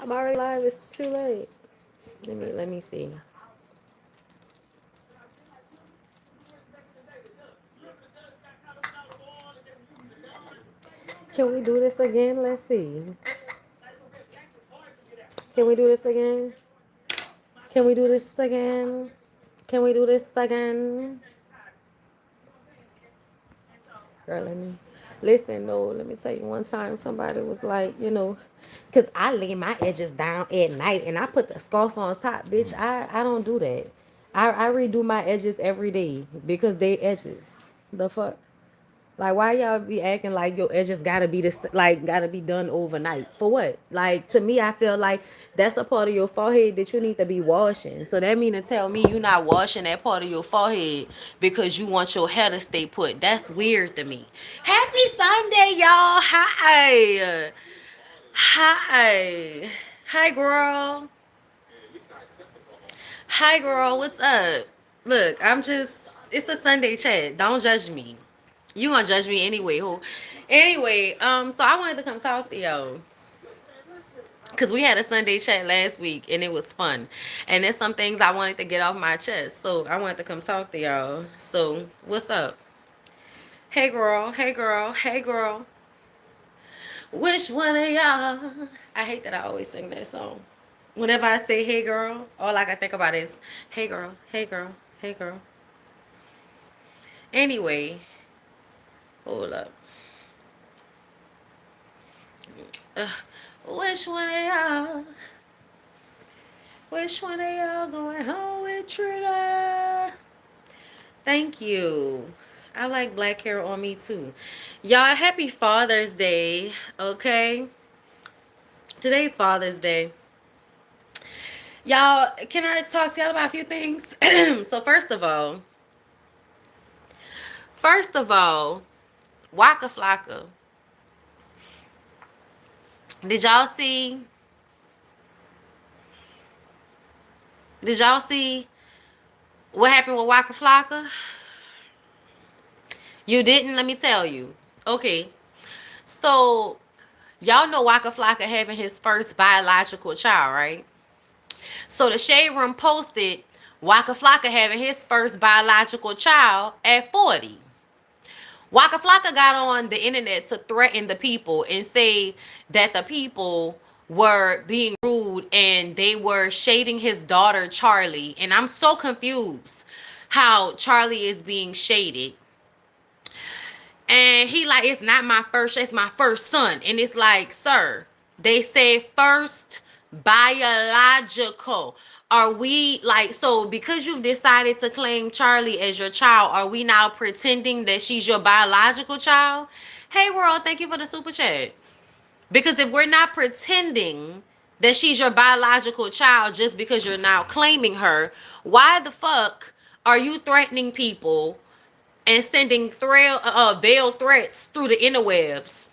I'm already live. It's too late. Let me see. Can we do this again? Let's see. Can we do this again? Can we do this again? Can we do this again? Girl, let me listen. No, let me tell you. One time, somebody was like, because I lay my edges down at night and I put the scarf on top, bitch. I don't do that. I redo my edges every day because they edges. The fuck. Like, why y'all be acting like your edges gotta be this, like, gotta be done overnight? For what? Like, to me, I feel like that's a part of your forehead that you need to be washing. So that mean to tell me you not washing that part of your forehead because you want your hair to stay put. That's weird to me. Happy Sunday, y'all. Hi. Hi. Hi, girl. Hi, girl. What's up? Look, it's a Sunday chat. Don't judge me. You gonna judge me anyway, who? Anyway, so I wanted to come talk to y'all because we had a Sunday chat last week and it was fun, and there's some things I wanted to get off my chest, so I wanted to come talk to y'all. So what's up? Hey girl, hey girl, hey girl. Which one of y'all? I hate that I always sing that song. Whenever I say hey girl, all I can think about is hey girl, hey girl, hey girl. Anyway, hold up. Uh, which one of y'all? Which one of y'all going home with Trigger? Thank you. I like black hair on me too. Y'all, happy Father's Day, okay? Today's Father's Day. Y'all, can I talk to y'all about a few things? So first of all, Waka Flocka. Did y'all see? Did y'all see what happened with Waka Flocka? You didn't? Let me tell you. Okay. So, y'all know Waka Flocka having his first biological child, right? So the Shade Room posted Waka Flocka having his first biological child at 40. Waka Flocka got on the internet to threaten the people and say that the people were being rude and they were shading his daughter Charlie. And I'm so confused how Charlie is being shaded. And he like, it's not my first, it's my first son. And it's like, sir, they say first biological. Are we like, so because you've decided to claim Charlie as your child, are we now pretending that she's your biological child? Hey world, thank you for the super chat. Because if we're not pretending that she's your biological child just because you're now claiming her, why the fuck are you threatening people and sending veiled threats through the interwebs?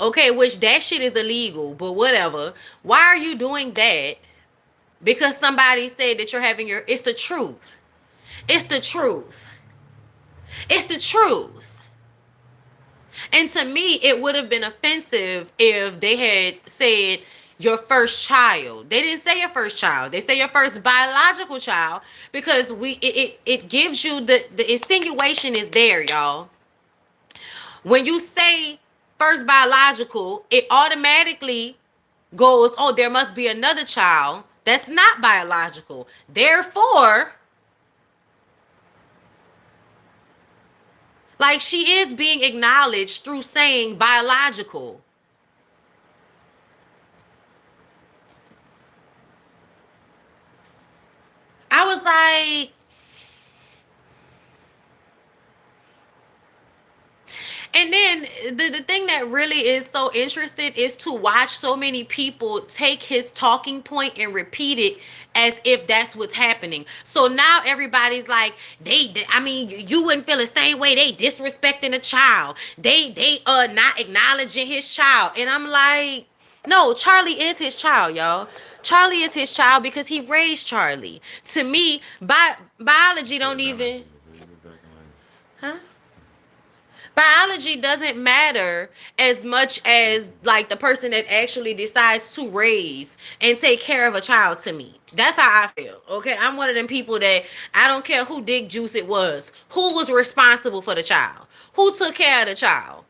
Okay, which that shit is illegal, but whatever. Why are you doing that? Because somebody said that you're having your... It's the truth. It's the truth. It's the truth. And to me, it would have been offensive if they had said your first child. They didn't say your first child. They say your first biological child because it gives you the insinuation is there, y'all. When you say first biological, it automatically goes, oh, there must be another child that's not biological. Therefore, like, she is being acknowledged through saying biological. I was like, and then the thing that really is so interesting is to watch so many people take his talking point and repeat it as if that's what's happening. So now everybody's like, I mean, you wouldn't feel the same way. They disrespecting a child. They not acknowledging his child. And I'm like, no, Charlie is his child, y'all. Charlie is his child because he raised Charlie. To me, biology don't even... Huh? Biology doesn't matter as much as like the person that actually decides to raise and take care of a child to me. That's how I feel. Okay. I'm one of them people that I don't care who dick juice it was, who was responsible for the child, who took care of the child.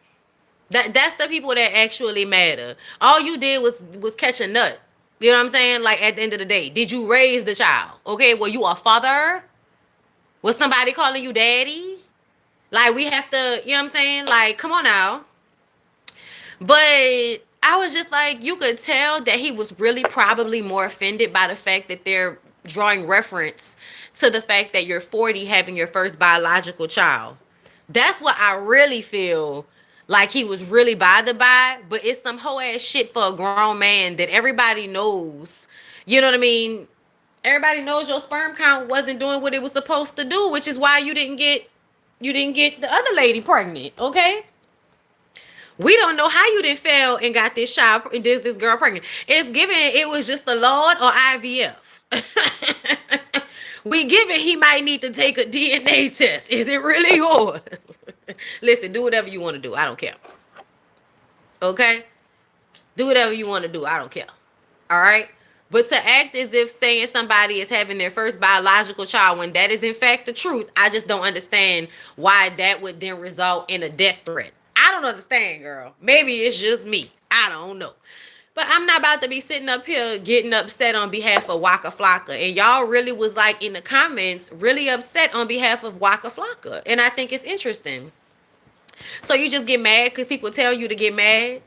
That's the people that actually matter. All you did was catch a nut. You know what I'm saying? Like at the end of the day, did you raise the child? Okay, were you a father? Was somebody calling you daddy? Like we have to, you know what I'm saying? Like, come on now. But I was just like, you could tell that he was really probably more offended by the fact that they're drawing reference to the fact that you're 40 having your first biological child. That's what I really feel like he was really bothered by. But it's some whole ass shit for a grown man that everybody knows. You know what I mean? Everybody knows your sperm count wasn't doing what it was supposed to do, which is why you didn't get the other lady pregnant. Okay. We don't know how you didn't fail and got this child, this girl pregnant. It's given it was just the Lord or IVF. We given he might need to take a DNA test. Is it really yours? Listen, do whatever you want to do. I don't care. Okay? Do whatever you want to do. I don't care. All right? But to act as if saying somebody is having their first biological child when that is in fact the truth, I just don't understand why that would then result in a death threat. I don't understand, girl. Maybe it's just me. I don't know. But I'm not about to be sitting up here getting upset on behalf of Waka Flocka. And y'all really was like in the comments really upset on behalf of Waka Flocka. And I think it's interesting. So you just get mad because people tell you to get mad?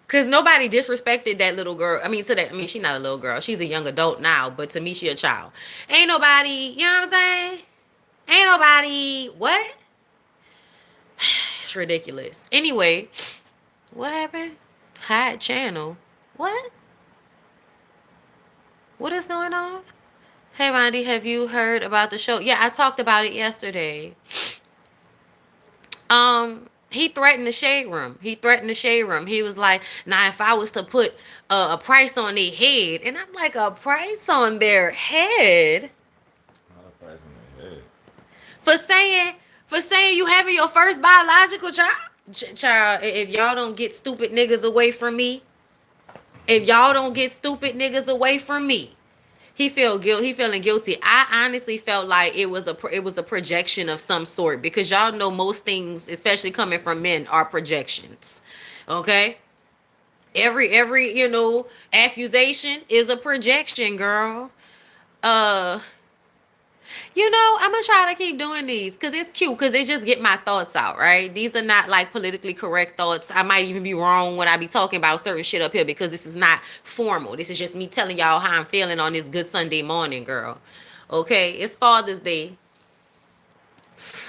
Because nobody disrespected that little girl. She's not a little girl. She's a young adult now. But to me, she a child. Ain't nobody, you know what I'm saying? Ain't nobody, what? It's ridiculous. Anyway, what happened? Hide channel. What? What is going on? Hey, Bondy, have you heard about the show? Yeah, I talked about it yesterday. He threatened the shade room. He was like, now if I was to put a price on their head, and I'm like, a price on their head? Not a price on their head. For saying you having your first biological child? Child, if y'all don't get stupid niggas away from me, he feeling guilty. I honestly felt like it was a projection of some sort because y'all know most things, especially coming from men, are projections. Okay? Every accusation is a projection, girl. I'm gonna try to keep doing these because it's cute, because they just get my thoughts out, right? These are not like politically correct thoughts. I might even be wrong when I be talking about certain shit up here because this is not formal. This is just me telling y'all how I'm feeling on this good Sunday morning, girl. Okay, it's Father's Day.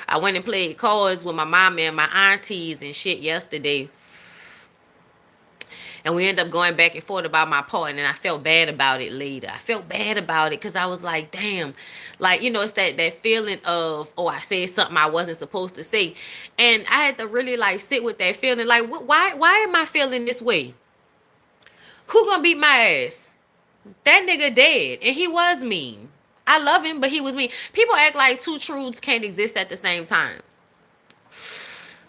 I went and played cards with my mama and my aunties and shit yesterday. And we ended up going back and forth about my part. And then I felt bad about it later. I felt bad about it because I was like, damn. Like, it's that feeling of, oh, I said something I wasn't supposed to say. And I had to really, like, sit with that feeling. Like, why am I feeling this way? Who gonna beat my ass? That nigga dead. And he was mean. I love him, but he was mean. People act like two truths can't exist at the same time.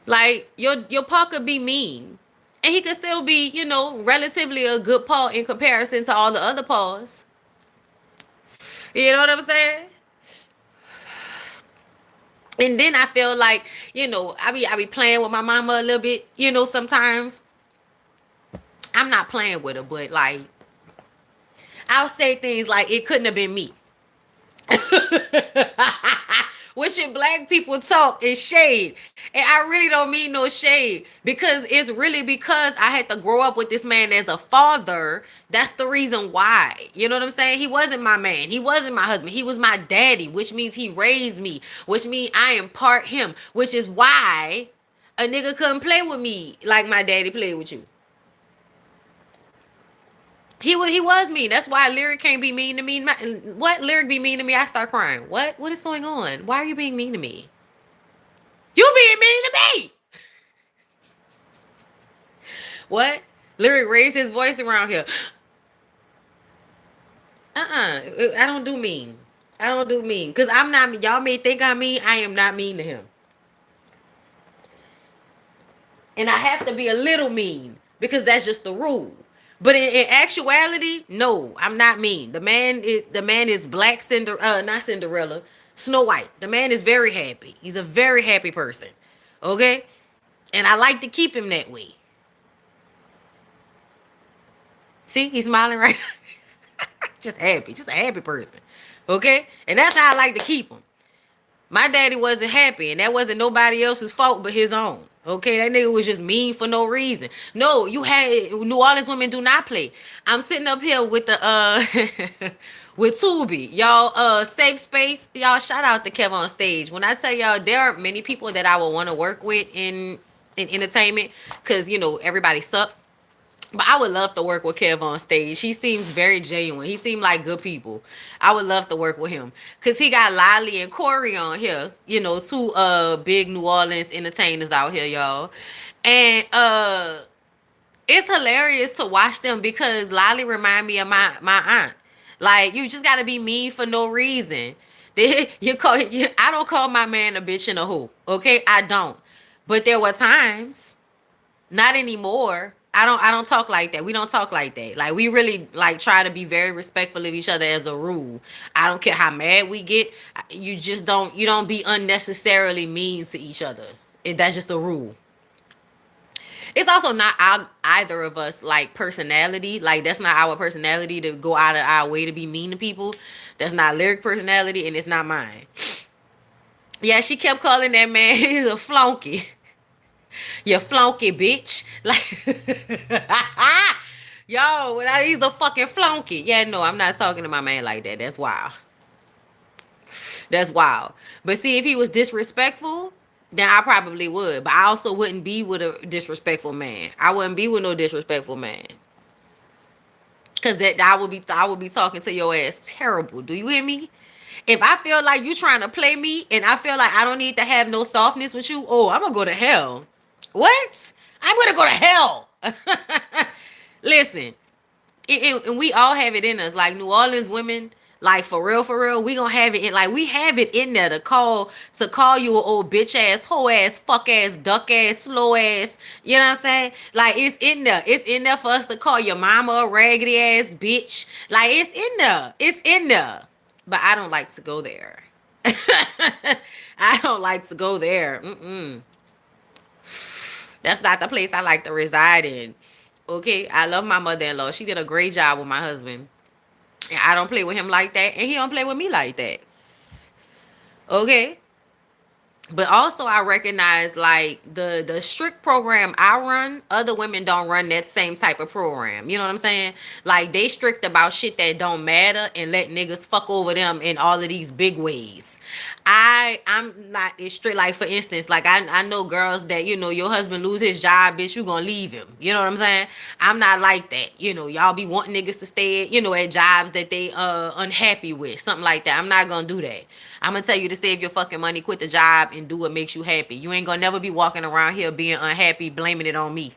Like, your pa could be mean. And he could still be, relatively a good paw in comparison to all the other paws. You know what I'm saying? And then I feel like, I be playing with my mama a little bit, sometimes. I'm not playing with her, but like, I'll say things like, it couldn't have been me. Which in black people talk is shade. And I really don't mean no shade, because it's really because I had to grow up with this man as a father. That's the reason why. You know what I'm saying? He wasn't my man. He wasn't my husband. He was my daddy, which means he raised me, which means I am part him, which is why a nigga couldn't play with me like my daddy played with you. He was mean. That's why Lyric can't be mean to me. What? Lyric be mean to me, I start crying. What is going on? Why are you being mean to me? You being mean to me. What? Lyric raised his voice around here. I don't do mean. Because I'm not, y'all may think I'm mean. I am not mean to him. and I have to be a little mean because that's just the rule. But in actuality, no, I'm not mean. The man is black not Cinderella, Snow White. The man is very happy. He's a very happy person. Okay? And I like to keep him that way. See, he's smiling right now. Just happy. Just a happy person. Okay? And that's how I like to keep him. My daddy wasn't happy, and that wasn't nobody else's fault but his own. Okay, that nigga was just mean for no reason. No, you had New Orleans women do not play. I'm sitting up here with the with Tubi. Y'all safe space. Y'all shout out to Kev on stage. When I tell y'all there are many people that I would want to work with in entertainment, cause everybody suck. But I would love to work with Kev on stage. He seems very genuine. He seemed like good people. I would love to work with him. Cause he got Lolly and Corey on here. Two big New Orleans entertainers out here, y'all. And it's hilarious to watch them because Lolly remind me of my aunt. Like, you just gotta be mean for no reason. I don't call my man a bitch and a hoe. Okay? I don't. But there were times. Not anymore. I don't talk like that. We don't talk like that. Like, we really like try to be very respectful of each other as a rule. I don't care how mad we get. You don't be unnecessarily mean to each other. That's just a rule. It's also not either of us like personality. Like, that's not our personality to go out of our way to be mean to people. That's not lyric personality, and it's not mine. Yeah, she kept calling that man he's a flunky. You flunky bitch. Like, yo, he's a fucking flunky. Yeah, no, I'm not talking to my man like that. That's wild. That's wild. But see, if he was disrespectful, then I probably would. But I also wouldn't be with a disrespectful man. I wouldn't be with no disrespectful man. Cause that I would be talking to your ass terrible. Do you hear me? If I feel like you trying to play me and I feel like I don't need to have no softness with you, oh, I'm gonna go to hell. What? I'm gonna go to hell. Listen, and we all have it in us. Like, New Orleans women, like, for real, we gonna have it in. Like, we have it in there to call you an old bitch ass, hoe ass, fuck ass, duck ass, slow ass. You know what I'm saying? Like, it's in there. It's in there for us to call your mama a raggedy ass bitch. Like, it's in there. It's in there. But I don't like to go there. I don't like to go there. That's not the place I like to reside in. Okay, I love my mother-in-law. She did a great job with my husband. And I don't play with him like that, and he don't play with me like that. Okay? But also, I recognize, like, the strict program I run, other women don't run that same type of program. You know what I'm saying? Like, they strict about shit that don't matter and let niggas fuck over them in all of these big ways. I'm not as strict. Like, for instance, like, I know girls that, your husband lose his job, bitch, you gonna leave him. You know what I'm saying? I'm not like that. Y'all be wanting niggas to stay at jobs that they unhappy with. Something like that. I'm not gonna do that. I'm gonna tell you to save your fucking money, quit the job, and do what makes you happy. You ain't gonna never be walking around here being unhappy, blaming it on me.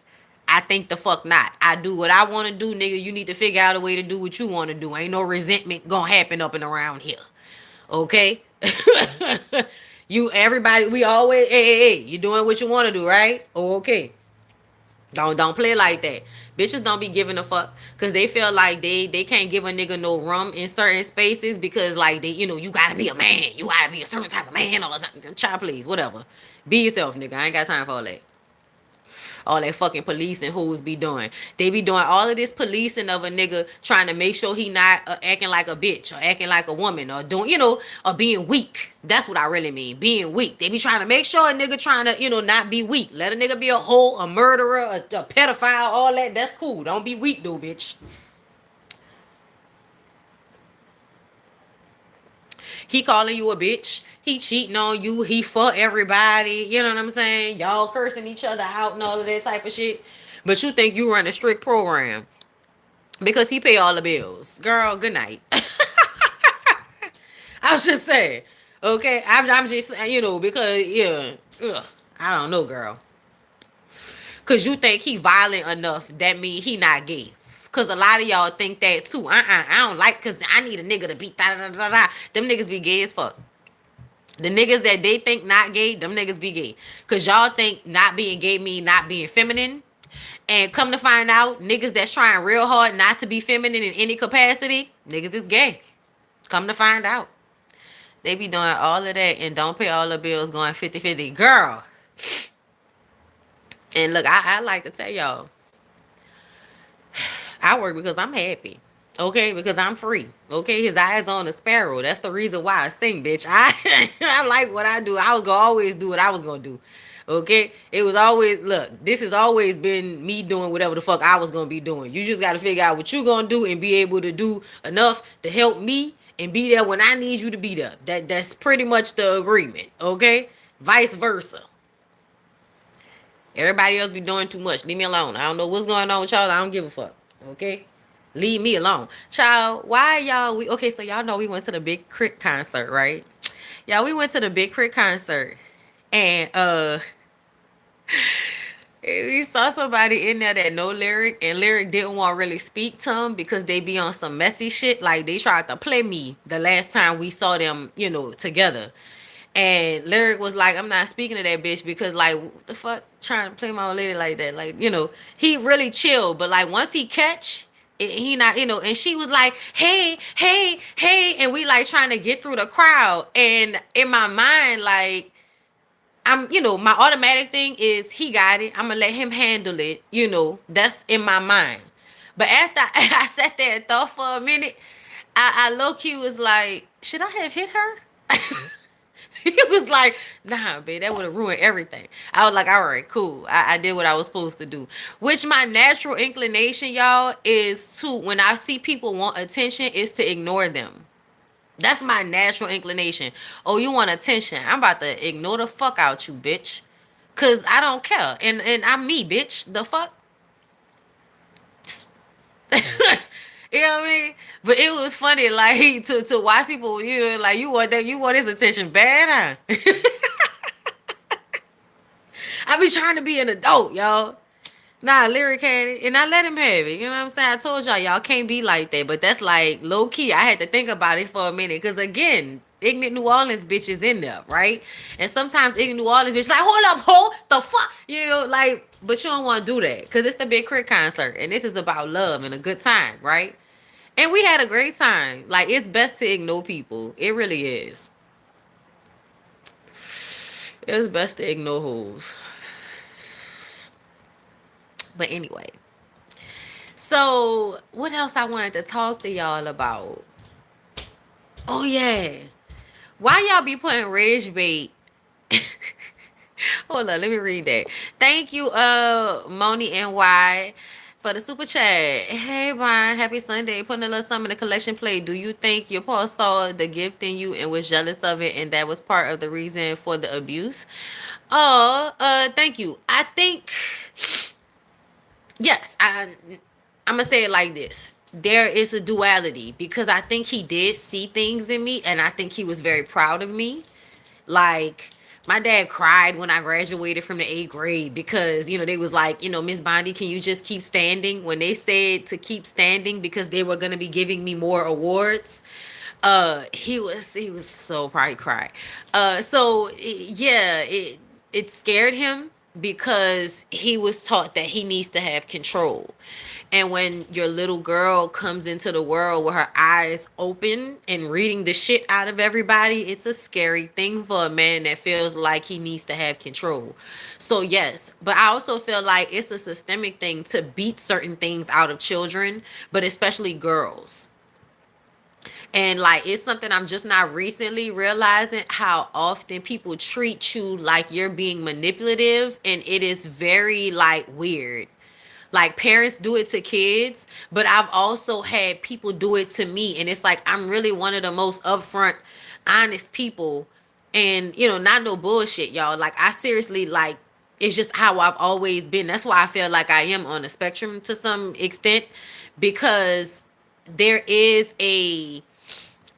I think the fuck not. I do what I want to do, nigga. You need to figure out a way to do what you want to do. Ain't no resentment gonna happen up and around here. Okay? Everybody, we always, hey, you doing what you want to do, right? Oh, okay. Don't play like that. Bitches don't be giving a fuck because they feel like they can't give a nigga no room in certain spaces because, like, you gotta be a man. You gotta be a certain type of man or something. Child, please, whatever. Be yourself, nigga. I ain't got time for all that. All that fucking policing who's be doing. They be doing all of this policing of a nigga trying to make sure he not acting like a bitch or acting like a woman or doing, or being weak. That's what I really mean. Being weak. They be trying to make sure a nigga trying to, not be weak. Let a nigga be a hoe, a murderer, a pedophile, all that. That's cool. Don't be weak though, bitch. He calling you a bitch. He cheating on you. He for everybody. You know what I'm saying? Y'all cursing each other out and all of that type of shit. But you think you run a strict program because he pay all the bills. Girl, good night. I was just saying. Okay? I'm just, because, yeah. Ugh, I don't know, girl. Because you think he violent enough, that mean he not gay. Because a lot of y'all think that too. I don't like, because I need a nigga to beat da da da da. Them niggas be gay as fuck. The niggas that they think not gay, them niggas be gay. Cause y'all think not being gay mean not being feminine. And come to find out, niggas that's trying real hard not to be feminine in any capacity, niggas is gay. Come to find out. They be doing all of that and don't pay all the bills going 50-50. Girl. And look, I like to tell y'all, I work because I'm happy. Okay, because I'm free. Okay, his eyes on the sparrow. That's the reason why I sing, bitch. I like what I do. I was gonna always do what I was gonna do. Okay, it was always look. This has always been me doing whatever the fuck I was gonna be doing. You just got to figure out what you gonna do and be able to do enough to help me and be there when I need you to be there. That's pretty much the agreement. Okay, vice versa. Everybody else be doing too much. Leave me alone. I don't know what's going on with y'all. I don't give a fuck. Okay? Leave me alone. Child, why y'all okay, so y'all know we went to the Big Crit concert, right? Y'all, we went to the Big Crit concert. And we saw somebody in there that know Lyric, and Lyric didn't want to really speak to him because they be on some messy shit. Like they tried to play me the last time we saw them, together. And Lyric was like, I'm not speaking to that bitch because, like, what the fuck, trying to play my old lady like that? Like, he really chill. But, like, once he catch, he not, and she was like, hey, hey, hey. And we, like, trying to get through the crowd. And in my mind, like, my automatic thing is he got it. I'm going to let him handle it. That's in my mind. But after I sat there and thought for a minute, I low-key was like, should I have hit her? He was like, nah, babe, that would have ruined everything. I was like, all right, cool. I did what I was supposed to do. Which my natural inclination, y'all, is to, when I see people want attention, is to ignore them. That's my natural inclination. Oh, you want attention? I'm about to ignore the fuck out you, bitch. Cause I don't care. And I'm me, bitch. The fuck? You know what I mean? But it was funny, like to watch people, like you want his attention bad, huh? I be trying to be an adult, y'all. Nah, Lyric had it, and I let him have it. You know what I'm saying? I told y'all can't be like that, but that's like low key. I had to think about it for a minute, cause again, ignorant New Orleans bitch is in there, right? And sometimes ignorant New Orleans bitch like, hold up, hold the fuck, like. But you don't want to do that, cause it's the Big Crit concert, and this is about love and a good time, right? And we had a great time. Like, it's best to ignore people. It really is. It's best to ignore hoes. But anyway. So, what else I wanted to talk to y'all about? Oh, yeah. Why y'all be putting reg bait? Hold on, let me read that. Thank you, Moni NY, for the super chat. Hey, Brian, happy Sunday. Putting a little something in the collection plate. Do you think your Paul saw the gift in you and was jealous of it, and that was part of the reason for the abuse? Oh, thank you. I think, yes, I'm going to say it like this. There is a duality, because I think he did see things in me, and I think he was very proud of me. Like, my dad cried when I graduated from the 8th grade because, they was like, Miss Bondy, can you just keep standing? When they said to keep standing because they were going to be giving me more awards, he was so probably cried. So yeah, it scared him because he was taught that he needs to have control. And when your little girl comes into the world with her eyes open and reading the shit out of everybody, it's a scary thing for a man that feels like he needs to have control. So yes, but I also feel like it's a systemic thing to beat certain things out of children, but especially girls. And like, it's something I'm just not recently realizing, how often people treat you like you're being manipulative, and it is very like weird. Like, parents do it to kids, but I've also had people do it to me. And it's like, I'm really one of the most upfront, honest people. And, not no bullshit, y'all. Like, I seriously, like, it's just how I've always been. That's why I feel like I am on the spectrum to some extent, because there is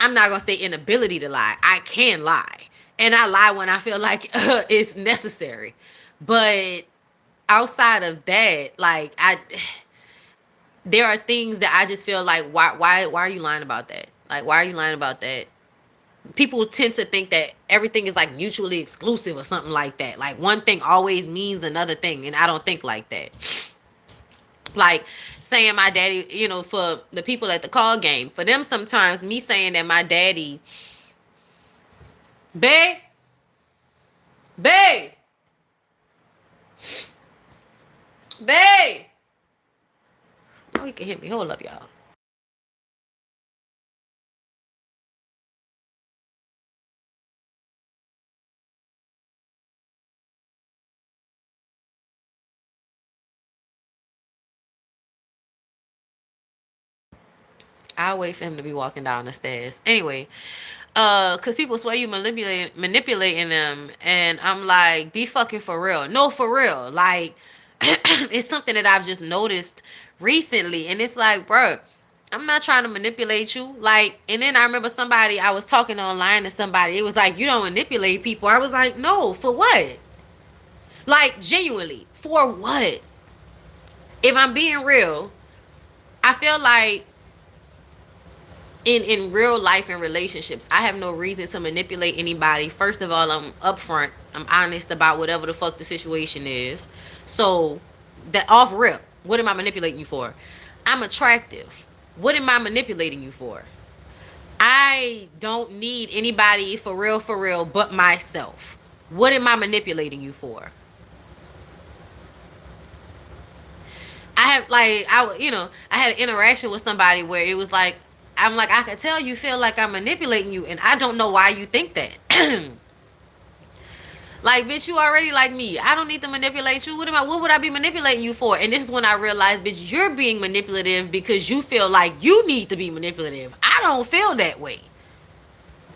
I'm not going to say inability to lie. I can lie. And I lie when I feel like it's necessary. But outside of that, like, there are things that I just feel like, why are you lying about that? Like, why are you lying about that? people tend to think that everything is like mutually exclusive or something like that. Like one thing always means another thing, and I don't think like that. Like saying my daddy, for the people at the call game, for them sometimes me saying that my daddy, babe, babe, babe. Oh, he can hit me. Hold up, y'all. I'll wait for him to be walking down the stairs. Anyway, cause people swear you manipulating them, and I'm like, be fucking for real. No, for real. Like, it's something that I've just noticed recently, and it's like, bro, I'm not trying to manipulate you. Like, and then I remember I was talking online to somebody. It was like, you don't manipulate people. I was like, no, for what? Like, genuinely, for what? If I'm being real, I feel like in real life and relationships, I have no reason to manipulate anybody. First of all, I'm upfront. I'm honest about whatever the fuck the situation is. So that off rip, what am I manipulating you for? I'm attractive. What am I manipulating you for? I don't need anybody for real, but myself. What am I manipulating you for? I had an interaction with somebody where it was like, I'm like, I could tell you feel like I'm manipulating you, and I don't know why you think that. Like, bitch, you already like me. I don't need to manipulate you. What would I be manipulating you for? And this is when I realized, bitch, you're being manipulative because you feel like you need to be manipulative. I don't feel that way.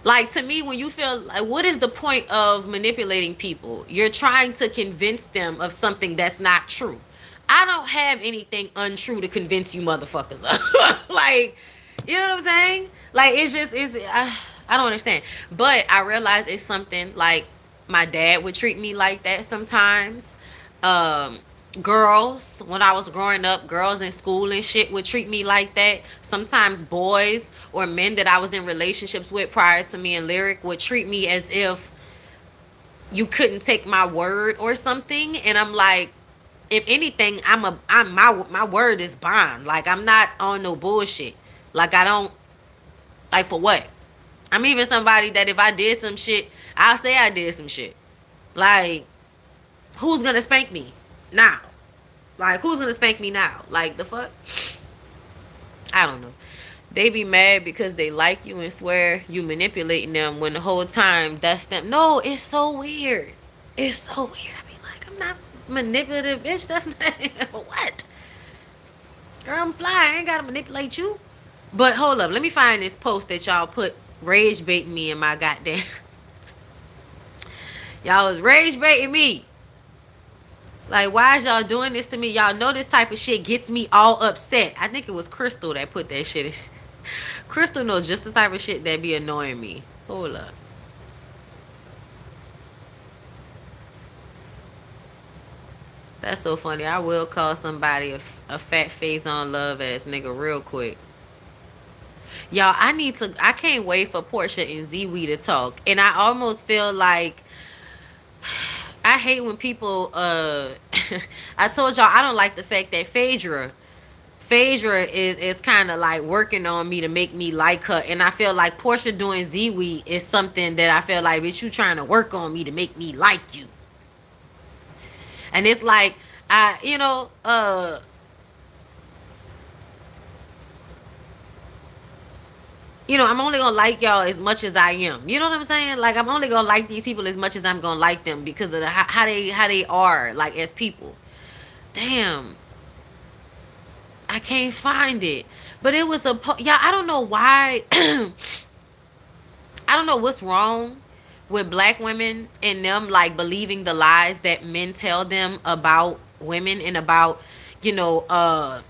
Like, to me, when you feel like, what is the point of manipulating people? You're trying to convince them of something that's not true. I don't have anything untrue to convince you motherfuckers of. Like, you know what I'm saying? Like, I don't understand. But I realize it's something like my dad would treat me like that sometimes. Um, Girls, when I was growing up, girls in school and shit would treat me like that. Sometimes boys or men that I was in relationships with prior to me and Lyric would treat me as if you couldn't take my word or something. And I'm like, if anything, my word is bond. Like, I'm not on no bullshit. Like, I don't, like, for what? I'm even somebody that if I did some shit, I'll say I did some shit. Like, who's gonna spank me now? Like, who's gonna spank me now? Like, the fuck? I don't know. They be mad because they like you and swear you manipulating them when the whole time that's them. No, it's so weird. It's so weird. I be like, I'm not manipulative, bitch. That's not for what? Girl, I'm fly. I ain't gotta manipulate you. But hold up, let me find this post that y'all put rage baiting me in my goddamn. Y'all was rage baiting me. Like, why is y'all doing this to me? Y'all know this type of shit gets me all upset. I think it was Crystal that put that shit in. Crystal knows just the type of shit that be annoying me. Hold up. That's so funny. I will call somebody a fat face on love ass nigga real quick. Y'all, I can't wait for Portia and Ziwi to talk. And I almost feel like I hate when people I told y'all I don't like the fact that Phaedra is kind of like working on me to make me like her, and I feel like Portia doing Ziwi is something that I feel like, bitch, you trying to work on me to make me like you. And it's like, I'm only gonna like y'all as much as I am. You know what I'm saying? Like, I'm only gonna like these people as much as I'm gonna like them because of how they are, like, as people. Damn, I can't find it. But it was yeah. I don't know why. I don't know what's wrong with black women and them, like, believing the lies that men tell them about women and about, you know,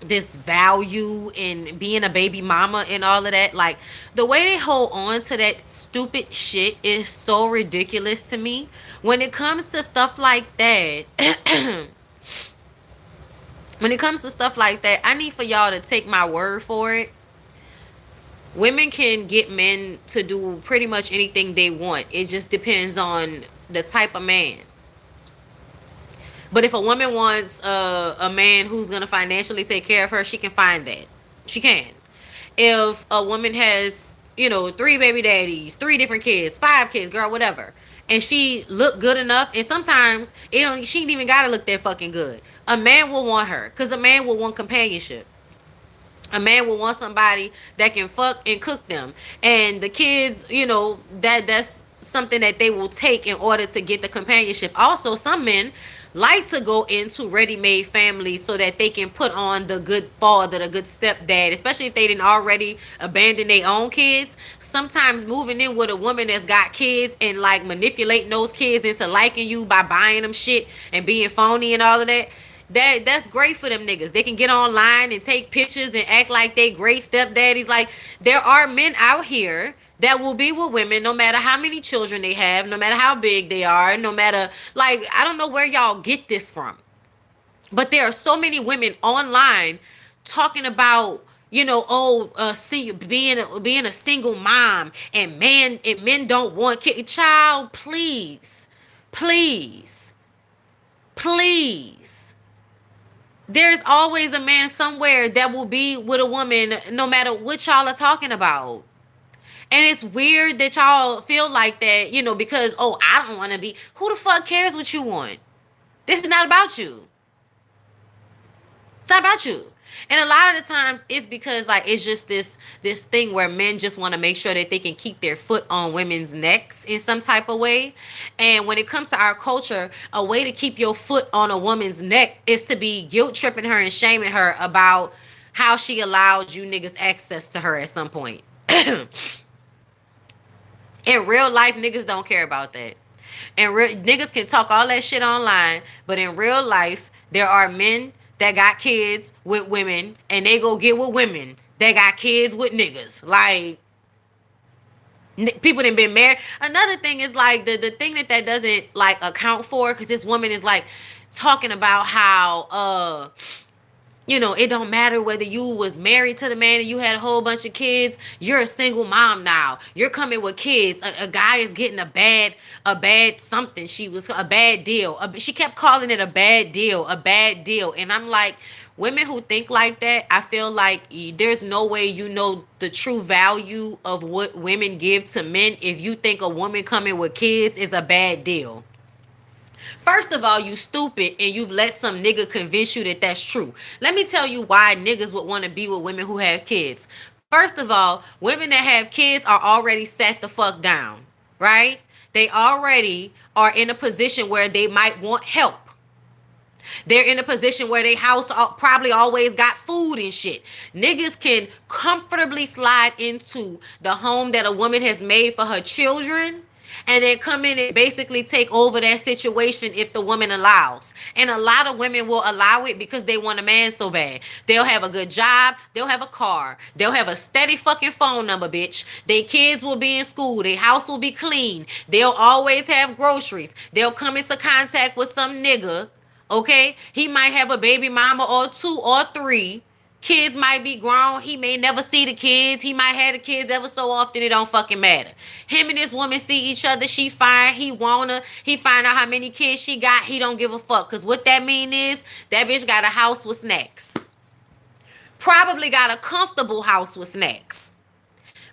this value in being a baby mama and all of that. Like, the way they hold on to that stupid shit is so ridiculous to me. When it comes to stuff like that, I need for y'all to take my word for it. Women can get men to do pretty much anything they want. It just depends on the type of man. But if a woman wants a man who's gonna financially take care of her, she can find that. She can. If a woman has, you know, three baby daddies, three different kids, five kids, girl, whatever, and she look good enough, and sometimes it don't, she ain't even gotta look that fucking good. A man will want her, cause a man will want companionship. A man will want somebody that can fuck and cook them, and the kids, you know, that's something that they will take in order to get the companionship. Also, some men like to go into ready-made families so that they can put on the good father, the good stepdad, especially if they didn't already abandon their own kids. Sometimes moving in with a woman that's got kids and like manipulating those kids into liking you by buying them shit and being phony and all of that, that's great for them niggas. They can get online and take pictures and act like they great stepdaddies. Like, there are men out here that will be with women no matter how many children they have, no matter how big they are, no matter, like, I don't know where y'all get this from. But there are so many women online talking about, you know, being a single mom, and men don't want kids. Child, please, please, please. There's always a man somewhere that will be with a woman no matter what y'all are talking about. And it's weird that y'all feel like that, you know, because, oh, I don't want to be. Who the fuck cares what you want? This is not about you. It's not about you. And a lot of the times it's because, like, it's just this thing where men just want to make sure that they can keep their foot on women's necks in some type of way. And when it comes to our culture, a way to keep your foot on a woman's neck is to be guilt tripping her and shaming her about how she allowed you niggas access to her at some point. In real life, niggas don't care about that. And niggas can talk all that shit online, but in real life, there are men that got kids with women, and they go get with women that got kids with niggas. Like, people that been married. Another thing is, like, the thing that doesn't, like, account for, because this woman is, like, talking about how, you know, it don't matter whether you was married to the man and you had a whole bunch of kids. You're a single mom now. You're coming with kids. A guy is getting a bad something. She was a bad deal. She kept calling it a bad deal. And I'm like, women who think like that, I feel like there's no way you know the true value of what women give to men if you think a woman coming with kids is a bad deal. First of all, you stupid, and you've let some nigga convince you that that's true. Let me tell you why niggas would want to be with women who have kids. First of all, women that have kids are already set the fuck down, right? They already are in a position where they might want help. They're in a position where their house probably always got food and shit. Niggas can comfortably slide into the home that a woman has made for her children, and then come in and basically take over that situation if the woman allows. And a lot of women will allow it because they want a man so bad. They'll have a good job. They'll have a car. They'll have a steady fucking phone number, bitch. Their kids will be in school. Their house will be clean. They'll always have groceries. They'll come into contact with some nigga, okay? He might have a baby mama or two or three. Kids might be grown. He may never see the kids. He might have the kids ever so often. It don't fucking matter. Him and this woman see each other. She fine. He want her. He find out how many kids she got. He don't give a fuck. Because what that mean is that bitch got a house with snacks. Probably got a comfortable house with snacks.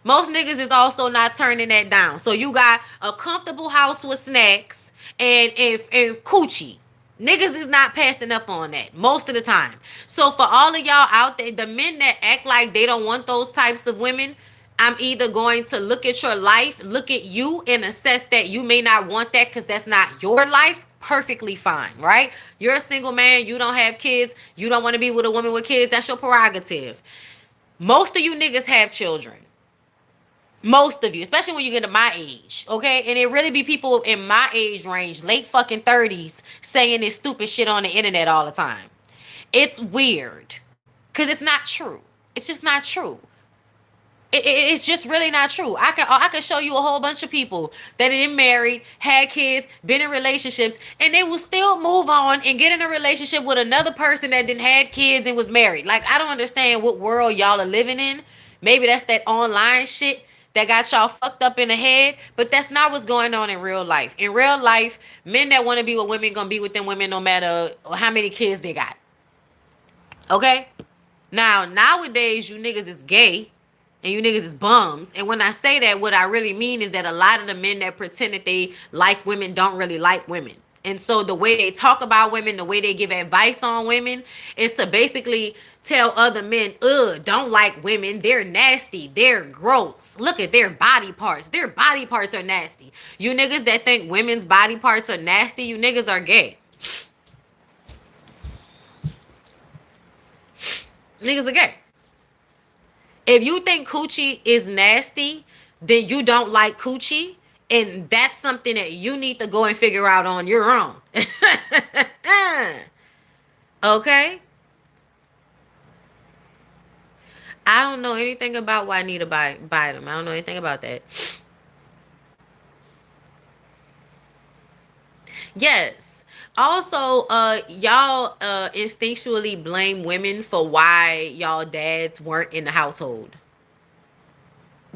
Most niggas is also not turning that down. So you got a comfortable house with snacks and coochie. Niggas is not passing up on that most of the time. So for all of y'all out there, the men that act like they don't want those types of women, I'm either going to look at your life, look at you, and assess that you may not want that because that's not your life. Perfectly fine, right? You're a single man. You don't have kids. You don't want to be with a woman with kids. That's your prerogative. Most of you niggas have children. Most of you, especially when you get to my age, okay? And it really be people in my age range, late fucking 30s, saying this stupid shit on the internet all the time. It's weird because it's not true. It's just not true. It's just really not true. I could show you a whole bunch of people that have been married, had kids, been in relationships, and they will still move on and get in a relationship with another person that didn't had kids and was married. Like, I don't understand what world y'all are living in. Maybe that's that online shit that got y'all fucked up in the head, but that's not what's going on in real life. In real life, men that want to be with women gonna be with them women no matter how many kids they got. Okay? Now, nowadays, you niggas is gay and you niggas is bums. And when I say that, what I really mean is that a lot of the men that pretend that they like women don't really like women. And so the way they talk about women, the way they give advice on women is to basically tell other men, don't like women. They're nasty. They're gross. Look at their body parts. Their body parts are nasty. You niggas that think women's body parts are nasty, you niggas are gay. Niggas are gay. If you think coochie is nasty, then you don't like coochie. And that's something that you need to go and figure out on your own. Okay? I don't know anything about why I need to buy them. I don't know anything about that. Yes. Also, y'all instinctually blame women for why y'all dads weren't in the household.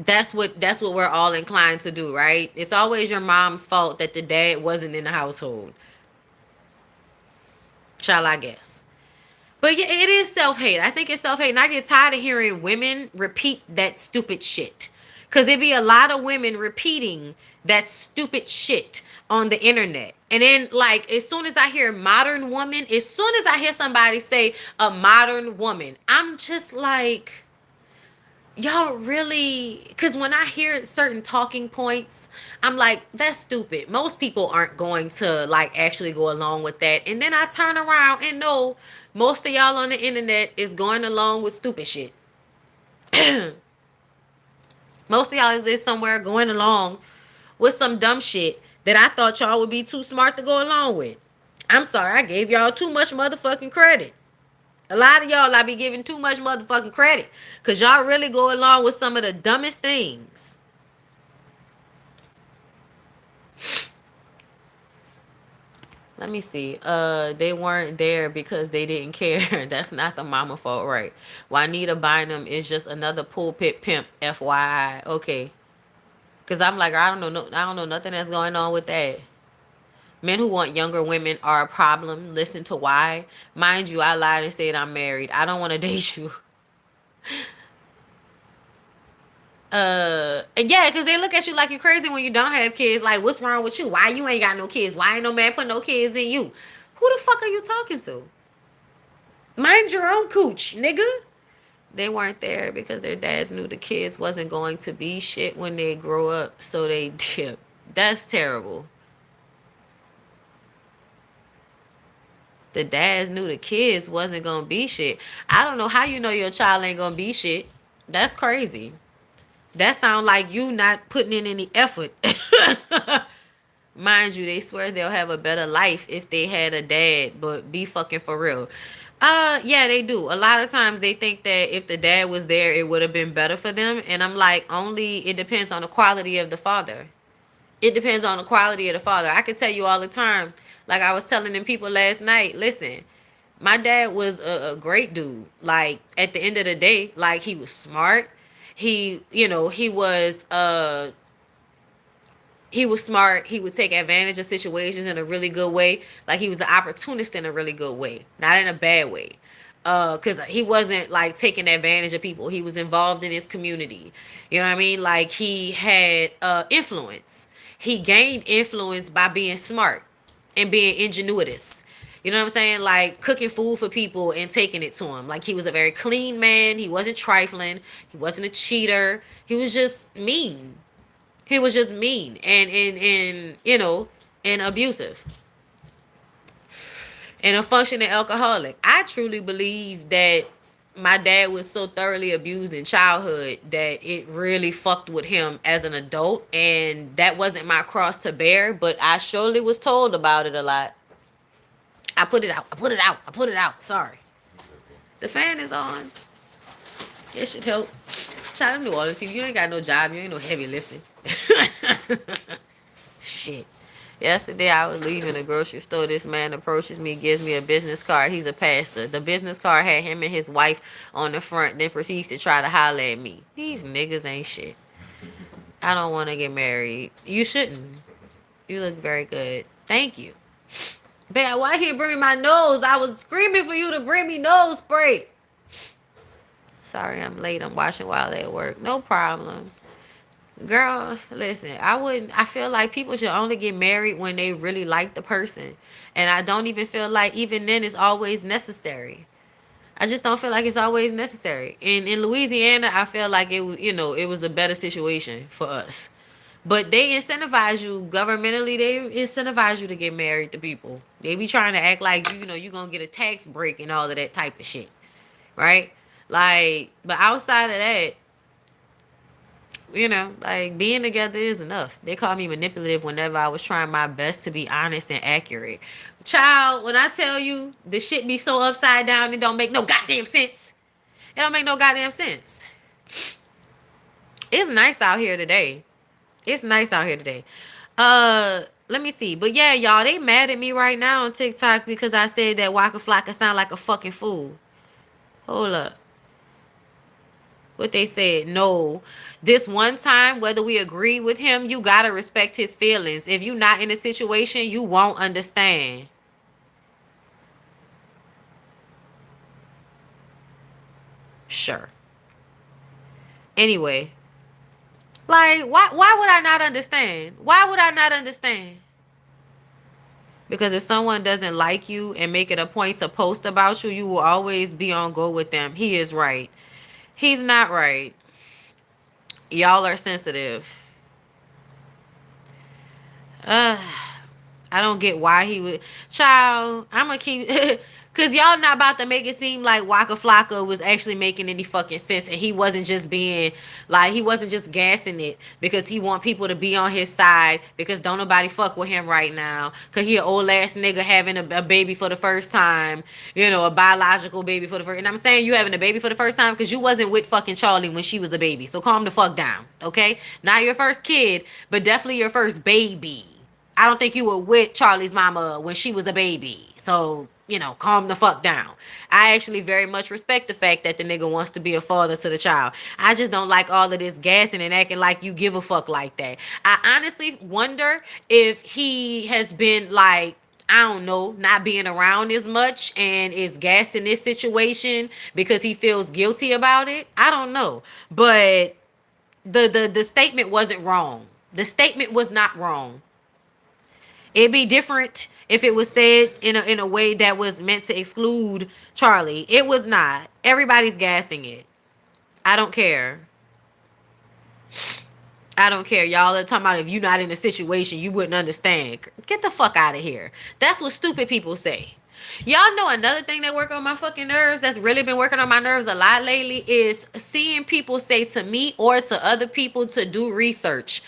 That's what we're all inclined to do, right? It's always your mom's fault that the dad wasn't in the household. Shall I guess? But yeah, it is self-hate. I think it's self-hate. And I get tired of hearing women repeat that stupid shit. Because there be a lot of women repeating that stupid shit on the internet. And then, like, as soon as I hear modern woman, as soon as I hear somebody say a modern woman, I'm just like, y'all really, because when I hear certain talking points, I'm like, that's stupid. Most people aren't going to like actually go along with that. And then I turn around and know most of y'all on the internet is going along with stupid shit. Most of y'all is somewhere going along with some dumb shit that I thought y'all would be too smart to go along with. I'm sorry, I gave y'all too much motherfucking credit. A lot of y'all I be giving too much motherfucking credit because y'all really go along with some of the dumbest things. Let me see. They weren't there because they didn't care. That's not the mama fault, right? Juanita Bynum is just another pulpit pimp, FYI. Okay. Because I'm like, I don't know nothing that's going on with that. Men who want younger women are a problem. Listen to why. Mind you, I lied and said I'm married. I don't want to date you. Yeah, because they look at you like you're crazy when you don't have kids. Like, what's wrong with you? Why you ain't got no kids? Why ain't no man put no kids in you? Who the fuck are you talking to? Mind your own cooch, nigga. They weren't there because their dads knew the kids wasn't going to be shit when they grow up, so they dipped. That's terrible. The dads knew the kids wasn't gonna be shit. I don't know how you know your child ain't gonna be shit. That's crazy. That sound like you not putting in any effort. Mind you, they swear they'll have a better life if they had a dad, but be fucking for real. Yeah, they do. A lot of times they think that if the dad was there, it would have been better for them. And I'm like, only it depends on the quality of the father. It depends on the quality of the father. I can tell you all the time, like I was telling them people last night, listen, my dad was a great dude. Like, at the end of the day, like, he was smart. He was smart. He would take advantage of situations in a really good way. Like, he was an opportunist in a really good way, not in a bad way. Because he wasn't like taking advantage of people. He was involved in his community. You know what I mean? Like, he had influence. He gained influence by being smart and being ingenuitous. You know what I'm saying? Like, cooking food for people and taking it to them. Like, he was a very clean man. He wasn't trifling. He wasn't a cheater. He was just mean. He was just mean and abusive. And a functioning alcoholic. I truly believe that my dad was so thoroughly abused in childhood that it really fucked with him as an adult. And that wasn't my cross to bear, but I surely was told about it a lot. I put it out. Sorry. The fan is on. It should help. Try to do all this. You ain't got no job. You ain't no heavy lifting. Shit. Yesterday I was leaving the grocery store. This man approaches me, gives me a business card. He's a pastor. The business card had him and his wife on the front, then proceeds to try to holler at me. These niggas ain't shit. I don't want to get married. You shouldn't. You look very good. Thank you. Babe, why can't bring me my nose? I was screaming for you to bring me nose spray. Sorry, I'm late. I'm washing while at work. No problem. Girl, listen, I feel like people should only get married when they really like the person. And I don't even feel like even then it's always necessary. I just don't feel like it's always necessary. In Louisiana, I feel like it was, it was a better situation for us. But they incentivize you governmentally. They incentivize you to get married to people. They be trying to act like you're gonna get a tax break and all of that type of shit, right? Like, but outside of that, like being together is enough. They call me manipulative whenever I was trying my best to be honest and accurate. Child, when I tell you the shit be so upside down, it don't make no goddamn sense. It don't make no goddamn sense. It's nice out here today. It's nice out here today. Let me see. But yeah, y'all, they mad at me right now on TikTok because I said that Waka Flocka sound like a fucking fool. Hold up. What they said, no. This one time, whether we agree with him, you gotta respect his feelings. If you're not in a situation, you won't understand. Sure. Anyway, like, why would I not understand? Why would I not understand? Because if someone doesn't like you and make it a point to post about you, you will always be on go with them. He is right. He's not right. Y'all are sensitive. I don't get why he would. Child, I'm gonna keep. Because y'all not about to make it seem like Waka Flocka was actually making any fucking sense. And he wasn't just being, like, he wasn't just gassing it because he want people to be on his side. Because don't nobody fuck with him right now. Because he an old ass nigga having a baby for the first time. A biological baby for the first. And I'm saying you having a baby for the first time because you wasn't with fucking Charlie when she was a baby. So calm the fuck down, okay? Not your first kid, but definitely your first baby. I don't think you were with Charlie's mama when she was a baby. So, calm the fuck down. I actually very much respect the fact that the nigga wants to be a father to the child. I just don't like all of this gassing and acting like you give a fuck like that. I honestly wonder if he has been like, I don't know, not being around as much and is gassing this situation because he feels guilty about it. I don't know. But the statement wasn't wrong. The statement was not wrong. It'd be different if it was said in a way that was meant to exclude Charlie. It was not. Everybody's gassing it. I don't care. I don't care. Y'all are talking about if you're not in a situation, you wouldn't understand. Get the fuck out of here. That's what stupid people say. Y'all know another thing that work on my fucking nerves that's really been working on my nerves a lot lately is seeing people say to me or to other people to do research.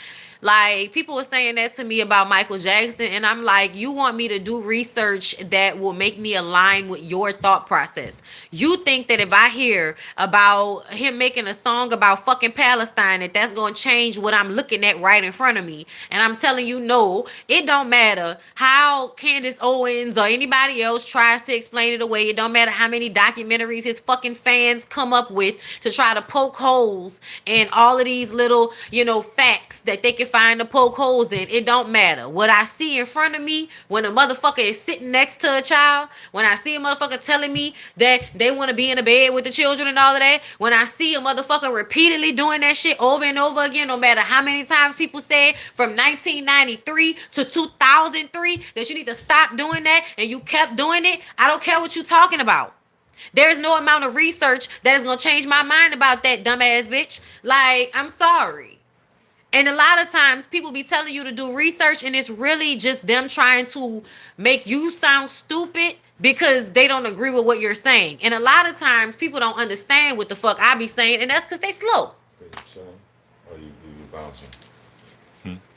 Like, people were saying that to me about Michael Jackson, and I'm like, you want me to do research that will make me align with your thought process. You think that if I hear about him making a song about fucking Palestine, that's going to change what I'm looking at right in front of me. And I'm telling you, no, it don't matter how Candace Owens or anybody else tries to explain it away. It don't matter how many documentaries his fucking fans come up with to try to poke holes in all of these little, facts that they can find to poke holes in. It don't matter. What I see in front of me when a motherfucker is sitting next to a child, when I see a motherfucker telling me that they want to be in the bed with the children and all of that, when I see a motherfucker repeatedly doing that shit over and over again, no matter how many times people said from 1993 to 2003 that you need to stop doing that and you kept doing it, I don't care what you're talking about. There's no amount of research that is going to change my mind about that dumbass bitch. Like, I'm sorry. And a lot of times people be telling you to do research and it's really just them trying to make you sound stupid because they don't agree with what you're saying. And a lot of times people don't understand what the fuck I be saying, and that's because they slow. You chilling? Or you bouncing?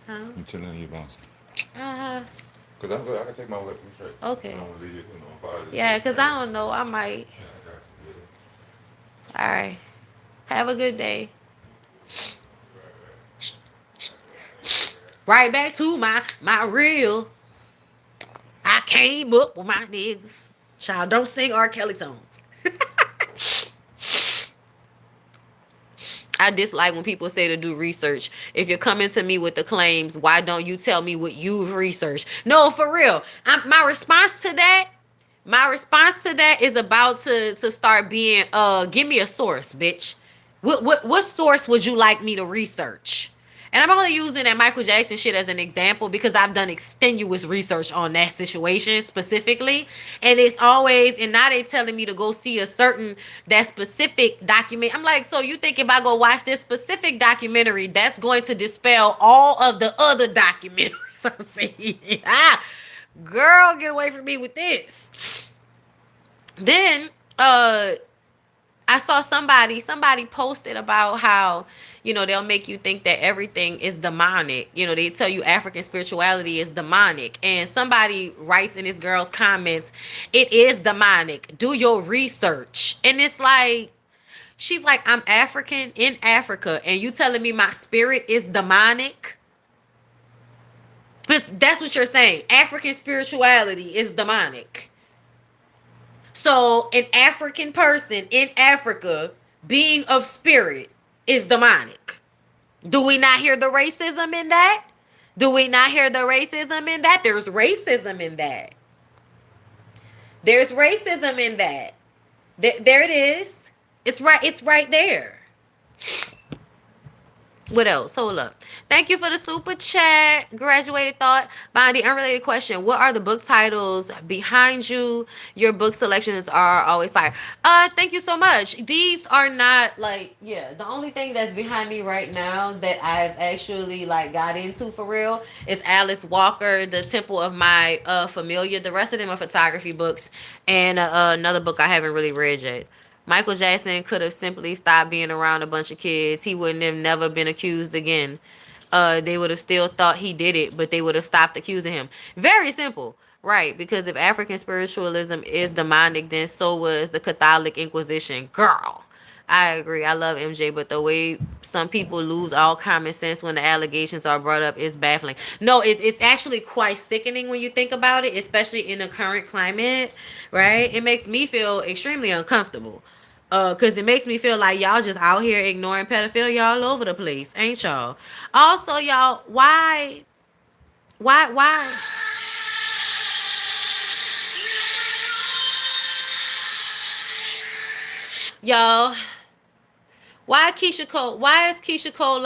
Huh? You chilling or you bouncing? Because I'm good. I can take my whip from straight. Okay. I don't want to leave it, yeah, because I don't know. I might. Yeah, I got you. All right. Have a good day. Right back to my real. I came up with my niggas. Child, don't sing R. Kelly songs. I dislike when people say to do research. If you're coming to me with the claims, why don't you tell me what you've researched? No, for real. My response to that, is about to start being give me a source, bitch. What source would you like me to research? And I'm only using that Michael Jackson shit as an example because I've done extenuous research on that situation specifically. And it's always, and now they telling me to go see that specific document. I'm like, so you think if I go watch this specific documentary, that's going to dispel all of the other documentaries I'm seeing? Girl, get away from me with this. Then, I saw somebody posted about how, they'll make you think that everything is demonic. They tell you African spirituality is demonic. And somebody writes in this girl's comments, it is demonic. Do your research. And it's like, she's like, I'm African in Africa, and you telling me my spirit is demonic? But that's what you're saying. African spirituality is demonic. So an African person in Africa, being of spirit, is demonic. Do we not hear the racism in that? There's racism in that. There's racism in that. There it is. It's right there. What else? Hold up. Thank you for the super chat. Graduated thought. Bondy, unrelated question. What are the book titles behind you? Your book selections are always fire. Thank you so much. These are not the only thing that's behind me right now that I've actually got into for real is Alice Walker, The Temple of My Familiar. The rest of them are photography books and another book I haven't really read yet. Michael Jackson could have simply stopped being around a bunch of kids. He wouldn't have never been accused again. They would have still thought he did it, but they would have stopped accusing him. Very simple, right? Because if African spiritualism is demonic, then so was the Catholic Inquisition. Girl, I agree. I love MJ, but the way some people lose all common sense when the allegations are brought up is baffling. No, it's actually quite sickening when you think about it, especially in the current climate, right? It makes me feel extremely uncomfortable. Cause it makes me feel like y'all just out here ignoring pedophilia all over the place, ain't y'all? Also, y'all, why? Y'all, why is Keisha Cole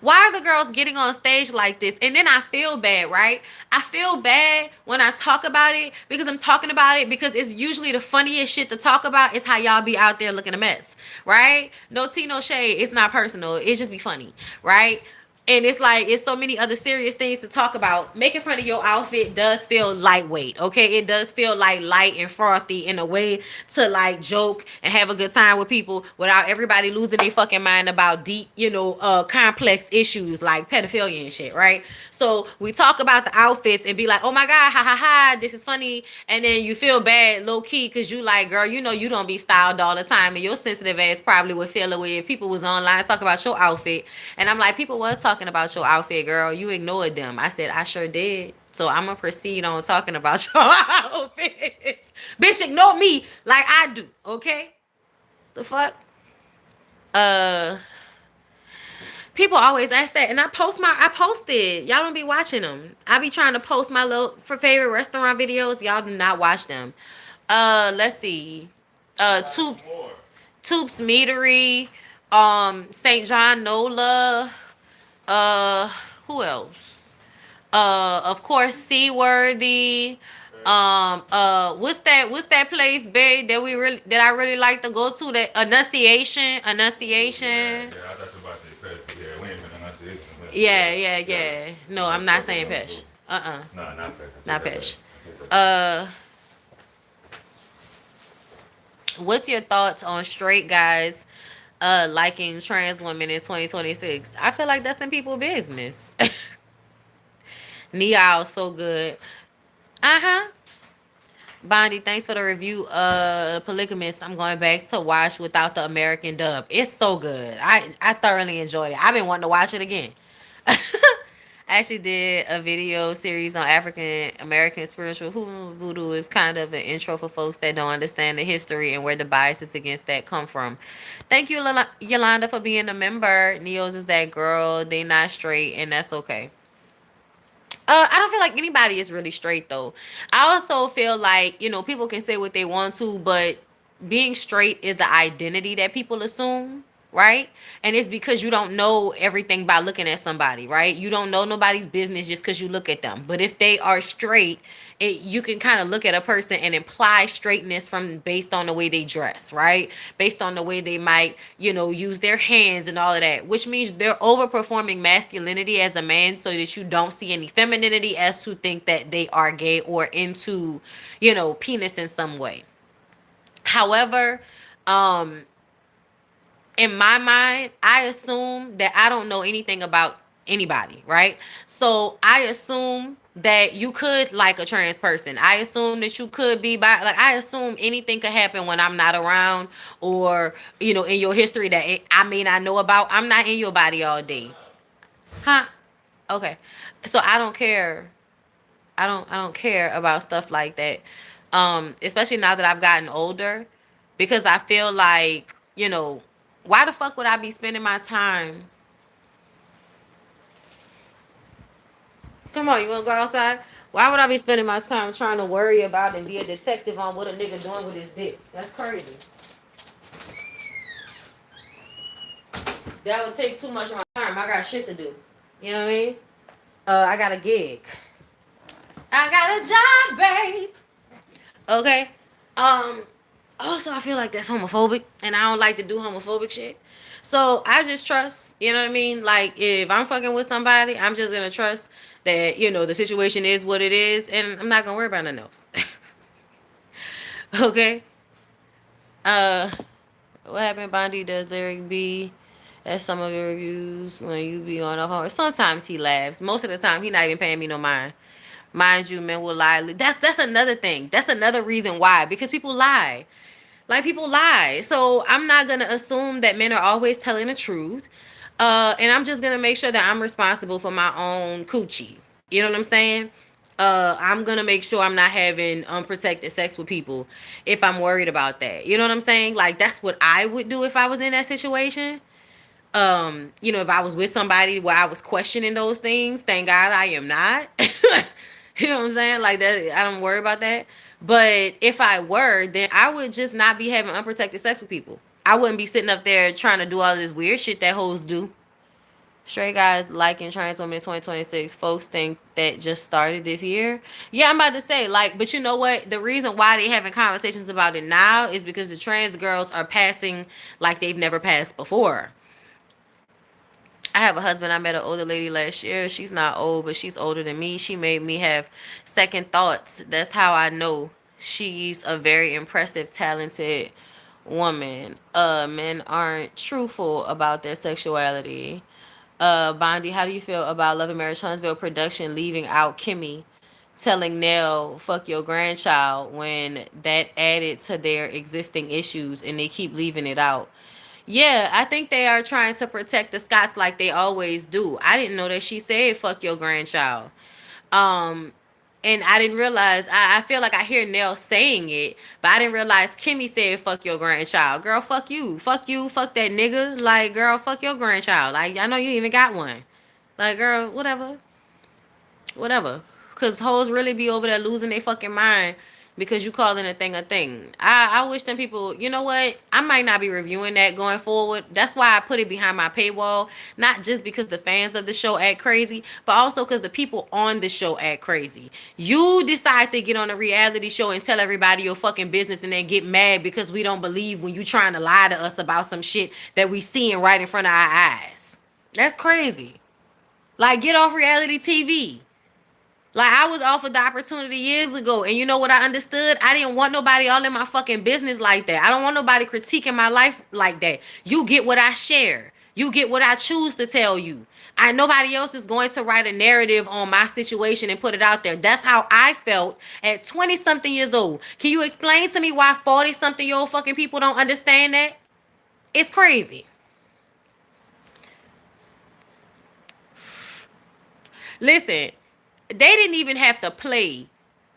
why are the girls getting on stage like this? And then I feel bad, right? I feel bad when I talk about it because I'm talking about it because it's usually the funniest shit to talk about is how y'all be out there looking a mess, right? No tea, no shade. It's not personal. It just be funny, right? And it's so many other serious things to talk about. Making fun of your outfit does feel lightweight, okay? It does feel light and frothy in a way to joke and have a good time with people without everybody losing their fucking mind about deep, complex issues like pedophilia and shit, right? So we talk about the outfits and be like, oh my God, ha ha ha, this is funny. And then you feel bad low key because you girl, you don't be styled all the time, and your sensitive ass probably would feel away if people was online talking about your outfit. And I'm like, people was talking about your outfit, girl. You ignored them. I said, I sure did. So I'm going to proceed on talking about your outfits. Bitch, ignore me like I do, okay? The fuck? People always ask that. And I posted. Y'all don't be watching them. I be trying to post my little favorite restaurant videos. Y'all do not watch them. Let's see. Toops Meadery. St. John Nola. Who else? Of course, Seaworthy. What's that place, babe, that I really like to go to? That Annunciation. Yeah, I thought you about to say Pesh. Yeah, we ain't been Annunciation. Yeah. No, I'm not saying Pesh. No, not Pesh. Not Pesh. What's your thoughts on straight guys liking trans women in 2026? I feel like that's in people's business. Neal, so good. Bondy, thanks for the review. Polygamist, I'm going back to watch without the American dub. It's so good. I thoroughly enjoyed it. I've been wanting to watch it again. I actually did a video series on African American spiritual voodoo. Is kind of an intro for folks that don't understand the history and where the biases against that come from. Thank you, Yolanda, for being a member. Neos is that girl. They not straight, and that's okay. I don't feel like anybody is really straight though. I also feel like, people can say what they want to, but being straight is an identity that people assume, right? And it's because you don't know everything by looking at somebody, right? You don't know nobody's business just because you look at them. But if they are straight, you can kind of look at a person and imply straightness from based on the way they dress, right? Based on the way they might, use their hands and all of that, which means they're overperforming masculinity as a man so that you don't see any femininity as to think that they are gay or into, penis in some way. However, um, in my mind, I assume that I don't know anything about anybody, right? So I assume that you could like a trans person. I assume that you could be like I assume anything could happen when I'm not around or in your history that I may not know about. I'm not in your body all day. Huh? Okay. So I don't care. I don't care about stuff like that. Especially now that I've gotten older because I feel like, why the fuck would I be spending my time? Come on, you wanna go outside? Why would I be spending my time trying to worry about and be a detective on what a nigga doing with his dick? That's crazy. That would take too much of my time. I got shit to do. You know what I mean? I got a gig. I got a job, babe. Okay. Um. Also, I feel like that's homophobic, and I don't like to do homophobic shit. So I just trust. You know what I mean? Like if I'm fucking with somebody, I'm just gonna trust that the situation is what it is, and I'm not gonna worry about nothing else. Okay. Uh. What happened, Bondy? Does Lyric be at some of your reviews when you be on a horse? Sometimes he laughs. Most of the time, he not even paying me no mind. Mind you, men will lie. That's another thing. That's another reason why. Because people lie. Like people lie. So I'm not gonna assume that men are always telling the truth. And I'm just gonna make sure that I'm responsible for my own coochie. You know what I'm saying? I'm gonna make sure I'm not having unprotected sex with people if I'm worried about that. You know what I'm saying? Like that's what I would do if I was in that situation. If I was with somebody where I was questioning those things, thank God I am not. You know what I'm saying? Like that, I don't worry about that. But if I were, then I would just not be having unprotected sex with people. I wouldn't be sitting up there trying to do all this weird shit that hoes do. Straight guys liking trans women in 2026. Folks think that just started this year. Yeah, I'm about to say, like, but you know what? The reason why they having conversations about it now is because the trans girls are passing like they've never passed before. I have a husband. I met an older lady last year. She's not old, but she's older than me. She made me have second thoughts. That's how I know she's a very impressive, talented woman. Men aren't truthful about their sexuality. Bondy, how do you feel about Love and Marriage Huntsville production leaving out Kimmy telling Nell fuck your grandchild when that added to their existing issues and they keep leaving it out? Yeah, I think they are trying to protect the Scots like they always do. I didn't know that she said fuck your grandchild. Um and I didn't realize I feel like I hear Nell saying it, but I didn't realize Kimmy said fuck your grandchild. Girl, fuck you. Fuck you, fuck that nigga. Like, girl, fuck your grandchild. Like, I know you even got one. Like, girl, whatever. Whatever. Cause hoes really be over there losing their fucking mind because you calling a thing a thing. I wish them people, you know what? I might not be reviewing that going forward. That's why I put it behind my paywall. Not just because the fans of the show act crazy, but also because the people on the show act crazy. You decide to get on a reality show and tell everybody your fucking business and then get mad because we don't believe when you trying to lie to us about some shit that we seeing right in front of our eyes. That's crazy. Like, get off reality TV. Like, I was offered the opportunity years ago, and you know what I understood? I didn't want nobody all in my fucking business like that. I don't want nobody critiquing my life like that. You get what I share. You get what I choose to tell you. Nobody else is going to write a narrative on my situation and put it out there. That's how I felt at 20-something years old. Can you explain to me why 40-something-year-old fucking people don't understand that? It's crazy. Listen, they didn't even have to play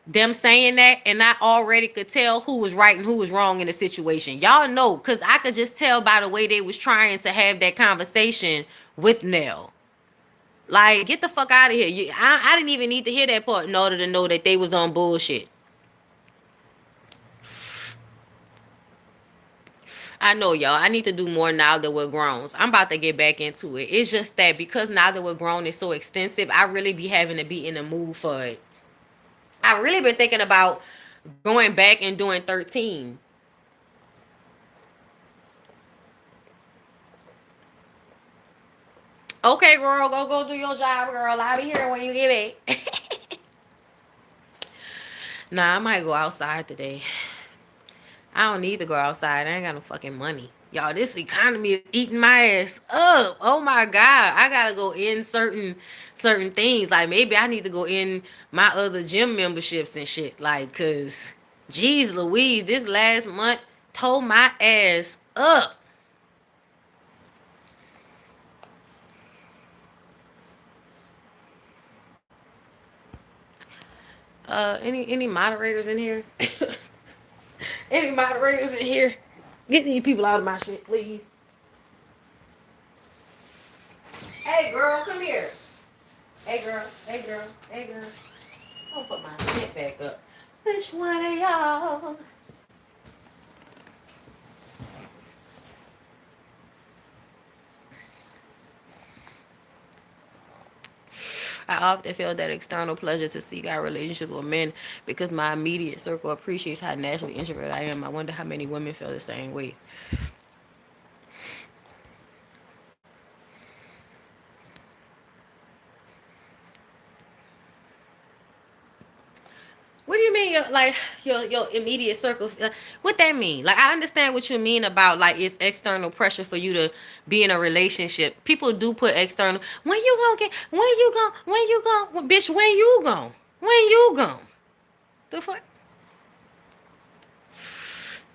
them saying that, and I already could tell who was right and who was wrong in the situation. Y'all know, because I could just tell by the way they was trying to have that conversation with Nell. Like, get the fuck out of here. I didn't even need to hear that part in order to know that they was on bullshit. I know, y'all. I need to do more now that we're grown. I'm about to get back into it. It's just that because now that we're grown, it's so extensive, I really be having to be in the mood for it. I really been thinking about going back and doing 13. Okay, girl, go do your job, girl. I'll be here when you get back. Nah, I might go outside today. I don't need to go outside. I ain't got no fucking money. Y'all, this economy is eating my ass up. Oh my God. I gotta go in certain things. Like maybe I need to go in my other gym memberships and shit. Like, cause geez Louise, this last month tore my ass up. Any moderators in here? Any moderators in here? Get these people out of my shit, please. Hey girl, come here. Hey girl, hey girl, hey girl. I'll put my shit back up. Which one of y'all? I often feel that external pleasure to seek our relationship with men because my immediate circle appreciates how naturally introverted I am. I wonder how many women feel the same way. What do you mean, your immediate circle? What that mean? Like, I understand what you mean about like it's external pressure for you to be in a relationship. People do put external. When you gonna get? When you gonna? When you gonna? Bitch, when you gonna? When you gonna? The fuck?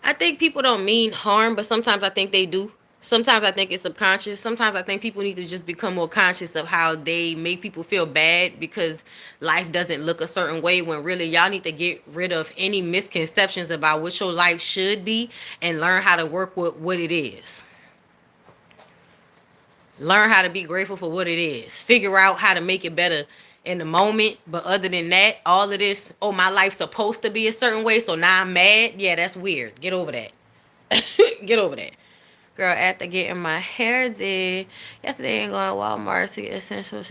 I think people don't mean harm, but sometimes I think they do. Sometimes I think it's subconscious. Sometimes I think people need to just become more conscious of how they make people feel bad because life doesn't look a certain way when really y'all need to get rid of any misconceptions about what your life should be and learn how to work with what it is. Learn how to be grateful for what it is. Figure out how to make it better in the moment. But other than that, all of this, oh, my life's supposed to be a certain way, so now I'm mad. Yeah, that's weird. Get over that. Get over that. Girl, after getting my hair did yesterday, ain't going to Walmart to get essentials.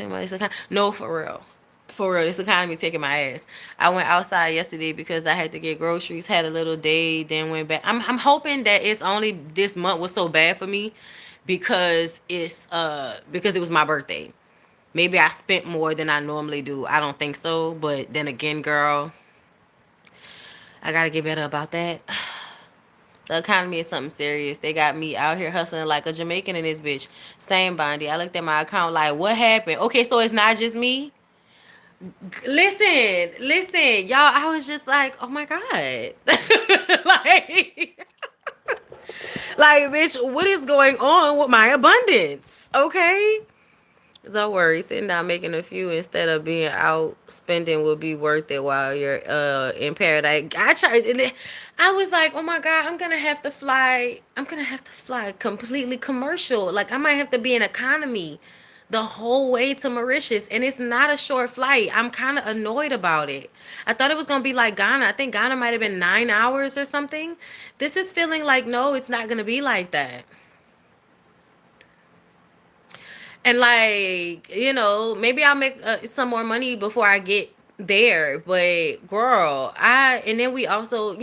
No, for real. For real, this economy taking my ass. I went outside yesterday because I had to get groceries, had a little day, then went back. I'm hoping that it's only this month was so bad for me because because it was my birthday. Maybe I spent more than I normally do. I don't think so, but then again, girl, I gotta get better about that. The economy is something serious. They got me out here hustling like a Jamaican in this bitch. Same Bondy. I looked at my account like, what happened? Okay, so it's not just me. Listen, y'all. I was just like, oh my God, like, like, bitch, what is going on with my abundance? Okay. Don't worry, sitting down making a few instead of being out spending will be worth it while you're in paradise. I was like, oh my God, I'm gonna have to fly. I'm gonna have to fly completely commercial. Like I might have to be in economy the whole way to Mauritius, and it's not a short flight. I'm kind of annoyed about it. I thought it was gonna be like Ghana. I think Ghana might have been 9 hours or something. This is feeling like no, it's not gonna be like that. And like, maybe I'll make some more money before I get there. But girl, and then we also,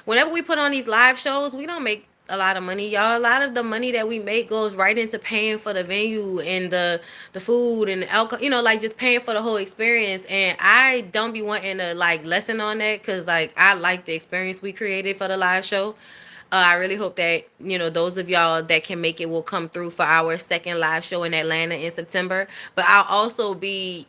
whenever we put on these live shows, we don't make a lot of money, y'all. A lot of the money that we make goes right into paying for the venue and the food and the alcohol, like just paying for the whole experience. And I don't be wanting to like lessen on that because like I like the experience we created for the live show. I really hope that, those of y'all that can make it will come through for our second live show in Atlanta in September. But I'll also be,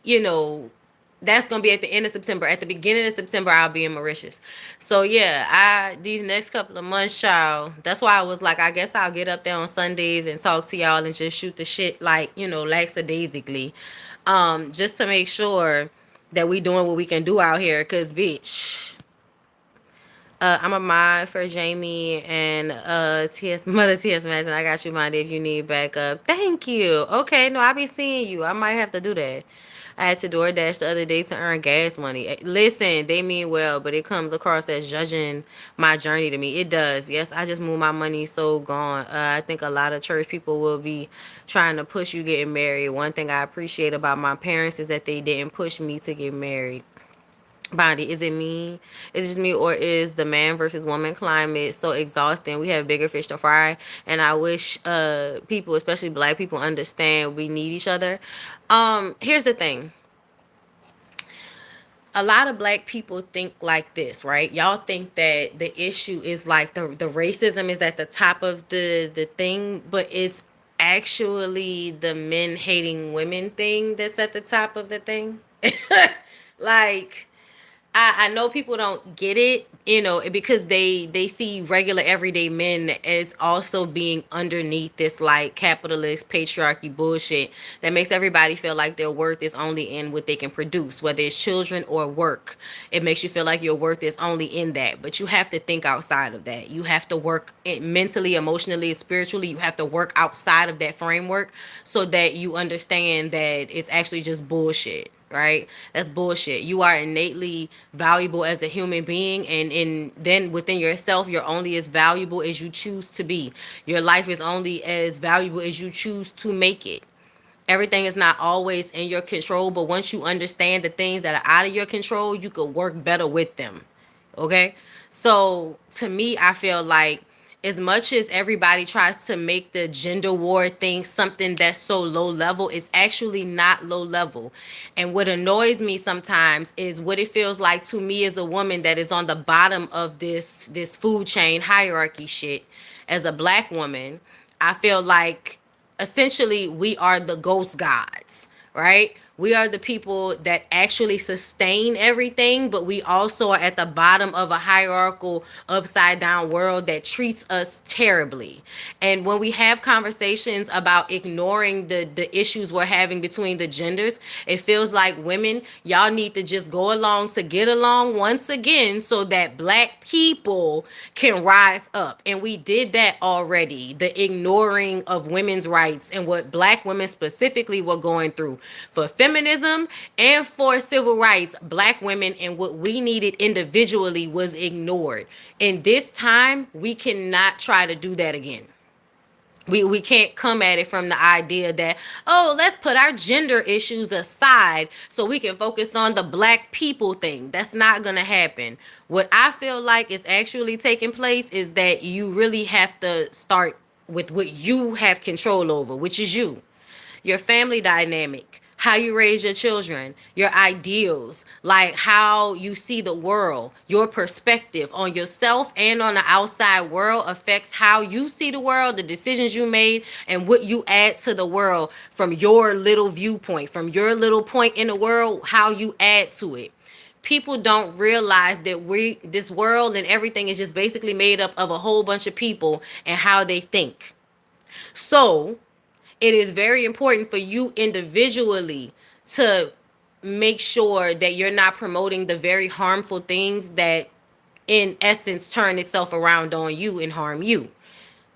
That's gonna be at the end of September. At the beginning of September, I'll be in Mauritius. So yeah, these next couple of months, child. That's why I was like, I guess I'll get up there on Sundays and talk to y'all and just shoot the shit, like, lackadaisically, just to make sure that we doing what we can do out here. Cause bitch, I'm a mod for Jamie and TS Mother TS Imagine. I got you, mind if you need backup. Thank you. Okay, no, I be seeing you. I might have to do that. I had to DoorDash the other day to earn gas money. Listen, they mean well, but it comes across as judging my journey to me. It does. Yes, I just moved my money so gone. I think a lot of church people will be trying to push you getting married. One thing I appreciate about my parents is that they didn't push me to get married. Bondy, is it me? Is it just me, or is the man versus woman climate so exhausting? We have bigger fish to fry, and I wish people, especially black people, understand we need each other. Here's the thing. A lot of black people think like this, right? Y'all think that the issue is like the racism is at the top of the thing, but it's actually the men hating women thing that's at the top of the thing. Like, I know people don't get it, because they see regular everyday men as also being underneath this like capitalist patriarchy bullshit that makes everybody feel like their worth is only in what they can produce, whether it's children or work. It makes you feel like your worth is only in that, but you have to think outside of that. You have to work mentally, emotionally, spiritually. You have to work outside of that framework so that you understand that it's actually just bullshit, right? That's bullshit. You are innately valuable as a human being, and then within yourself, you're only as valuable as you choose to be. Your life is only as valuable as you choose to make it. Everything is not always in your control, but once you understand the things that are out of your control, you could work better with them. Okay? So to me, I feel like as much as everybody tries to make the gender war thing something that's so low level, it's actually not low level. And what annoys me sometimes is what it feels like to me as a woman that is on the bottom of this food chain hierarchy shit. As a black woman, I feel like essentially we are the ghost gods, right? We are the people that actually sustain everything, but we also are at the bottom of a hierarchical upside down world that treats us terribly. And when we have conversations about ignoring the issues we're having between the genders, it feels like women, y'all need to just go along to get along once again so that black people can rise up. And we did that already. The ignoring of women's rights and what black women specifically were going through for feminism and for civil rights, black women and what we needed individually was ignored. In this time, we cannot try to do that again. We can't come at it from the idea that, oh, let's put our gender issues aside so we can focus on the black people thing. That's not going to happen. What I feel like is actually taking place is that you really have to start with what you have control over, which is you, your family dynamic, how you raise your children, your ideals, like how you see the world, your perspective on yourself and on the outside world affects how you see the world, the decisions you made, and what you add to the world from your little viewpoint, from your little point in the world, how you add to it. People don't realize that this world and everything is just basically made up of a whole bunch of people and how they think. So it is very important for you individually to make sure that you're not promoting the very harmful things that in essence turn itself around on you and harm you.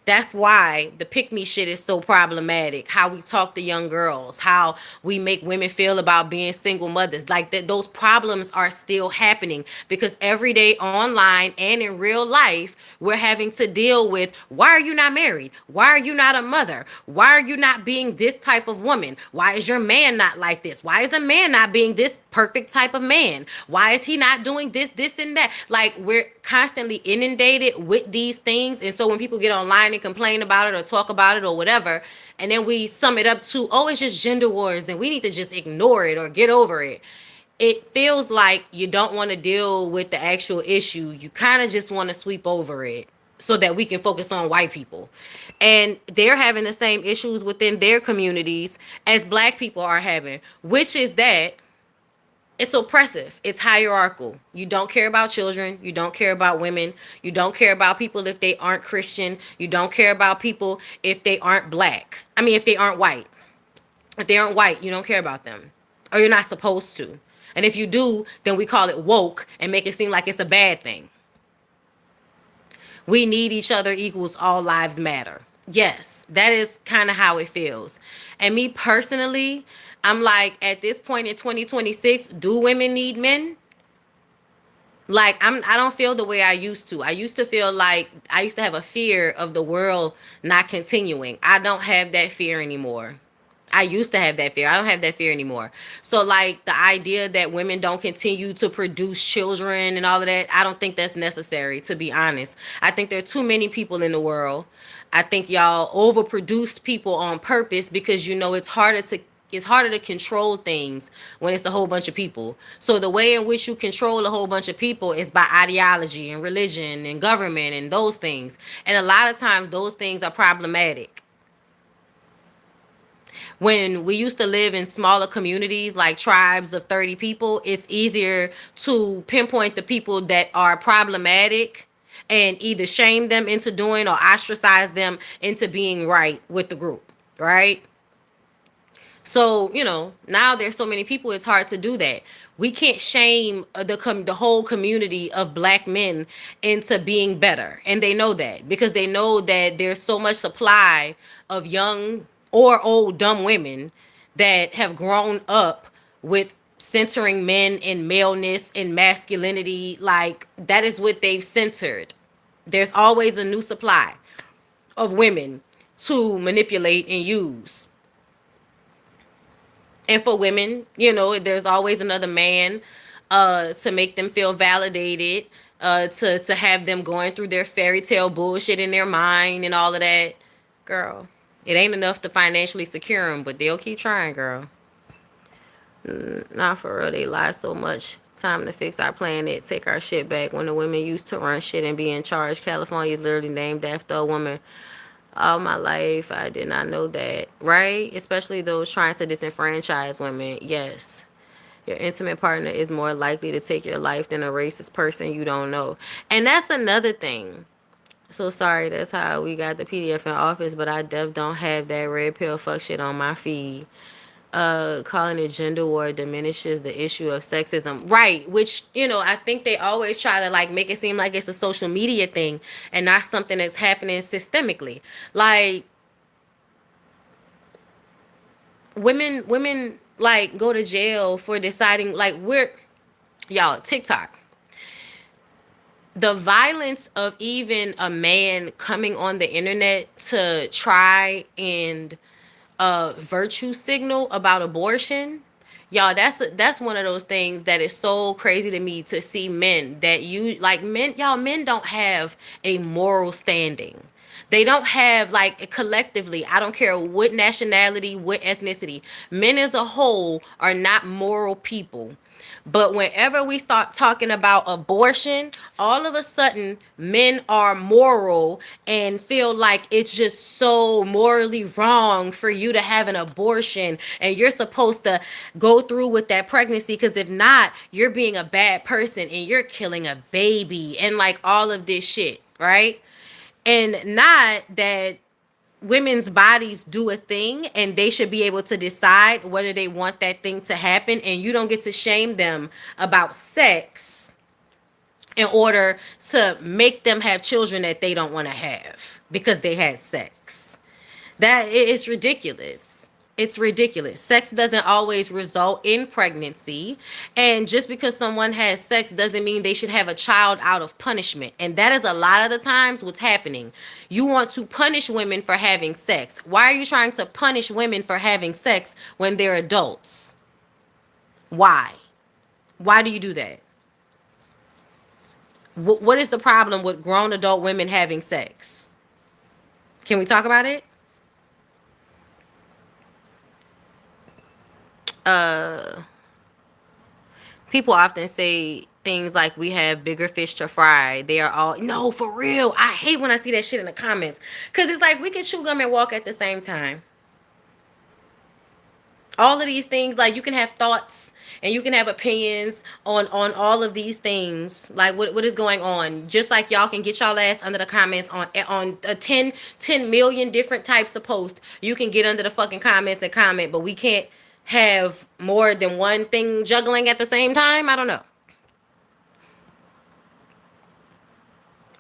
That's why the pick me shit is so problematic. How we talk to young girls, how we make women feel about being single mothers. Like that, those problems are still happening because every day online and in real life, we're having to deal with, why are you not married? Why are you not a mother? Why are you not being this type of woman? Why is your man not like this? Why is a man not being this perfect type of man? Why is he not doing this, and that? Like, we're constantly inundated with these things. And so when people get online and complain about it or talk about it or whatever, and then we sum it up to, oh, it's just gender wars and we need to just ignore it or get over it. It feels like you don't want to deal with the actual issue. You kind of just want to sweep over it so that we can focus on white people. And they're having the same issues within their communities as black people are having, which is that It's oppressive. It's hierarchical. You don't care about children. You don't care about women. You don't care about people if they aren't Christian. You don't care about people if they aren't black. I mean, if they aren't white. If they aren't white, you don't care about them. Or you're not supposed to. And if you do, then we call it woke and make it seem like it's a bad thing. We need each other equals all lives matter. Yes, that is kind of how it feels. And me personally, I'm like, at this point in 2026, do women need men? Like, I don't feel the way I used to. I used to feel like I used to have a fear of the world not continuing. I don't have that fear anymore. I used to have that fear. I don't have that fear anymore. So, like, the idea that women don't continue to produce children and all of that, I don't think that's necessary, to be honest. I think there are too many people in the world. I think y'all overproduce people on purpose because you know it's harder to control things when it's a whole bunch of people. So the way in which you control a whole bunch of people is by ideology and religion and government and those things. And a lot of times those things are problematic. When we used to live in smaller communities like tribes of 30 people, it's easier to pinpoint the people that are problematic and either shame them into doing or ostracize them into being right with the group, right? So, now there's so many people, it's hard to do that. We can't shame the whole community of black men into being better. And they know that because they know that there's so much supply of young or old dumb women that have grown up with centering men in maleness and masculinity. Like, that is what they've centered. There's always a new supply of women to manipulate and use. And for women, there's always another man to make them feel validated, to have them going through their fairy tale bullshit in their mind and all of that. Girl, it ain't enough to financially secure them, but they'll keep trying, girl. Not for real, they lie so much. Time to fix our planet, take our shit back. When the women used to run shit and be in charge, California is literally named after a woman. All my life, I did not know that, right? Especially those trying to disenfranchise women. Yes. Your intimate partner is more likely to take your life than a racist person you don't know. And that's another thing. So sorry, that's how we got the PDF in office, but I don't have that red pill fuck shit on my feed. Calling it gender war diminishes the issue of sexism, right? Which, I think they always try to like make it seem like it's a social media thing and not something that's happening systemically. Like, women like go to jail for deciding, like, y'all, TikTok, the violence of even a man coming on the internet to try and virtue signal about abortion. Y'all, that's one of those things that is so crazy to me, to see men that you like. Men don't have a moral standing. They don't have, like, collectively, I don't care what nationality, what ethnicity, men as a whole are not moral people. But whenever we start talking about abortion, all of a sudden men are moral and feel like it's just so morally wrong for you to have an abortion and you're supposed to go through with that pregnancy, because if not, you're being a bad person and you're killing a baby and like all of this shit, right? And not that women's bodies do a thing and they should be able to decide whether they want that thing to happen, and you don't get to shame them about sex in order to make them have children that they don't want to have because they had sex. That is ridiculous. It's ridiculous. Sex doesn't always result in pregnancy. And just because someone has sex doesn't mean they should have a child out of punishment. And that is a lot of the times what's happening. You want to punish women for having sex. Why are you trying to punish women for having sex when they're adults? Why? Why do you do that? What is the problem with grown adult women having sex? Can we talk about it? People often say things like we have bigger fish to fry. They are all, no, for real. I hate when I see that shit in the comments, because it's like we can chew gum and walk at the same time. All of these things, like, you can have thoughts and you can have opinions on all of these things, like what is going on. Just like y'all can get y'all ass under the comments on 10 million different types of posts. You can get under the fucking comments and comment, but we can't have more than one thing juggling at the same time. I don't know.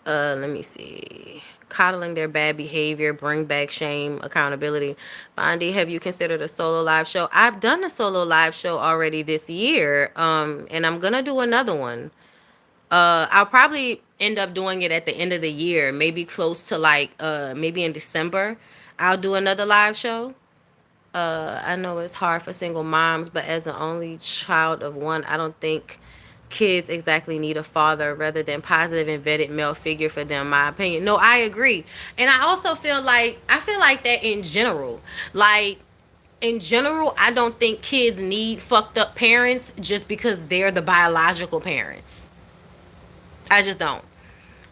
Let me see. Coddling their bad behavior, bring back shame, accountability. Bondy, have you considered a solo live show? I've done a solo live show already this year. And I'm gonna do another one. I'll probably end up doing it at the end of the year, maybe close to like maybe in December. I'll do another live show. I know it's hard for single moms, but as an only child of one, I don't think kids exactly need a father rather than positive and vetted male figure for them. My opinion. No, I agree, and I also feel like that in general. Like, in general, I don't think kids need fucked up parents just because they're the biological parents. I just don't.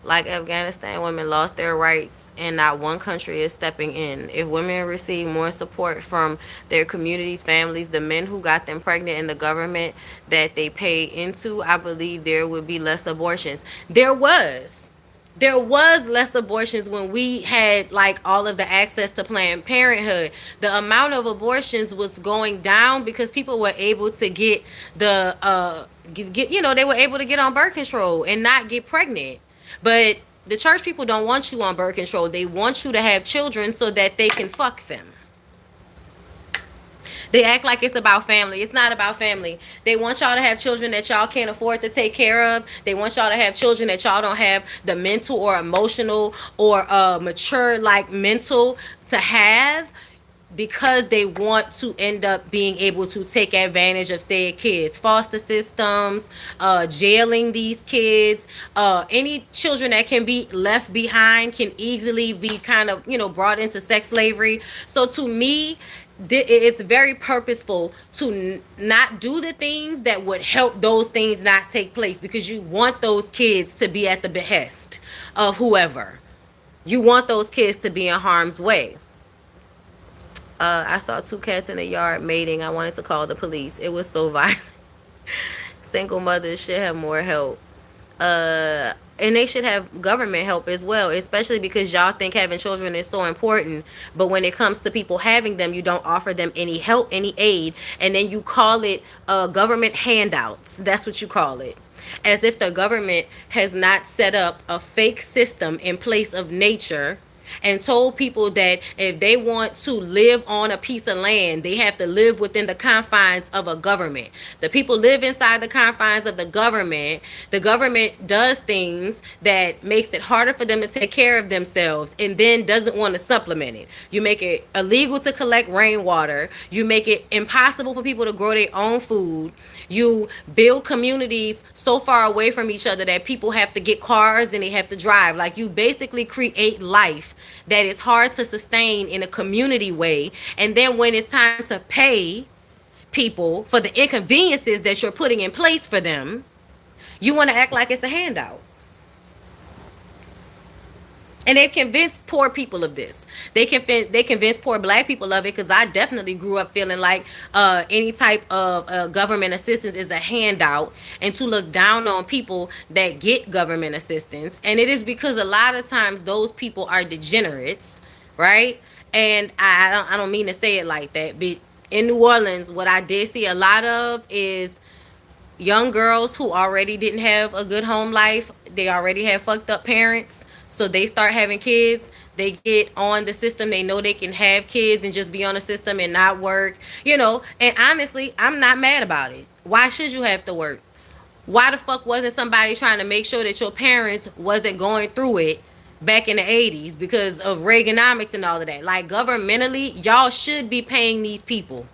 Like, Afghanistan women lost their rights and not one country is stepping in. If women receive more support from their communities, families, the men who got them pregnant, and the government that they pay into, I believe there would be less abortions. There was less abortions when we had like all of the access to Planned Parenthood. The amount of abortions was going down because people were able to get the they were able to get on birth control and not get pregnant. But the church people don't want you on birth control. They want you to have children so that they can fuck them. They act like it's about family. It's not about family. They want y'all to have children that y'all can't afford to take care of. They want y'all to have children that y'all don't have the mental or emotional or mature like mental to have, because they want to end up being able to take advantage of said kids. Foster systems, jailing these kids, any children that can be left behind can easily be kind of, brought into sex slavery. So to me, it's very purposeful to not do the things that would help those things not take place, because you want those kids to be at the behest of whoever. You want those kids to be in harm's way. I saw two cats in the yard mating. I wanted to call the police. It was so violent. Single mothers should have more help. And they should have government help as well, especially because y'all think having children is so important. But when it comes to people having them, you don't offer them any help, any aid. And then you call it government handouts. That's what you call it. As if the government has not set up a fake system in place of nature and told people that if they want to live on a piece of land, they have to live within the confines of a government. The people live inside the confines of the government. The government does things that makes it harder for them to take care of themselves and then doesn't want to supplement it. You make it illegal to collect rainwater. You make it impossible for people to grow their own food. You build communities so far away from each other that people have to get cars and they have to drive. Like, you basically create life that is hard to sustain in a community way. And then when it's time to pay people for the inconveniences that you're putting in place for them, you want to act like it's a handout. And they've convinced poor people of this. They convince poor black people of it, because I definitely grew up feeling like any type of government assistance is a handout, and to look down on people that get government assistance. And it is because a lot of times those people are degenerates, right? And I don't mean to say it like that, but in New Orleans, what I did see a lot of is young girls who already didn't have a good home life. They already have fucked up parents, so they start having kids. They get on the system. They know they can have kids and just be on the system and not work, and honestly, I'm not mad about it. Why should you have to work? Why the fuck wasn't somebody trying to make sure that your parents wasn't going through it back in the 80s because of Reaganomics and all of that? Like, governmentally, y'all should be paying these people.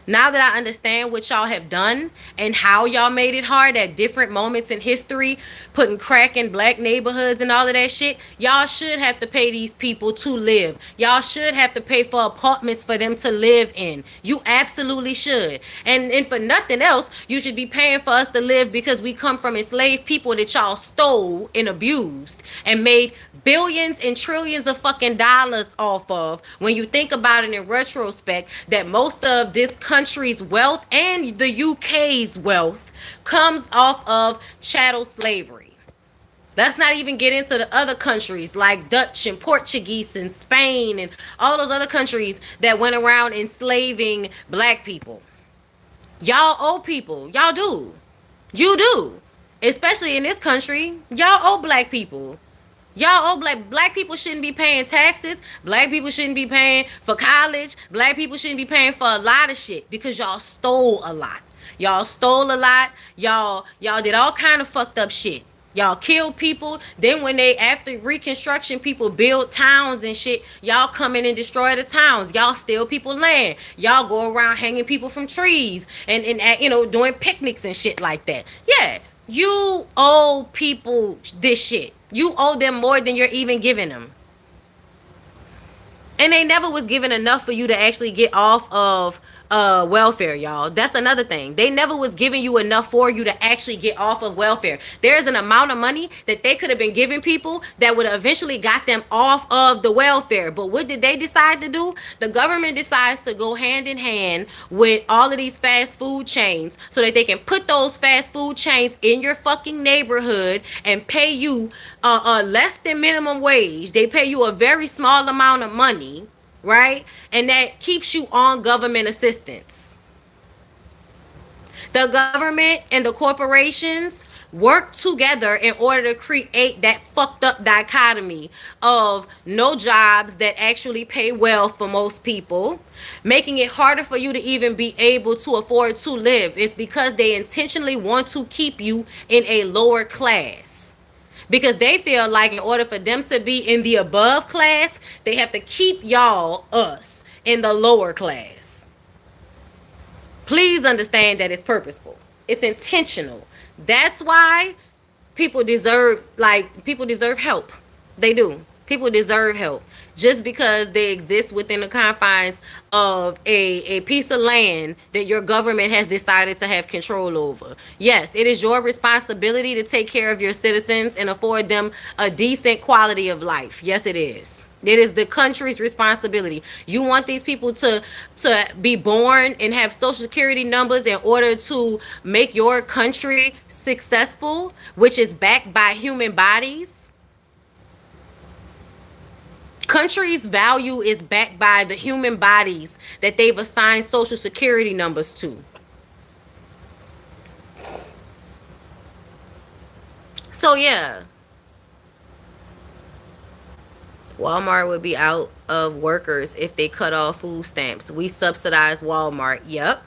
Now that I understand what y'all have done and how y'all made it hard at different moments in history, putting crack in black neighborhoods and all of that shit, y'all should have to pay these people to live. Y'all should have to pay for apartments for them to live in. You absolutely should. And for nothing else, you should be paying for us to live, because we come from enslaved people that y'all stole and abused and made billions and trillions of fucking dollars off of. When you think about it in retrospect, that most of this country country's wealth and the UK's wealth comes off of chattel slavery. Let's not even get into the other countries like Dutch and Portuguese and Spain and all those other countries that went around enslaving black people. Y'all owe people. Y'all do. You do. Especially in this country. Y'all owe black people. Y'all owe black people shouldn't be paying taxes. Black people shouldn't be paying for college. Black people shouldn't be paying for a lot of shit because y'all stole a lot. Y'all stole a lot. Y'all did all kind of fucked up shit. Y'all killed people. Then when they, after Reconstruction, people build towns and shit, y'all come in and destroy the towns. Y'all steal people land. Y'all go around hanging people from trees and doing picnics and shit like that. Yeah, you owe people this shit. You owe them more than you're even giving them. And they never was given enough for you to actually get off of welfare, y'all. That's another thing. They never was giving you enough for you to actually get off of welfare. There's an amount of money that they could have been giving people that would have eventually got them off of the welfare. But what did they decide to do? The government decides to go hand in hand with all of these fast food chains so that they can put those fast food chains in your fucking neighborhood and pay you less than minimum wage. They pay you a very small amount of money, right? And that keeps you on government assistance. The government and the corporations work together in order to create that fucked up dichotomy of no jobs that actually pay well for most people, making it harder for you to even be able to afford to live. It's because they intentionally want to keep you in a lower class. Because they feel like in order for them to be in the above class, they have to keep y'all, us, in the lower class. Please understand that it's purposeful. It's intentional. That's why people deserve help. They do. People deserve help. Just because they exist within the confines of a piece of land that your government has decided to have control over. Yes, it is your responsibility to take care of your citizens and afford them a decent quality of life. Yes, it is. It is the country's responsibility. You want these people to be born and have social security numbers in order to make your country successful, which is backed by human bodies. Country's value is backed by the human bodies that they've assigned social security numbers to. So yeah, Walmart would be out of workers if they cut off food stamps. We subsidize Walmart. Yep.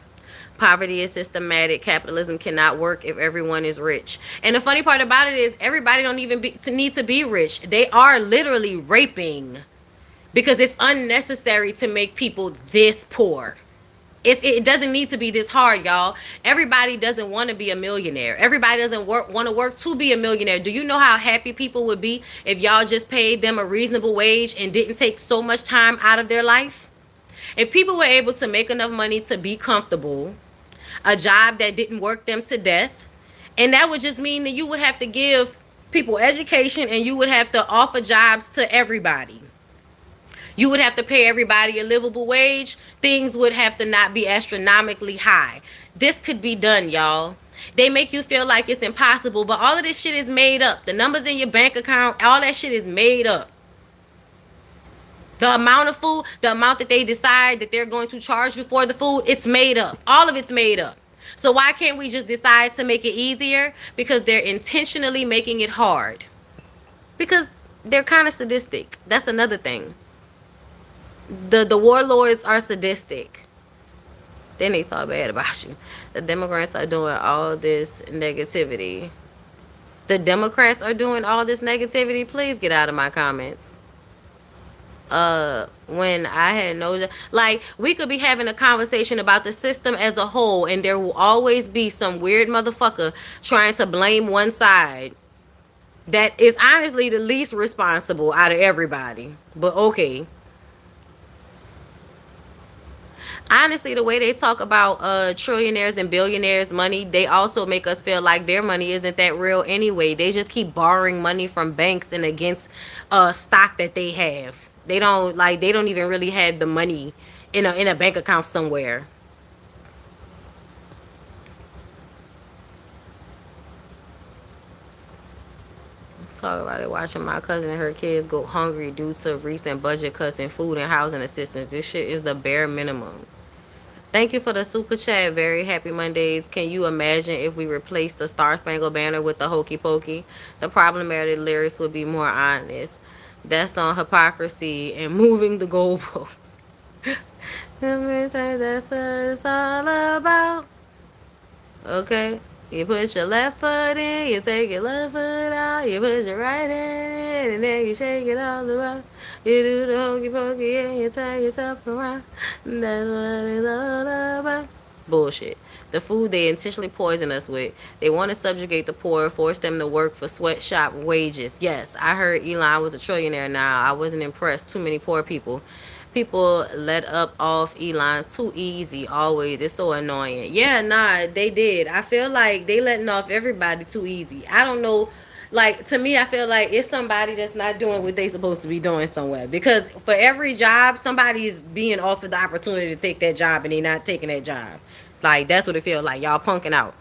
Poverty is systematic. Capitalism cannot work if everyone is rich. And the funny part about it is everybody don't even need to be rich. They are literally raping because it's unnecessary to make people this poor. It doesn't need to be this hard, y'all. Everybody doesn't want to be a millionaire. Everybody doesn't want to work to be a millionaire. Do you know how happy people would be if y'all just paid them a reasonable wage and didn't take so much time out of their life? If people were able to make enough money to be comfortable, a job that didn't work them to death, and that would just mean that you would have to give people education and you would have to offer jobs to everybody. You would have to pay everybody a livable wage. Things would have to not be astronomically high. This could be done, y'all. They make you feel like it's impossible, but all of this shit is made up. The numbers in your bank account, all that shit is made up. The amount of food, the amount that they decide that they're going to charge you for the food, it's made up. All of it's made up. So why can't we just decide to make it easier? Because they're intentionally making it hard. Because they're kind of sadistic. That's another thing. The warlords are sadistic. Then they talk bad about you. The Democrats are doing all this negativity. The Democrats are doing all this negativity. Please get out of my comments. When I had no, like, we could be having a conversation about the system as a whole, and there will always be some weird motherfucker trying to blame one side that is honestly the least responsible out of everybody. But okay. Honestly, the way they talk about trillionaires and billionaires' money, they also make us feel like their money isn't that real anyway. They just keep borrowing money from banks and against stock that they have. They don't even really have the money in a bank account somewhere. Talk about it. Watching my cousin and her kids go hungry due to recent budget cuts in food and housing assistance. This shit is the bare minimum. Thank you for the super chat. Very happy Mondays. Can you imagine if we replaced the Star Spangled Banner with the Hokey Pokey? The problematic lyrics would be more honest. That's on hypocrisy and moving the goalposts. That's what it's all about. Okay. You put your left foot in, you take your left foot out, you put your right hand in, and then you shake it all around. You do the hokey pokey and you turn yourself around. That's what it's all about. Bullshit. The food they intentionally poison us with. They want to subjugate the poor, force them to work for sweatshop wages. Yes, I heard Elon was a trillionaire now. I wasn't impressed. Too many poor people. People let up off Elon too easy always. It's so annoying. Yeah, nah, they did. I feel like they letting off everybody too easy. I don't know. Like, to me, I feel like it's somebody that's not doing what they supposed to be doing somewhere. Because for every job, somebody is being offered the opportunity to take that job and they not taking that job. Like, that's what it feels like. Y'all punking out.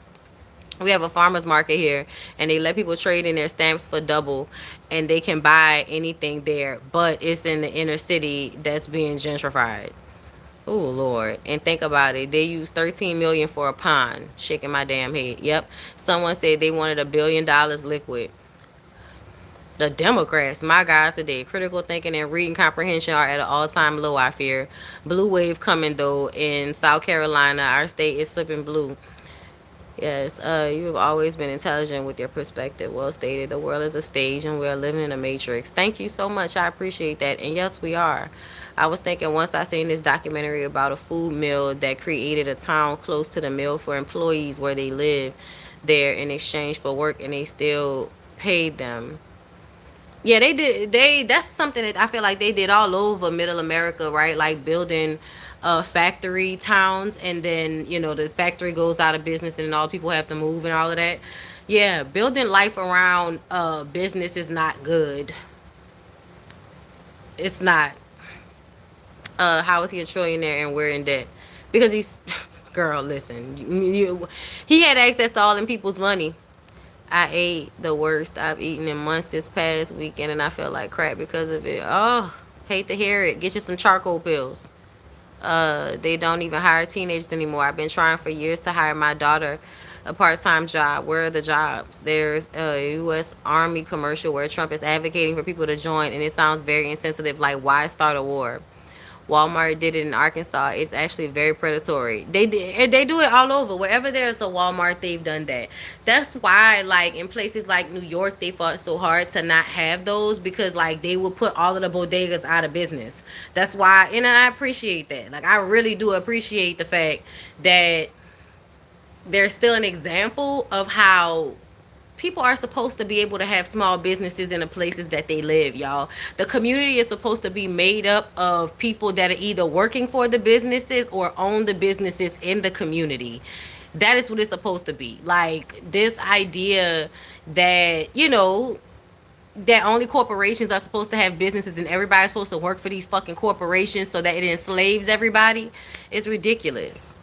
We have a farmers market here, and they let people trade in their stamps for double, and they can buy anything there, but it's in the inner city that's being gentrified. Oh Lord. And think about it, they used 13 million for a pond. Shaking my damn head. Yep. Someone said they wanted $1 billion liquid. The Democrats, my God, today, critical thinking and reading comprehension are at an all-time low, I fear. Blue wave coming though. In South Carolina, our state is flipping blue. Yes, you have always been intelligent with your perspective. Well stated. The world is a stage and we are living in a matrix. Thank you so much. I appreciate that. And yes, we are. I was thinking once I seen this documentary about a food mill that created a town close to the mill for employees where they live there in exchange for work and they still paid them. Yeah, they did. That's something that I feel like they did all over Middle America, right? Like building factory towns, and then the factory goes out of business, and all people have to move and all of that. Yeah, building life around business is not good. It's not. How is he a trillionaire and we're in debt? Because he's girl. Listen, he had access to all them people's money. I ate the worst I've eaten in months this past weekend, and I felt like crap because of it. Oh, hate to hear it. Get you some charcoal pills. They don't even hire teenagers anymore. I've been trying for years to hire my daughter a part-time job. Where are the jobs? There's a U.S. Army commercial where Trump is advocating for people to join, and it sounds very insensitive. Like, why start a war? Walmart did it in Arkansas. It's actually very predatory. They do it all over. Wherever there's a Walmart, they've done that. That's why, like in places like New York, they fought so hard to not have those, because like they will put all of the bodegas out of business. That's why, and I appreciate that. Like, I really do appreciate the fact that there's still an example of how people are supposed to be able to have small businesses in the places that they live, y'all. The community is supposed to be made up of people that are either working for the businesses or own the businesses in the community. That is what it's supposed to be. Like, this idea that, that only corporations are supposed to have businesses and everybody's supposed to work for these fucking corporations so that it enslaves everybody is ridiculous.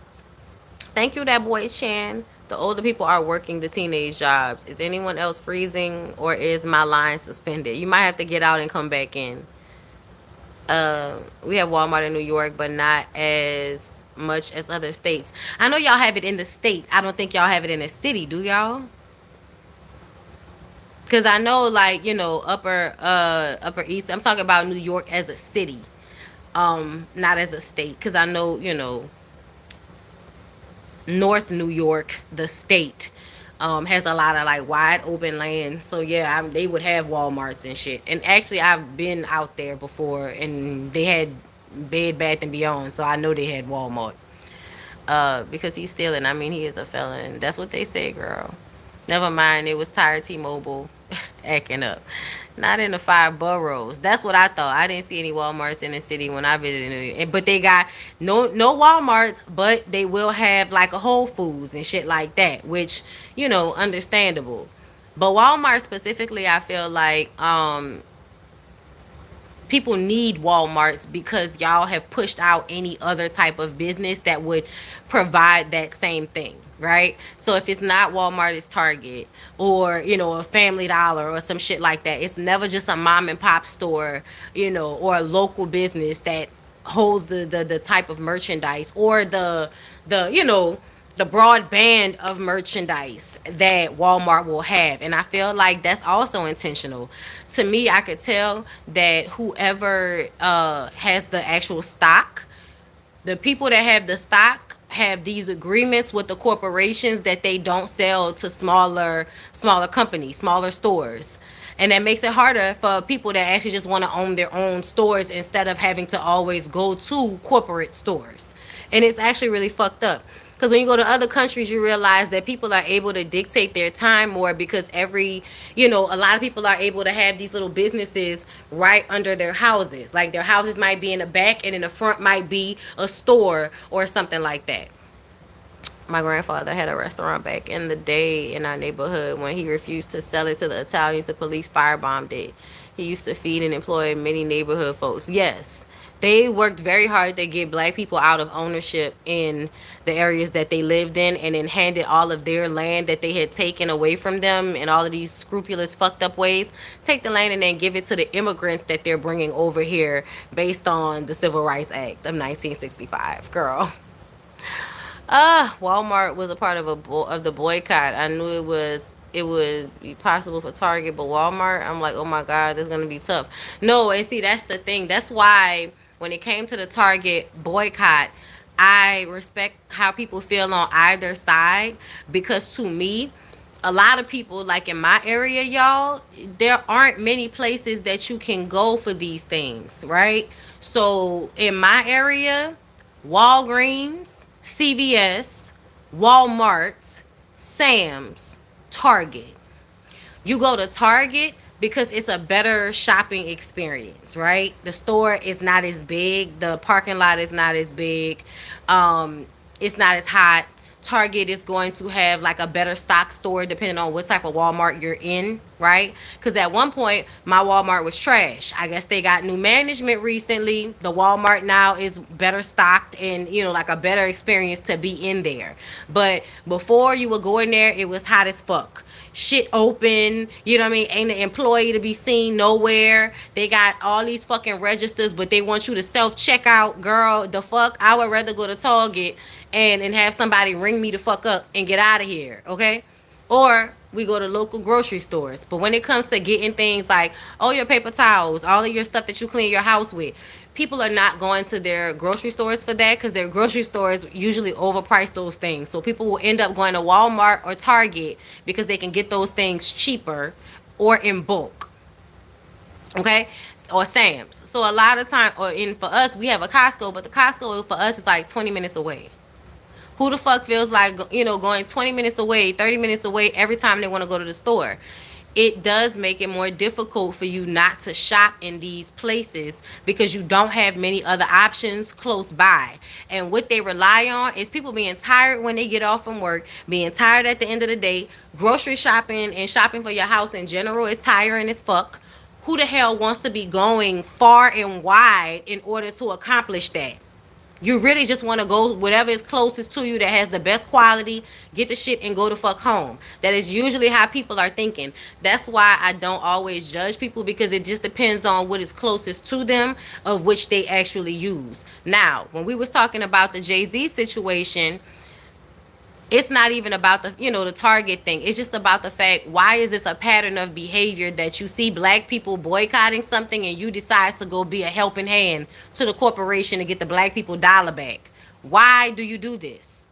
Thank you, that boy Chan. The older people are working the teenage jobs. Is anyone else freezing or is my line suspended? You might have to get out and come back in. We have Walmart in New York, but not as much as other states. I know y'all have it in the state. I don't think y'all have it in the city, do y'all? Because I know, like, upper east. I'm talking about New York as a city, not as a state. Because I know, North New York, the state, has a lot of like wide open land. So yeah, they would have Walmarts and shit. And actually, I've been out there before, and they had Bed Bath and Beyond. So I know they had Walmart. Because he's stealing. I mean, he is a felon. That's what they say, girl. Never mind. It was tired T-Mobile acting up. Not in the 5 boroughs. That's what I thought. I didn't see any Walmarts in the city when I visited New York. But they got no Walmarts, but they will have like a Whole Foods and shit like that, which, understandable. But Walmart specifically, I feel like people need Walmarts because y'all have pushed out any other type of business that would provide that same thing, right? So if it's not Walmart, it's Target, or a Family Dollar or some shit like that. It's never just a mom and pop store, or a local business that holds the type of merchandise, or the broad band of merchandise that Walmart will have. And I feel like that's also intentional. To me, I could tell that whoever has the actual stock, the people that have the stock have these agreements with the corporations that they don't sell to smaller companies, smaller stores. And that makes it harder for people that actually just want to own their own stores instead of having to always go to corporate stores. And it's actually really fucked up. Because when you go to other countries, you realize that people are able to dictate their time more, because a lot of people are able to have these little businesses right under their houses. Like their houses might be in the back, and in the front might be a store or something like that. My grandfather had a restaurant back in the day in our neighborhood. When he refused to sell it to the Italians, the police firebombed it. He used to feed and employ many neighborhood folks. Yes, they worked very hard to get black people out of ownership in the areas that they lived in, and then handed all of their land that they had taken away from them in all of these scrupulous, fucked up ways. Take the land and then give it to the immigrants that they're bringing over here based on the Civil Rights Act of 1965. Girl. Walmart was a part of the boycott. I knew it would be possible for Target, but Walmart, I'm like, oh my God, this is gonna be tough. No, and see, that's the thing. That's why when it came to the Target boycott, I respect how people feel on either side, because to me, a lot of people, like in my area, y'all, there aren't many places that you can go for these things, right? So in my area, Walgreens, CVS, Walmart, Sam's, Target. You go to Target because it's a better shopping experience, right? The store is not as big, the parking lot is not as big, it's not as hot. Target is going to have like a better stock store depending on what type of Walmart you're in, right? Because at one point, my Walmart was trash. I guess they got new management recently. The Walmart now is better stocked and, like a better experience to be in there. But before you would go in there, it was hot as fuck. Shit open, you know what I mean? Ain't an employee to be seen nowhere. They got all these fucking registers, but they want you to self checkout. Girl, the fuck? I would rather go to Target and have somebody ring me the fuck up and get out of here, okay? Or we go to local grocery stores. But when it comes to getting things like all your paper towels, all of your stuff that you clean your house with, people are not going to their grocery stores for that, because their grocery stores usually overprice those things. So people will end up going to Walmart or Target because they can get those things cheaper or in bulk, okay? Or Sam's. So a lot of time, for us, we have a Costco, but the Costco for us is like 20 minutes away. Who the fuck feels like, going 20 minutes away, 30 minutes away every time they want to go to the store? It does make it more difficult for you not to shop in these places because you don't have many other options close by. And what they rely on is people being tired when they get off from work, being tired at the end of the day. Grocery shopping and shopping for your house in general is tiring as fuck. Who the hell wants to be going far and wide in order to accomplish that? You really just want to go whatever is closest to you that has the best quality, get the shit and go the fuck home. That is usually how people are thinking. That's why I don't always judge people, because it just depends on what is closest to them, of which they actually use. Now, when we was talking about the Jay-Z situation, it's not even about the Target thing. It's just about the fact, why is this a pattern of behavior that you see black people boycotting something and you decide to go be a helping hand to the corporation to get the black people dollar back? Why do you do this?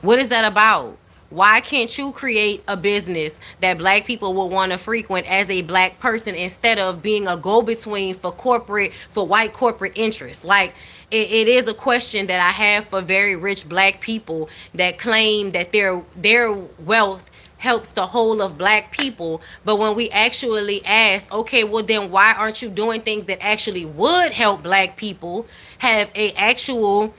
What is that about? Why can't you create a business that black people will want to frequent as a black person, instead of being a go-between for white corporate interests? Like, it is a question that I have for very rich black people that claim that their wealth helps the whole of black people. But when we actually ask, okay, well then why aren't you doing things that actually would help black people have a actual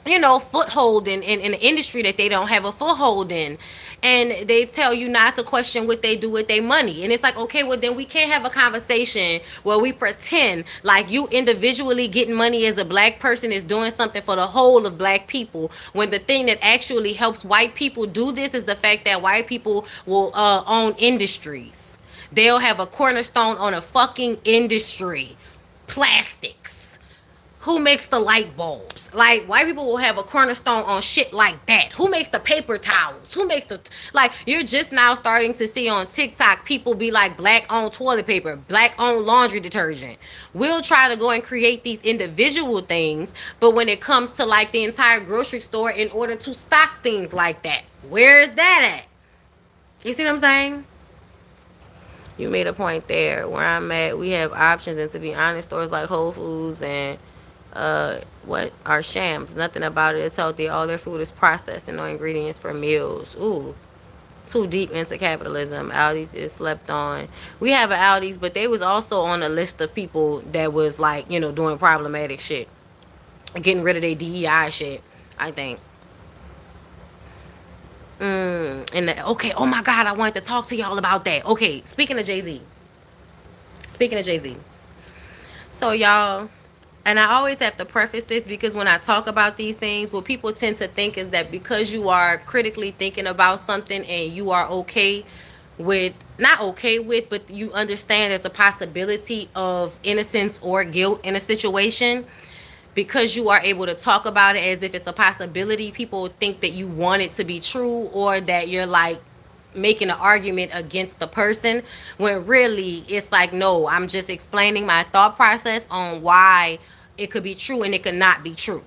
foothold in an industry that they don't have a foothold in. And they tell you not to question what they do with their money. And it's like, okay, well, then we can't have a conversation where we pretend like you individually getting money as a black person is doing something for the whole of black people, when the thing that actually helps white people do this is the fact that white people will own industries. They'll have a cornerstone on a fucking industry. Plastics. Who makes the light bulbs? Like, white people will have a cornerstone on shit like that. Who makes the paper towels? Who makes the, like, you're just now starting to see on TikTok people be like, black owned toilet paper, black owned laundry detergent. We'll try to go and create these individual things, but when it comes to like the entire grocery store, in order to stock things like that, where is that at? You see what I'm saying? You made a point there. Where I'm at, we have options, and to be honest, stores like Whole Foods and what are shams. Nothing about it is healthy. All their food is processed and no ingredients for meals. Ooh, too deep into capitalism. Aldi's is slept on. We have an Aldi's, but they was also on a list of people that was like, doing problematic shit, getting rid of their DEI shit, I think. Okay, oh my God, I wanted to talk to y'all about that. Okay, speaking of Jay-Z. So y'all, and I always have to preface this, because when I talk about these things, what people tend to think is that because you are critically thinking about something and you are okay with, not okay with, but you understand there's a possibility of innocence or guilt in a situation, because you are able to talk about it as if it's a possibility, people think that you want it to be true, or that you're like making an argument against the person, when really it's like, no, I'm just explaining my thought process on why it could be true and it could not be true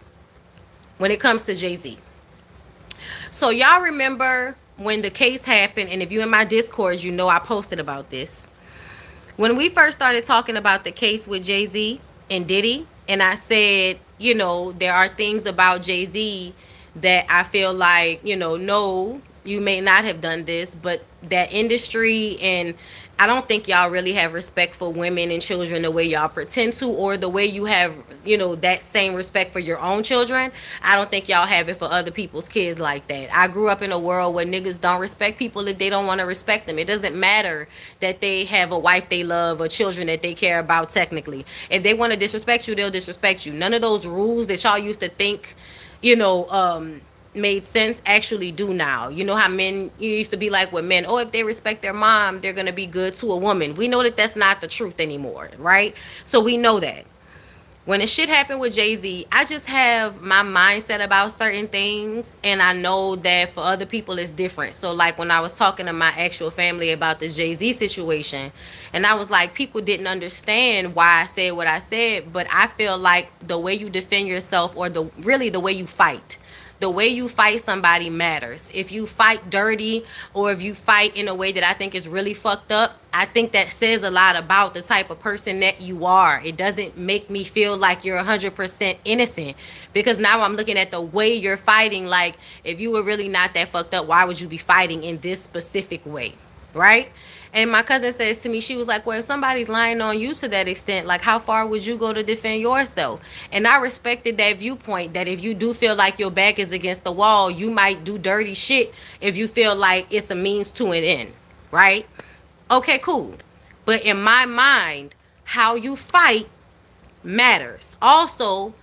when it comes to Jay-Z. So y'all remember when the case happened, and if you in my Discord, I posted about this. When we first started talking about the case with Jay-Z and Diddy, and I said, there are things about Jay-Z that I feel like, no, you may not have done this, but that industry, and I don't think y'all really have respect for women and children the way y'all pretend to, or the way you have, that same respect for your own children. I don't think y'all have it for other people's kids like that. I grew up in a world where niggas don't respect people if they don't want to respect them. It doesn't matter that they have a wife they love or children that they care about technically. If they want to disrespect you, they'll disrespect you. None of those rules that y'all used to think, made sense actually do now. You know how men, you used to be like with men, oh, if they respect their mom, they're going to be good to a woman. We know that that's not the truth anymore, right? So we know that. When the shit happened with Jay-Z, I just have my mindset about certain things, and I know that for other people it's different. So like when I was talking to my actual family about the Jay-Z situation, and I was like, people didn't understand why I said what I said, but I feel like the way you defend yourself, or the way you fight, the way you fight somebody matters. If you fight dirty, or if you fight in a way that I think is really fucked up, I think that says a lot about the type of person that you are. It doesn't make me feel like you're 100% innocent, because now I'm looking at the way you're fighting. Like, if you were really not that fucked up, why would you be fighting in this specific way, right? And my cousin says to me, she was like, well, if somebody's lying on you to that extent, like, how far would you go to defend yourself? And I respected that viewpoint, that if you do feel like your back is against the wall, you might do dirty shit if you feel like it's a means to an end, right? Okay, cool. But in my mind, how you fight matters. Also,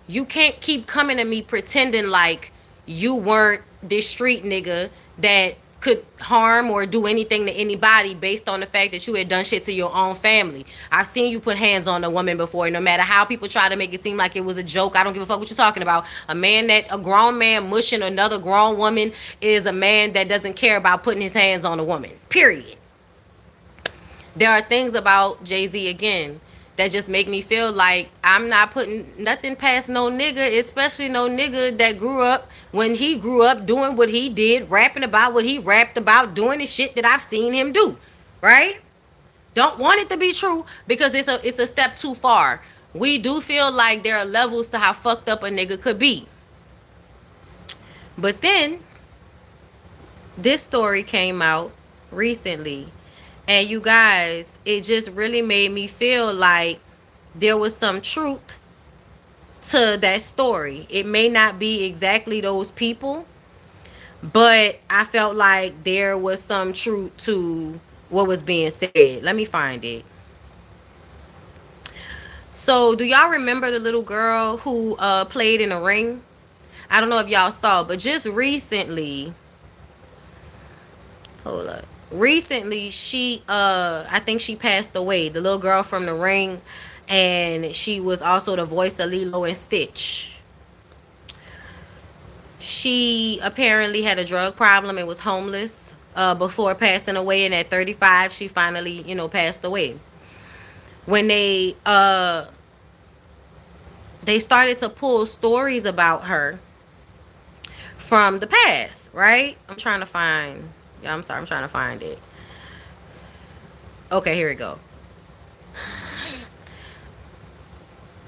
you can't keep coming to me pretending like you weren't this street nigga that could harm or do anything to anybody based on the fact that you had done shit to your own family. I've seen you put hands on a woman before. No matter how people try to make it seem like it was a joke, I don't give a fuck what you're talking about. A grown man mushing another grown woman is a man that doesn't care about putting his hands on a woman. Period. There are things about Jay-Z, again, that just make me feel like I'm not putting nothing past no nigga, especially no nigga that grew up when he grew up doing what he did, rapping about what he rapped about, doing the shit that I've seen him do, right? Don't want it to be true, because it's a step too far. We do feel like there are levels to how fucked up a nigga could be. But then this story came out recently, and you guys, it just really made me feel like there was some truth to that story. It may not be exactly those people, but I felt like there was some truth to what was being said. Let me find it. So, do y'all remember the little girl who played in a ring? I don't know if y'all saw, but just recently, hold up. Recently, she I think she passed away. The little girl from the ring, and she was also the voice of Lilo and Stitch. She apparently had a drug problem and was homeless before passing away, and at 35 she finally, passed away. When they started to pull stories about her from the past, right? I'm trying to find. Yeah, I'm sorry. I'm trying to find it. Okay, here we go.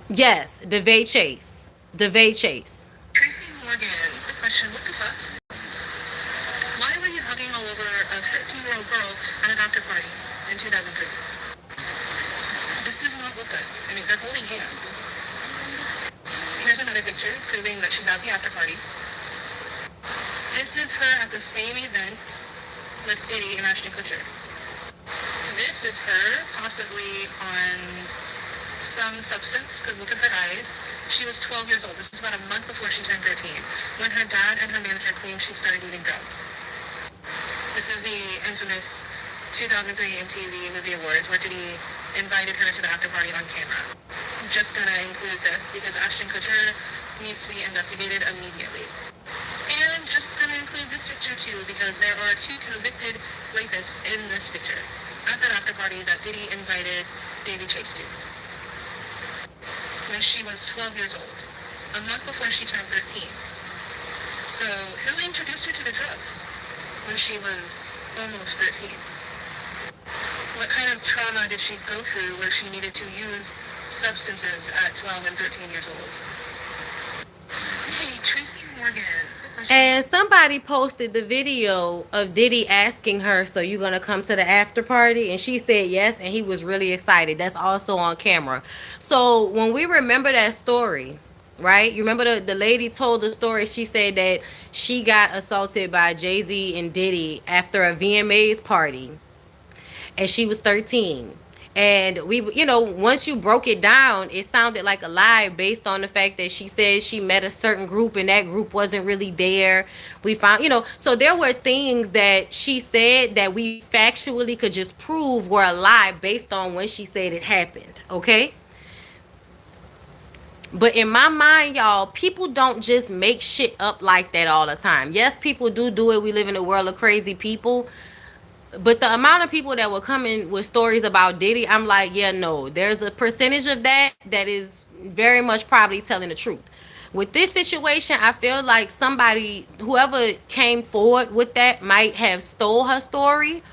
Yes, DeVay Chase. DeVay Chase. Tracy Morgan, the question, what the fuck? Why were you hugging all over a 13-year-old girl at an after party in 2003? This does not look good. I mean, they're holding hands. Here's another picture proving that she's at the after party. This is her at the same event with Diddy and Ashton Kutcher. This is her possibly on some substance, because look at her eyes. She was 12 years old. This is about a month before she turned 13, when her dad and her manager claimed she started using drugs. This is the infamous 2003 MTV Movie Awards, where Diddy invited her to the after party on camera. I'm just gonna include this because Ashton Kutcher needs to be investigated immediately. And just gonna include this picture too, because there are 2 convicted rapists in this picture at that after party that Diddy invited Davy Chase to when she was 12 years old, a month before she turned 13. So who introduced her to the drugs when she was almost 13? What kind of trauma did she go through where she needed to use substances at 12 and 13 years old? Hey, Tracy Morgan. And somebody posted the video of Diddy asking her, so you gonna come to the after party? And she said yes, and he was really excited. That's also on camera. So when we remember that story, right? You remember the lady told the story. She said that she got assaulted by Jay-Z and Diddy after a VMAs party, and she was 13. And we, once you broke it down, it sounded like a lie based on the fact that she said she met a certain group and that group wasn't really there. We found, so there were things that she said that we factually could just prove were a lie based on when she said it happened. Okay. But in my mind, y'all, people don't just make shit up like that all the time. Yes, people do it. We live in a world of crazy people. But the amount of people that were coming with stories about Diddy, I'm like, yeah, no. There's a percentage of that is very much probably telling the truth. With this situation, I feel like somebody, whoever came forward with that, might have stole her story,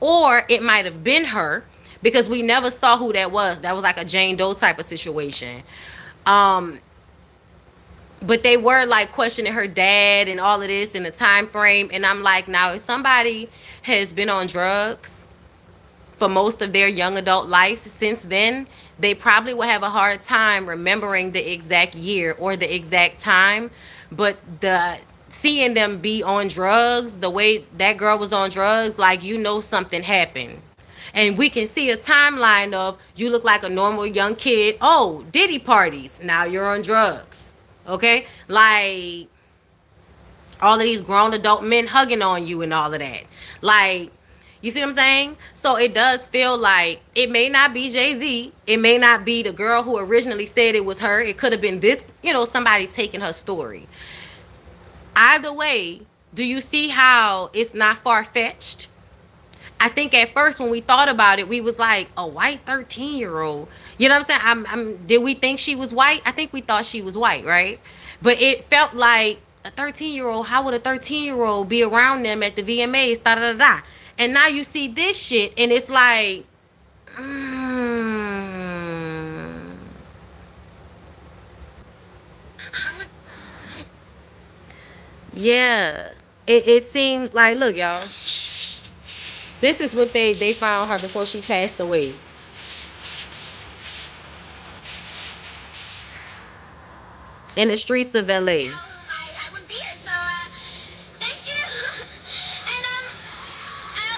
or it might have been her, because we never saw who that was. That was like a Jane Doe type of situation. But they were like questioning her dad and all of this in the time frame, and I'm like, now if somebody has been on drugs for most of their young adult life since then, they probably will have a hard time remembering the exact year or the exact time. But the seeing them be on drugs, the way that girl was on drugs, like, something happened. And we can see a timeline of, you look like a normal young kid. Oh, Diddy parties. Now you're on drugs. Okay? Like, all of these grown adult men hugging on you and all of that. Like, you see what I'm saying? So it does feel like it may not be Jay-Z. It may not be the girl who originally said it was her. It could have been this, somebody taking her story. Either way, do you see how it's not far-fetched? I think at first when we thought about it, we was like, a white 13-year-old. You know what I'm saying? Did we think she was white? I think we thought she was white, right? But it felt like a 13-year-old. How would a 13-year-old be around them at the VMAs? Da da da da. And now you see this shit, and it's like, yeah. It seems like, look, y'all. This is what they found her before she passed away. in the streets of LA. I would be it. So, thank you. And I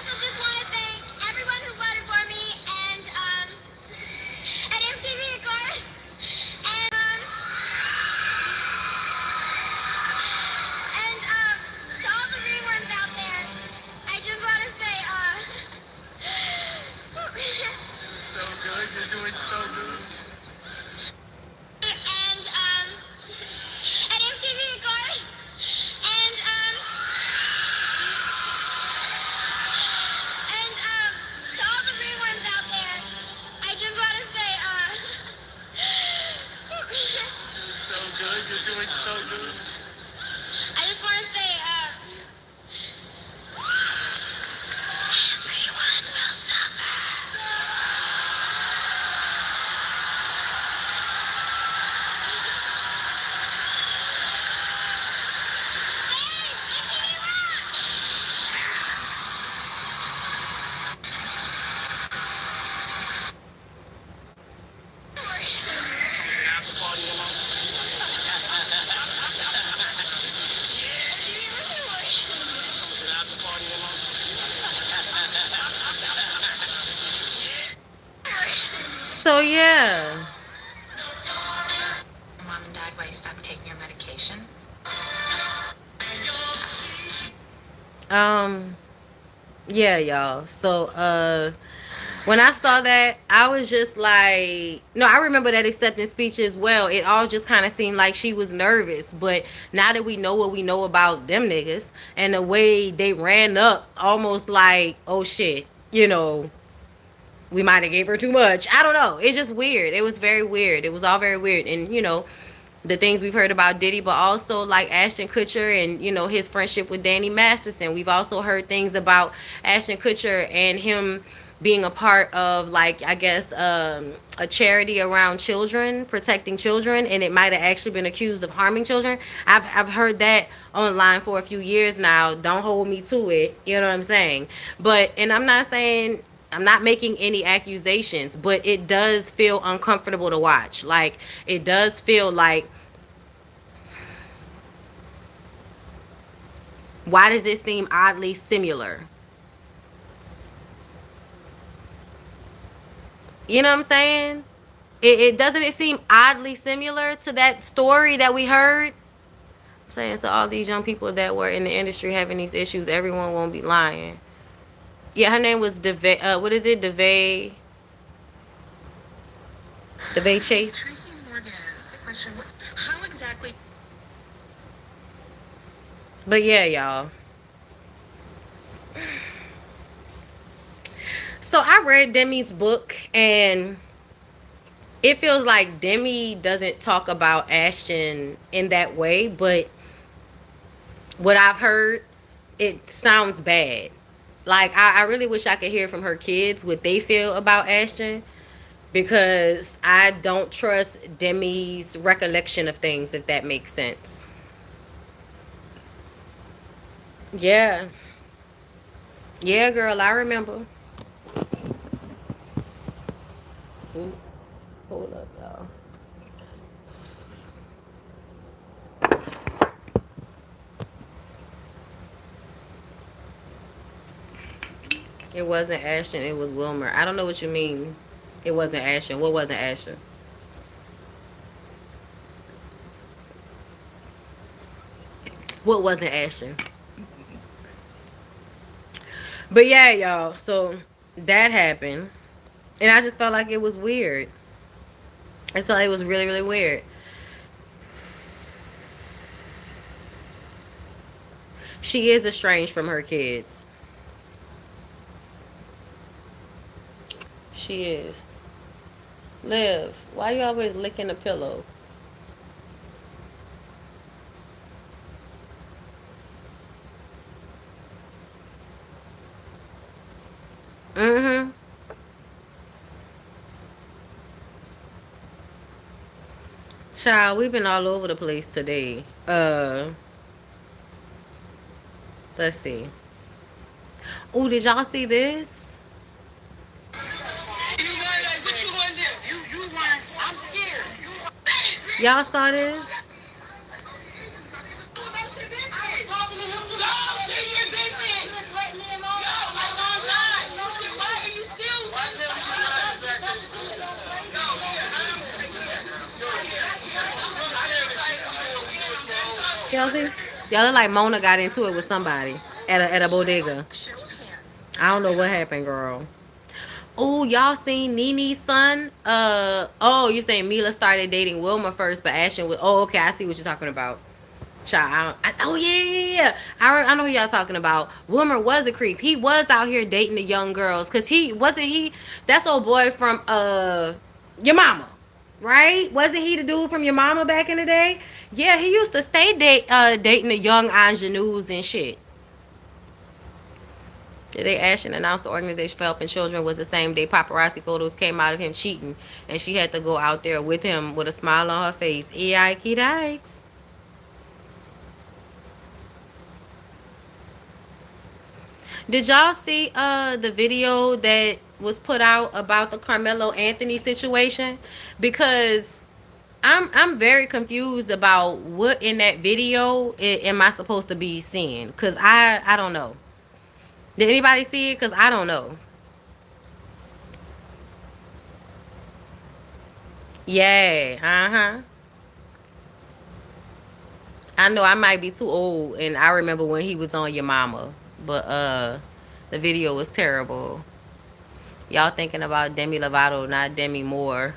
also just want to thank everyone who voted for me, and MTV, of course, and to all the reruns out there. I just want to say, so good. You're doing so good. And MTV, of course, and to all the reruns out there, I just want to say, so good. You're doing so good. I just want to say, everyone will So yeah. Mom and Dad, why you stopped taking your medication? Yeah, y'all. So when I saw that, I was just like, no, I remember that acceptance speech as well. It all just kind of seemed like she was nervous. But now that we know what we know about them niggas and the way they ran up, almost like, oh shit, we might have gave her too much. I don't know. It's just weird. It was very weird. It was all very weird. And, the things we've heard about Diddy, but also like Ashton Kutcher and, his friendship with Danny Masterson. We've also heard things about Ashton Kutcher and him being a part of, like, I guess, a charity around children, protecting children, and it might have actually been accused of harming children. I've heard that online for a few years now. Don't hold me to it. You know what I'm saying? And I'm not saying, I'm not making any accusations, but it does feel uncomfortable to watch. Like, it does feel like, why does it seem oddly similar? You know what I'm saying? It doesn't it seem oddly similar to that story that we heard? I'm saying, so all these young people that were in the industry having these issues, everyone won't be lying. Yeah, her name was what is it? DeVay Chase. Tracy Morgan, the question, how exactly? But yeah, y'all. So I read Demi's book, and it feels like Demi doesn't talk about Ashton in that way, but what I've heard, it sounds bad. Like, I really wish I could hear from her kids what they feel about Ashton, because I don't trust Demi's recollection of things, if that makes sense. Yeah. Yeah, girl, I remember. Ooh, hold up, y'all. It wasn't Ashton, it was Wilmer. I don't know what you mean. It wasn't Ashton. What wasn't Ashton? What wasn't Ashton? But yeah, y'all. So that happened. And I just felt like it was weird. I felt like it was really, really weird. She is estranged from her kids. She is. Liv, why you always licking the pillow? Mm-hmm. Child, we've been all over the place today. Let's see. Oh, did y'all see this? Y'all saw this? Y'all see? Y'all look like Mona got into it with somebody at a bodega. I don't know what happened, girl. Oh, y'all seen Nene's son? Oh, you saying Mila started dating Wilma first, but Ashton was. Oh, okay, I see what you're talking about. Child, oh yeah. I know who y'all talking about. Wilmer was a creep. He was out here dating the young girls, cause he wasn't he. That's old boy from your mama, right? Wasn't he the dude from your mama back in the day? Yeah, he used to stay dating the young ingenues and shit. Today, Ashton announced the organization for helping children was the same day paparazzi photos came out of him cheating, and she had to go out there with him with a smile on her face. Eike dikes. Did y'all see the video that was put out about the Carmelo Anthony situation? Because I'm very confused about what in that video am I supposed to be seeing? Cause I don't know. Did anybody see it? Cause I don't know. Yeah, uh-huh. I know I might be too old, and I remember when he was on your mama, but the video was terrible. Y'all thinking about Demi Lovato, not Demi Moore,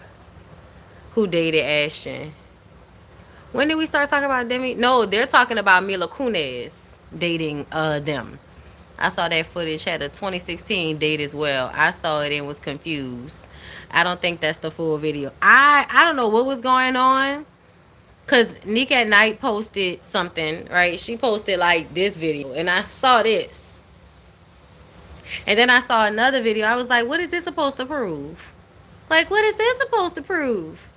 who dated Ashton. When did we start talking about Demi? No, they're talking about Mila Kunis dating them. I saw that footage, had a 2016 date as well. I saw it and was confused. I don't think that's the full video. I don't know what was going on. Cause Nick at Night posted something, right? She posted like this video, and I saw this, and then I saw another video. I was like, "What is this supposed to prove? Like, what is this supposed to prove?"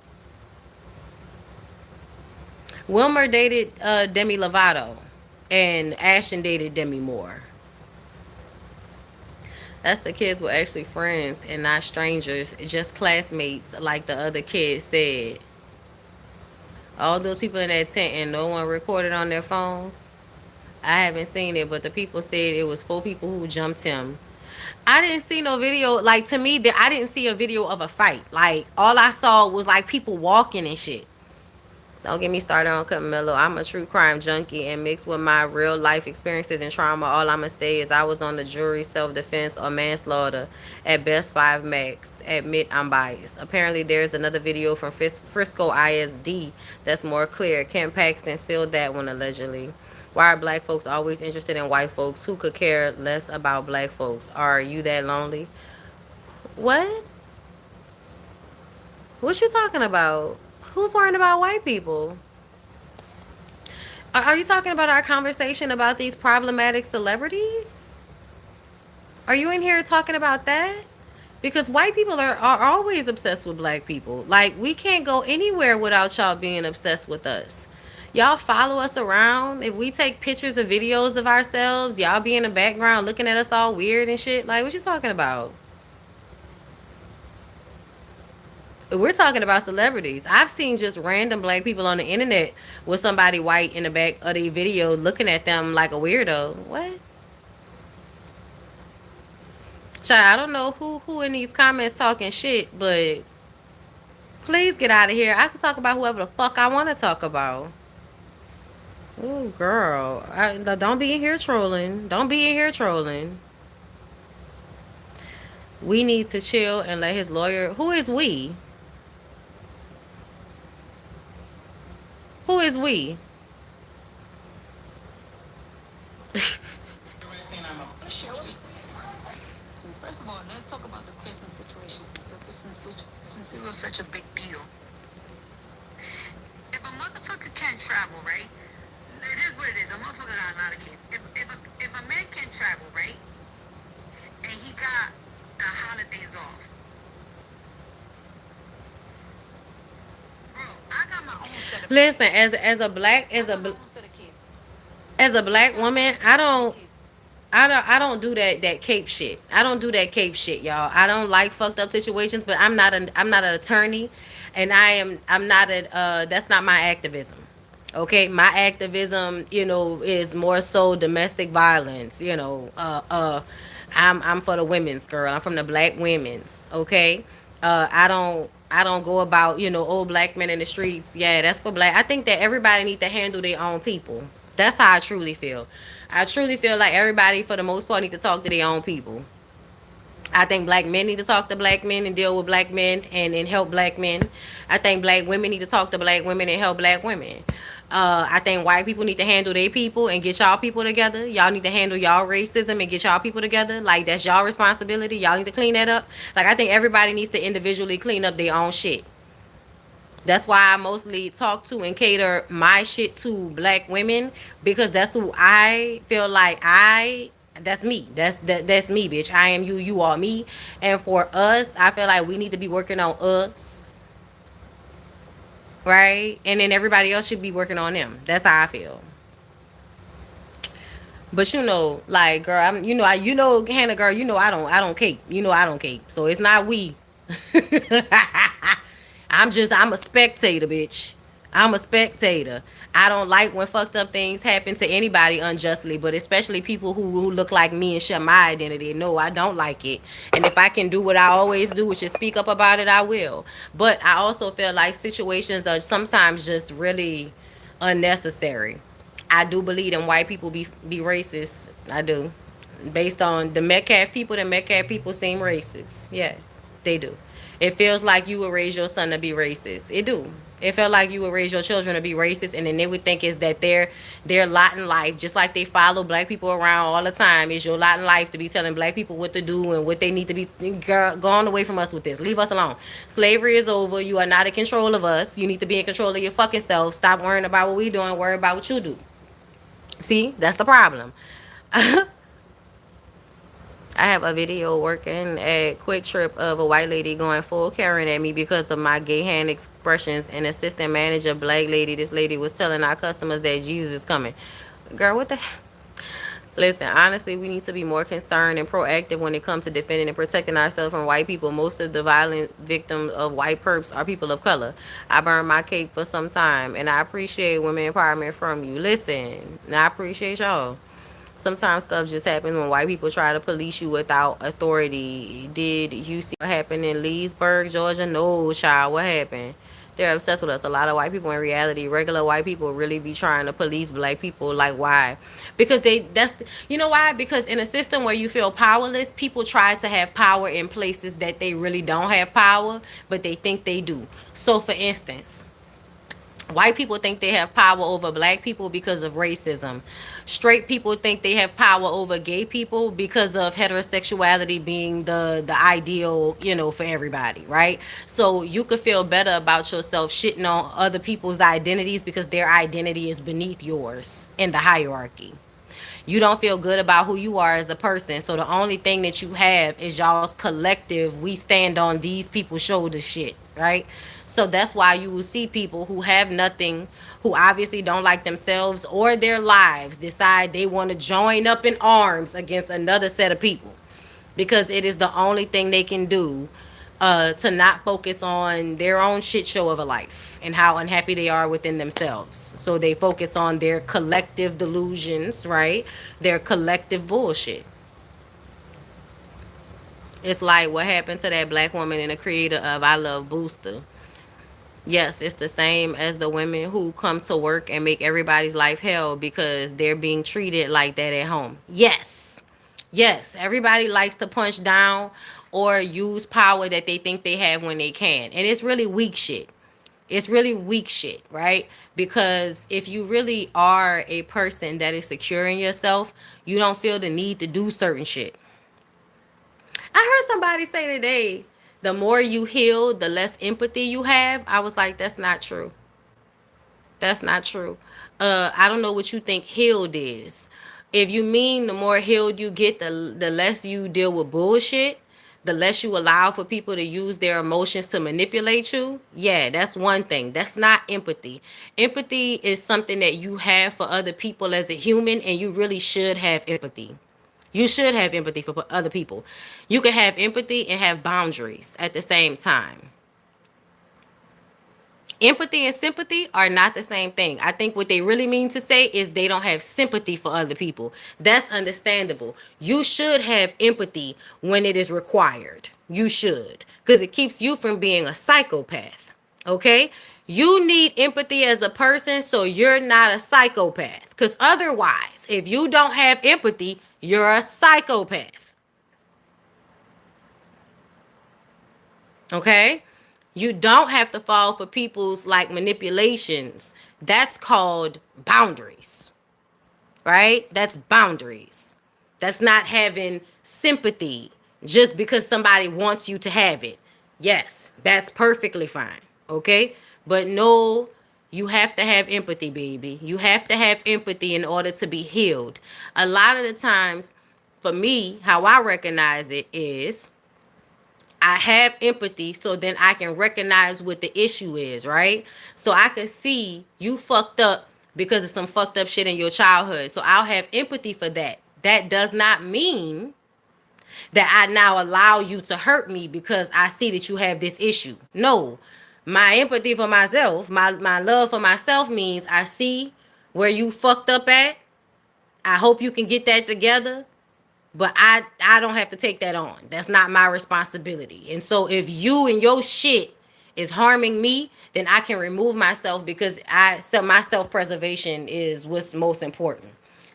Wilmer dated Demi Lovato, and Ashton dated Demi Moore. That's the kids were actually friends and not strangers, just classmates, like the other kids said. All those people in that tent and no one recorded on their phones. I haven't seen it, but the people said it was 4 people who jumped him. I didn't see no video. Like, to me, I didn't see a video of a fight. Like, all I saw was like people walking and shit. Don't get me started on Camilo. I'm a true crime junkie, and mixed with my real life experiences and trauma, all I'm going to say is I was on the jury, self-defense, or manslaughter at best 5 max. Admit I'm biased. Apparently, there's another video from Frisco ISD that's more clear. Ken Paxton sealed that one, allegedly. Why are black folks always interested in white folks? Who could care less about black folks? Are you that lonely? What? What you talking about? Who's worrying about white people? Are you talking about our conversation about these problematic celebrities? Are you in here talking about that? Because white people are always obsessed with black people. Like, we can't go anywhere without y'all being obsessed with us. Y'all follow us around. If we take pictures or videos of ourselves, y'all be in the background looking at us all weird and shit. Like, what you talking about? We're talking about celebrities. I've seen just random black people on the internet with somebody white in the back of the video looking at them like a weirdo. What? Child, I don't know who in these comments talking shit, but please get out of here. I can talk about whoever the fuck I want to talk about. Oh, girl. Don't be in here trolling. Don't be in here trolling. We need to chill and let his lawyer... Who is we? Who is we? First of all, let's talk about the Christmas situation since it was such a big deal. If a motherfucker can't travel, right? It is what it is. A motherfucker got a lot of kids. If a man can travel, right? And he got the holidays off. Bro, I got my own set of Listen, as a black woman, I don't do that cape shit. I don't do that cape shit, y'all. I don't like fucked up situations, but I'm not an attorney, and I'm not a that's not my activism. Okay, my activism, is more so domestic violence. I'm for the women's girl. I'm from the black women's. Okay, I don't I don't go about, old black men in the streets. Yeah, that's for black. I think that everybody need to handle their own people. That's how I truly feel. I truly feel like everybody, for the most part, need to talk to their own people. I think black men need to talk to black men and deal with black men and help black men. I think black women need to talk to black women and help black women. I think white people need to handle their people and get y'all people together. Y'all need to handle y'all racism and get y'all people together. Like, that's y'all responsibility. Y'all need to clean that up. Like, I think everybody needs to individually clean up their own shit. That's why I mostly talk to and cater my shit to black women, because that's who I feel like that's me. That's me, bitch. I am you, you are me. And for us, I feel like we need to be working on us, right? And then everybody else should be working on them. That's how I feel. But like, girl, Hannah, girl, I don't cape. I don't cape. So it's not we. I'm a spectator, bitch. I'm a spectator. I don't like when fucked up things happen to anybody unjustly, but especially people who look like me and share my identity. No, I don't like it. And if I can do what I always do, which is speak up about it, I will. But I also feel like situations are sometimes just really unnecessary. I do believe in white people be racist. I do. Based on the Metcalf people seem racist. Yeah, they do. It feels like you would raise your son to be racist. It do. It felt like you would raise your children to be racist, and then they would think is that their lot in life, just like they follow black people around all the time, is your lot in life to be telling black people what to do and what they need to be. Girl, go on away from us with this. Leave us alone. Slavery is over. You are not in control of us. You need to be in control of your fucking self. Stop worrying about what we doing. Worry about what you do. See, that's the problem. I have a video working at Quick Trip of a white lady going full Karen at me because of my gay hand expressions. And assistant manager, black lady, this lady was telling our customers that Jesus is coming. Girl, what the Listen, honestly, we need to be more concerned and proactive when it comes to defending and protecting ourselves from white people. Most of the violent victims of white perps are people of color. I burned my cape for some time, and I appreciate women empowerment from you. Listen, I appreciate y'all. Sometimes stuff just happens when white people try to police you without authority. Did you see what happened in Leesburg, Georgia? No, child. What happened? They're obsessed with us. A lot of white people, in reality, regular white people, really be trying to police black people. Like, why? Because you know why? Because in a system where you feel powerless, people try to have power in places that they really don't have power, but they think they do. So, for instance, white people think they have power over black people because of racism. Straight people think they have power over gay people because of heterosexuality being the ideal, for everybody, right? So you could feel better about yourself shitting on other people's identities because their identity is beneath yours in the hierarchy. You don't feel good about who you are as a person. So the only thing that you have is y'all's collective, we stand on these people's shoulders shit, right? So that's why you will see people who have nothing, who obviously don't like themselves or their lives, decide they want to join up in arms against another set of people, because it is the only thing they can do to not focus on their own shit show of a life and how unhappy they are within themselves. So they focus on their collective delusions, right? Their collective bullshit. It's like what happened to that black woman and the creator of I Love Booster. Yes, it's the same as the women who come to work and make everybody's life hell because they're being treated like that at home. Yes. Yes, everybody likes to punch down or use power that they think they have when they can. And it's really weak shit. It's really weak shit, right? Because if you really are a person that is secure in yourself, you don't feel the need to do certain shit. I heard somebody say today, the more you heal, the less empathy you have. I was like, that's not true. That's not true. I don't know what you think healed is. If you mean the more healed you get, the less you deal with bullshit, the less you allow for people to use their emotions to manipulate you. Yeah, that's one thing. That's not empathy. Empathy is something that you have for other people as a human, and you really should have empathy. You should have empathy for other people. You can have empathy and have boundaries at the same time. Empathy and sympathy are not the same thing. I think what they really mean to say is they don't have sympathy for other people. That's understandable. You should have empathy when it is required. You should, because it keeps you from being a psychopath. Okay? You need empathy as a person so you're not a psychopath. Because otherwise, if you don't have empathy, you're a psychopath. Okay? You don't have to fall for people's like manipulations. That's called boundaries, right? That's boundaries. That's not having sympathy just because somebody wants you to have it. Yes, that's perfectly fine, okay? But no, you have to have empathy, baby. You have to have empathy in order to be healed. A lot of the times, for me, how I recognize it is I have empathy so then I can recognize what the issue is, right? So I can see you fucked up because of some fucked up shit in your childhood. So I'll have empathy for that. That does not mean that I now allow you to hurt me because I see that you have this issue. No. My empathy for myself, my love for myself means I see where you fucked up at. I hope you can get that together. But I don't have to take that on. That's not my responsibility. And so if you and your shit is harming me, then I can remove myself because my self-preservation is what's most important.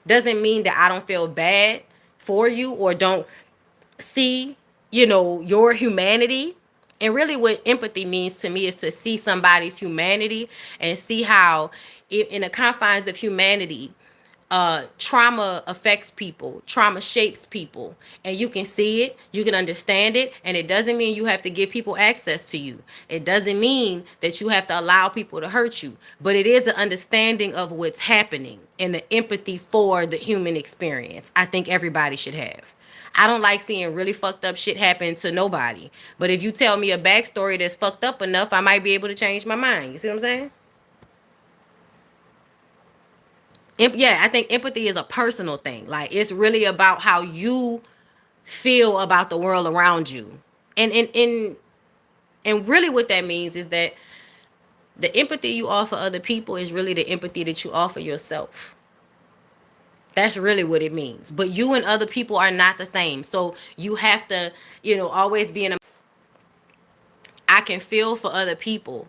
Doesn't mean that I don't feel bad for you or don't see, your humanity. And really what empathy means to me is to see somebody's humanity and see how in the confines of humanity trauma affects people, trauma shapes people, and you can see it, you can understand it, and it doesn't mean you have to give people access to you. It doesn't mean that you have to allow people to hurt you, but it is an understanding of what's happening and the empathy for the human experience. I think everybody should have. I don't like seeing really fucked up shit happen to nobody, but if you tell me a backstory that's fucked up enough, I might be able to change my mind. You see what I'm saying? Yeah, I think empathy is a personal thing. Like it's really about how you feel about the world around you. And really what that means is that the empathy you offer other people is really the empathy that you offer yourself. That's really what it means. But you and other people are not the same. So you have to, always be in a I can feel for other people.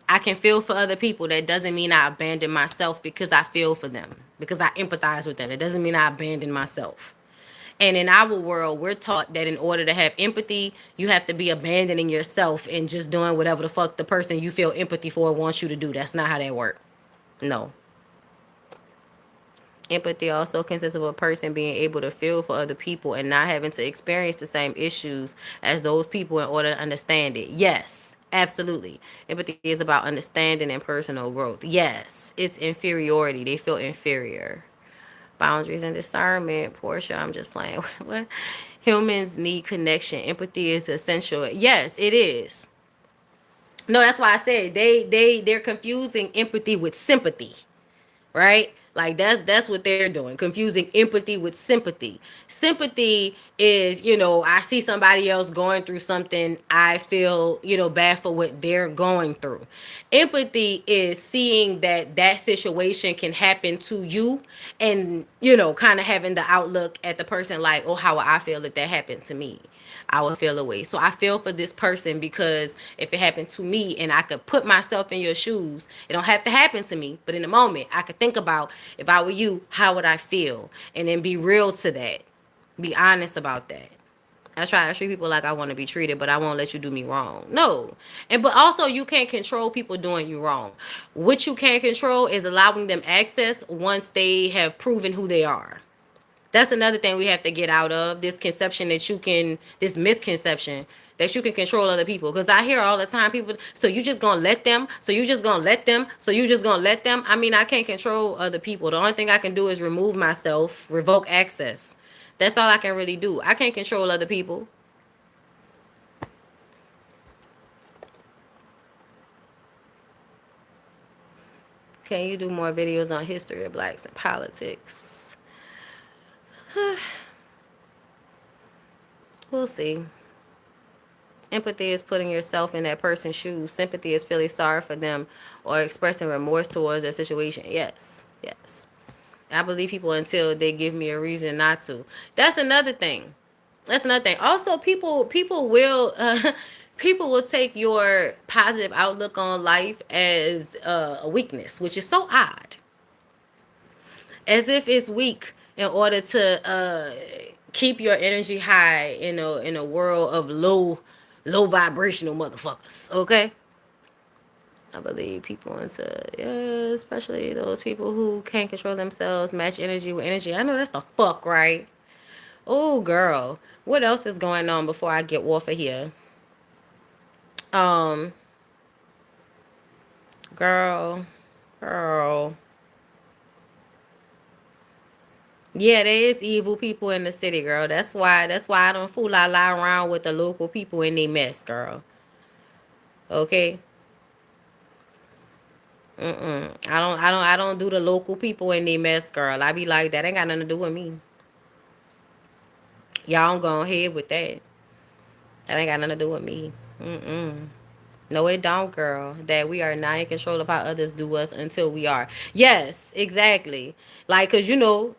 I can feel for other people. That doesn't mean I abandon myself because I feel for them, because I empathize with them. It doesn't mean I abandon myself. And in our world, we're taught that in order to have empathy, you have to be abandoning yourself and just doing whatever the fuck the person you feel empathy for wants you to do. That's not how that works. No. Empathy also consists of a person being able to feel for other people and not having to experience the same issues as those people in order to understand it. Yes, absolutely. Empathy is about understanding and personal growth. Yes, it's inferiority. They feel inferior. Boundaries and discernment. Portia, I'm just playing. What? Humans need connection. Empathy is essential. Yes, it is. No, that's why I said they're confusing empathy with sympathy. Right? Like that's what they're doing, confusing empathy with sympathy. Sympathy is, I see somebody else going through something, I feel, bad for what they're going through. Empathy is seeing that situation can happen to you and, kind of having the outlook at the person like, oh, how would I feel if that happened to me? I would feel away. So I feel for this person because if it happened to me and I could put myself in your shoes, it don't have to happen to me, but in a moment I could think about if I were you, how would I feel? And then be real to that. Be honest about that. I try to treat people like I want to be treated, but I won't let you do me wrong. No. But also you can't control people doing you wrong. What you can control is allowing them access once they have proven who they are. That's another thing we have to get out of, this misconception that you can control other people. Because I hear all the time people, so you just gonna let them, so you just gonna let them, so you just gonna let them. I mean, I can't control other people. The only thing I can do is remove myself, revoke access. That's all I can really do. I can't control other people. Can you do more videos on history of blacks and politics? We'll see. Empathy is putting yourself in that person's shoes. Sympathy is feeling sorry for them or expressing remorse towards their situation. Yes, yes. I believe people until they give me a reason not to. That's another thing. That's another thing. Also, people will people will take your positive outlook on life as a weakness, which is so odd. As if it's weak in order to keep your energy high in a world of low vibrational motherfuckers. Okay. I believe people into, yeah, especially those people who can't control themselves, match energy with energy. I know that's the fuck right. Oh girl, what else is going on before I get off of here? Um, girl, girl. Yeah, there is evil people in the city, girl. That's why I don't fool I lie around with the local people in they mess, girl. Okay. I don't do the local people in they mess, girl. I be like, that ain't got nothing to do with me. Y'all don't go ahead with that. That ain't got nothing to do with me. Mm-mm. No, it don't, girl. That we are not in control of how others do us until we are. Yes, exactly. Like, cause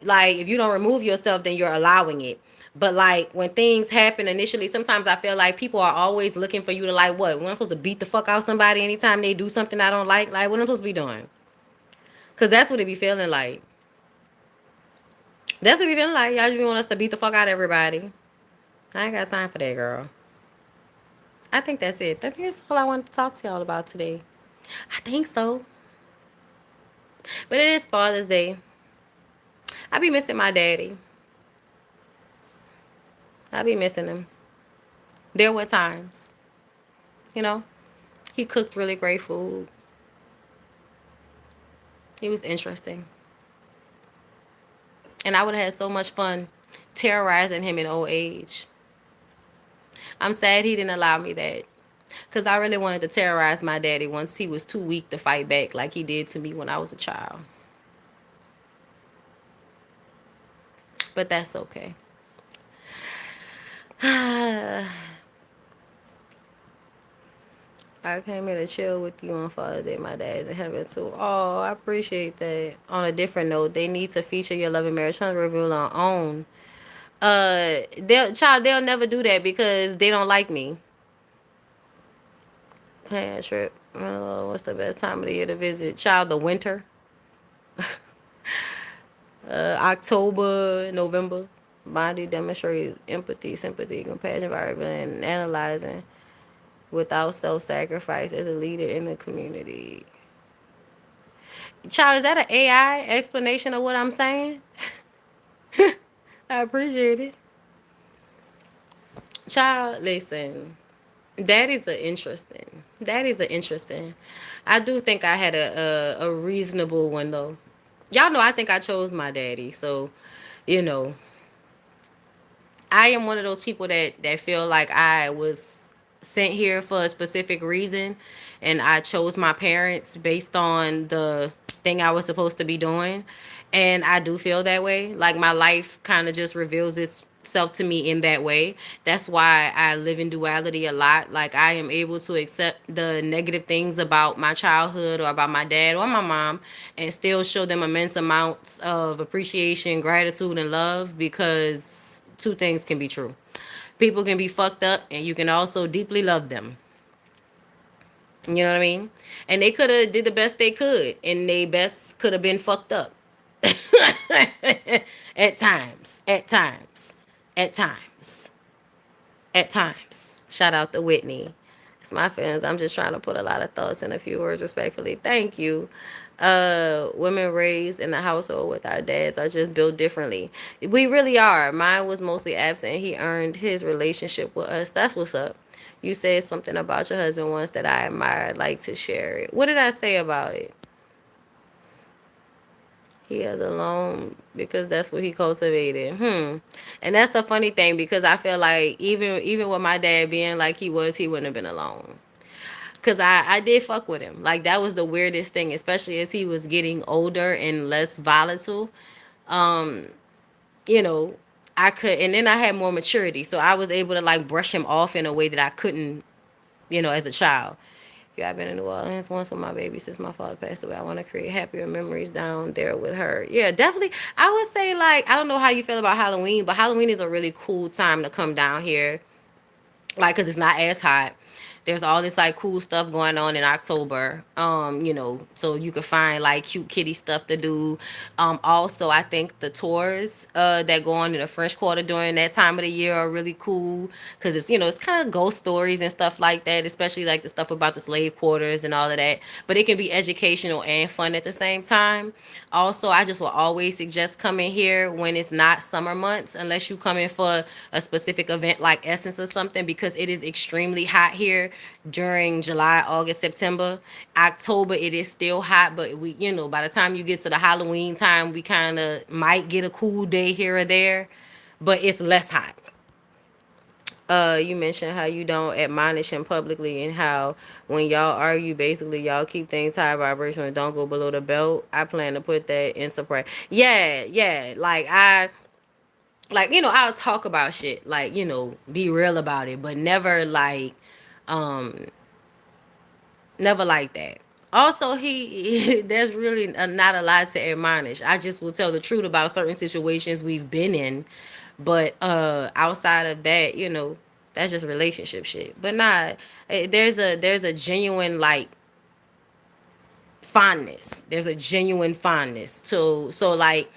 like if you don't remove yourself, then you're allowing it. But like when things happen initially, sometimes I feel like people are always looking for you to like what? When I'm supposed to beat the fuck out somebody anytime they do something I don't like? Like what I'm supposed to be doing? Cause that's what it be feeling like. That's what it be feeling like. Y'all just be want us to beat the fuck out of everybody. I ain't got time for that, girl. I think that's it. I think that's all I wanted to talk to y'all about today. I think so. But it is Father's Day. I be missing my daddy. I be missing him. There were times, you know, he cooked really great food. He was interesting. And I would have had so much fun terrorizing him in old age. I'm sad he didn't allow me that. Because I really wanted to terrorize my daddy once he was too weak to fight back like he did to me when I was a child. But that's okay. I came here to chill with you on Father's Day. My dad's in heaven too. Oh, I appreciate that. On a different note, they need to feature your love and marriage review on OWN. They'll never do that because they don't like me. Plan a trip. What's the best time of the year to visit? Child, the winter. October, November. Bondy demonstrates empathy, sympathy, compassion by revealing and analyzing without self-sacrifice as a leader in the community. Child, is that an AI explanation of what I'm saying? I appreciate it. Child, listen. That is a interesting. That is a interesting. I do think I had a reasonable one though. Y'all know I think I chose my daddy, so you know I am one of those people that feel like I was sent here for a specific reason, and I chose my parents based on the thing I was supposed to be doing, and I do feel that way. Like my life kind of just reveals itself to me in that way. That's why I live in duality a lot. Like I am able to accept the negative things about my childhood or about my dad or my mom and still show them immense amounts of appreciation, gratitude, and love because two things can be true. People can be fucked up and you can also deeply love them. You know what I mean? And they could have did the best they could and they best could have been fucked up. At times. At times. At times. At times. Shout out to Whitney. It's my feelings. I'm just trying to put a lot of thoughts in a few words respectfully. Thank you. Women raised in the household with our dads are just built differently. We really are. Mine was mostly absent. He earned his relationship with us. That's what's up. You said something about your husband once that I admire. I'd like to share it. What did I say about it? He is alone because that's what he cultivated. And that's the funny thing because I feel like even with my dad being like he was, he wouldn't have been alone. Cause I did fuck with him. Like that was the weirdest thing, especially as he was getting older and less volatile. Um, you know, I could, and then I had more maturity, so I was able to like brush him off in a way that I couldn't, as a child. Yeah, I've been in New Orleans once with my baby since my father passed away. I want to create happier memories down there with her. Yeah, definitely. I would say, like, I don't know how you feel about Halloween, but Halloween is a really cool time to come down here, like, because it's not as hot. There's all this like cool stuff going on in October. So you can find like cute kitty stuff to do. Also, I think the tours that go on in the French Quarter during that time of the year are really cool because it's kind of ghost stories and stuff like that, especially like the stuff about the slave quarters and all of that. But it can be educational and fun at the same time. Also, I just will always suggest coming here when it's not summer months, unless you come in for a specific event like Essence or something, because it is extremely hot here during July, August, September. October, it is still hot, but by the time you get to the Halloween time, we kind of might get a cool day here or there, but it's less hot. You mentioned how you don't admonish him publicly and how when y'all argue, basically y'all keep things high vibrational and don't go below the belt. I plan to put that in surprise. Yeah. I'll talk about shit, like, be real about it, but never like, never like that. Also, there's really not a lot to admonish. I just will tell the truth about certain situations we've been in, but outside of that, that's just relationship shit. But not there's a genuine like fondness. There's a genuine fondness. So like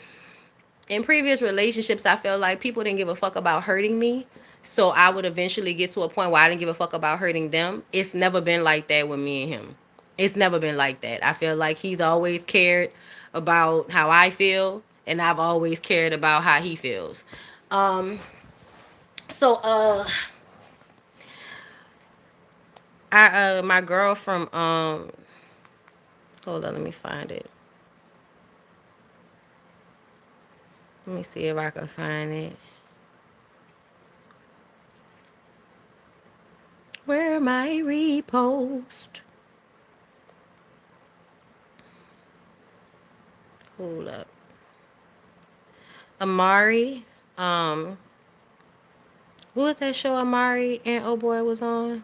in previous relationships, I felt like people didn't give a fuck about hurting me. So I would eventually get to a point where I didn't give a fuck about hurting them. It's never been like that with me and him. It's never been like that. I feel like he's always cared about how I feel, and I've always cared about how he feels. Um, so my girl from hold on, let me find it. Let me see if I can find it. Where my repost? Hold up. Amari. What was that show Amari and Oh Boy was on?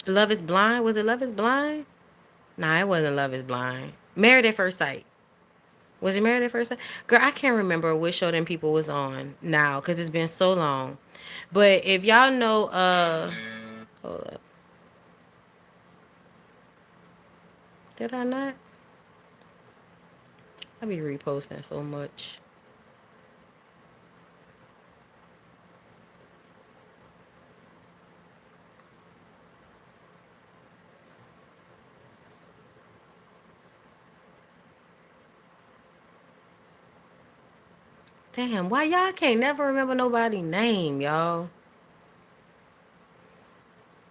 Love is Blind? Was it Love is Blind? Nah, it wasn't Love is Blind. Married at First Sight. Was it Married at First Sight? Girl, I can't remember which show them people was on now because it's been so long. But if y'all know, hold up. Did I not? I be reposting so much. Damn, why y'all can't never remember nobody's name, y'all?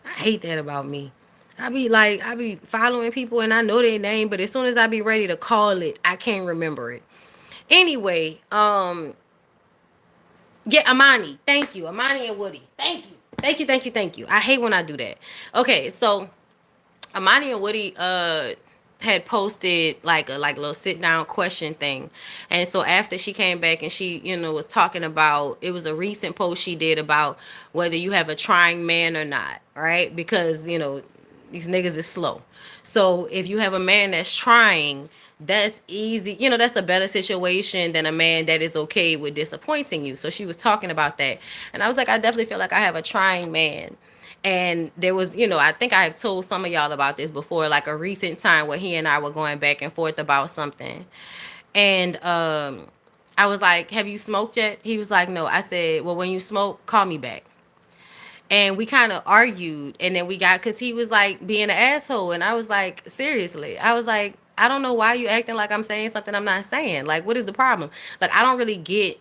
I hate that about me. I be following people and I know their name, but as soon as I be ready to call it, I can't remember it. Anyway, yeah, Amani. Thank you. Amani and Woody. Thank you. Thank you, thank you, thank you. I hate when I do that. Okay, so Amani and Woody had posted like a little sit down question thing. And so after she came back and she, was talking about, it was a recent post she did about whether you have a trying man or not, right? Because, these niggas is slow. So if you have a man that's trying, that's easy. That's a better situation than a man that is okay with disappointing you. So she was talking about that. And I was like, I definitely feel like I have a trying man. And there was, I think I have told some of y'all about this before, like a recent time where he and I were going back and forth about something. And I was like, have you smoked yet? He was like, no. I said, well, when you smoke, call me back. And we kind of argued. And then because he was like being an asshole. And I was like, seriously. I was like, I don't know why you acting like I'm saying something I'm not saying. Like, what is the problem? Like, I don't really get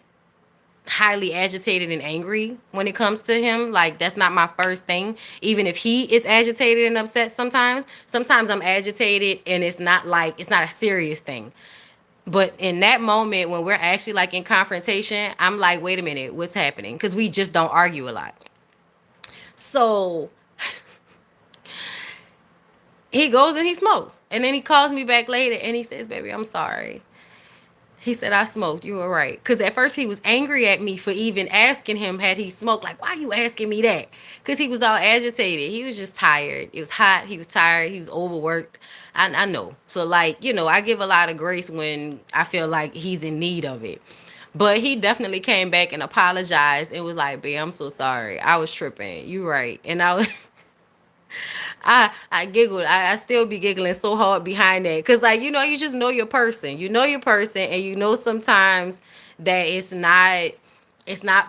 highly agitated and angry when it comes to him. Like, that's not my first thing. Even if he is agitated and upset sometimes I'm agitated and it's not a serious thing. But in that moment when we're actually like in confrontation, I'm like, wait a minute, what's happening? Because we just don't argue a lot. So he goes and he smokes. And then he calls me back later and he says, baby, I'm sorry. He said, I smoked. You were right. Because at first he was angry at me for even asking him had he smoked. Like, why are you asking me that? Because he was all agitated. He was just tired. It was hot. He was tired. He was overworked. I know. So, like, I give a lot of grace when I feel like he's in need of it. But he definitely came back and apologized and was like, babe, I'm so sorry. I was tripping. You right. And I was I giggled. I still be giggling so hard behind that. Cause like, you just know your person. You know your person and you know sometimes that it's not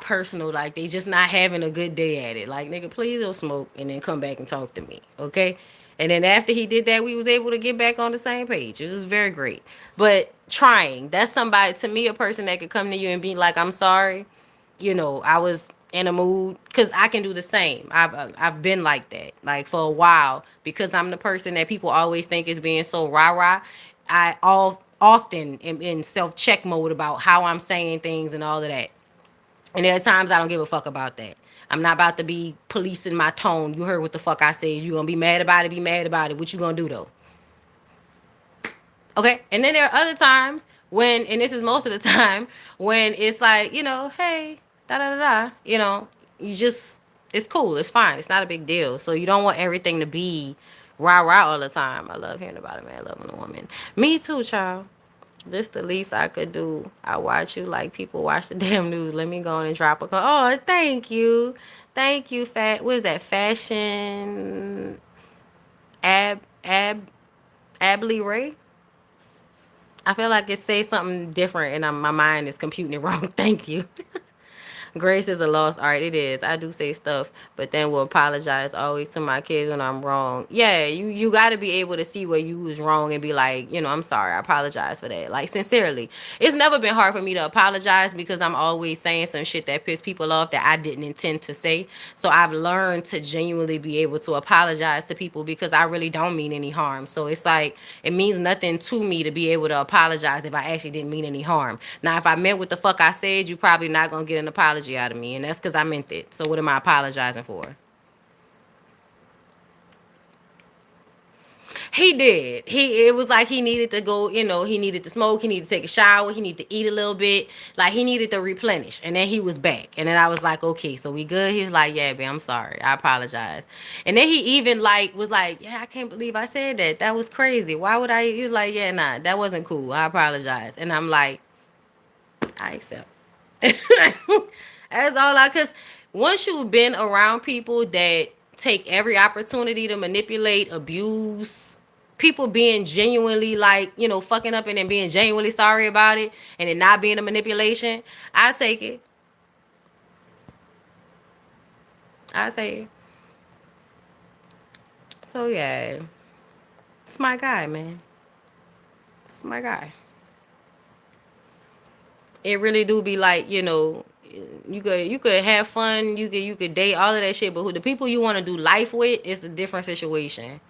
personal. Like they just not having a good day at it. Like, nigga, please don't smoke and then come back and talk to me. Okay. And then after he did that, we was able to get back on the same page. It was very great. But trying, that's somebody to me, a person that could come to you and be like, I'm sorry. I was in a mood because I can do the same. I've been like that, like for a while, because I'm the person that people always think is being so rah rah. I all often am in self check mode about how I'm saying things and all of that. And there are times I don't give a fuck about that. I'm not about to be policing my tone. You heard what the fuck I said. You gonna be mad about it? Be mad about it. What you gonna do though? Okay. And then there are other times when, and this is most of the time, when it's like, hey, da da da da, you just, it's cool. It's fine. It's not a big deal. So you don't want everything to be rah rah all the time. I love hearing about a man loving a woman. Me too, child. This the least I could do. I watch you like people watch the damn news. Let me go on and drop a call. Oh, thank you. Thank you, what is that? Fashion Ably Ray? I feel like it says something different and my mind is computing it wrong. Thank you. Grace is a lost art. It is. I do say stuff, but then will apologize always to my kids when I'm wrong. Yeah, you got to be able to see where you was wrong and be like, I'm sorry. I apologize for that. Like, sincerely. It's never been hard for me to apologize because I'm always saying some shit that piss people off that I didn't intend to say. So I've learned to genuinely be able to apologize to people because I really don't mean any harm. So it's like, it means nothing to me to be able to apologize if I actually didn't mean any harm. Now, if I meant what the fuck I said, you probably not going to get an apology out of me. And that's because I meant it. So what am I apologizing for? He did. It was like he needed to go, he needed to smoke, he needed to take a shower, he needed to eat a little bit. Like he needed to replenish. And then he was back. And then I was like, okay, so we good? He was like, yeah, babe, I'm sorry. I apologize. And then he even like was like, yeah, I can't believe I said that. That was crazy. Why would I? He was like, yeah, nah, that wasn't cool. I apologize. And I'm like, I accept. That's all cause once you've been around people that take every opportunity to manipulate, abuse, people being genuinely like, fucking up and then being genuinely sorry about it and it not being a manipulation, I take it. I take it. So yeah. It's my guy, man. It's my guy. It really do be like, you could have fun, you could date all of that shit, but who the people you want to do life with is a different situation.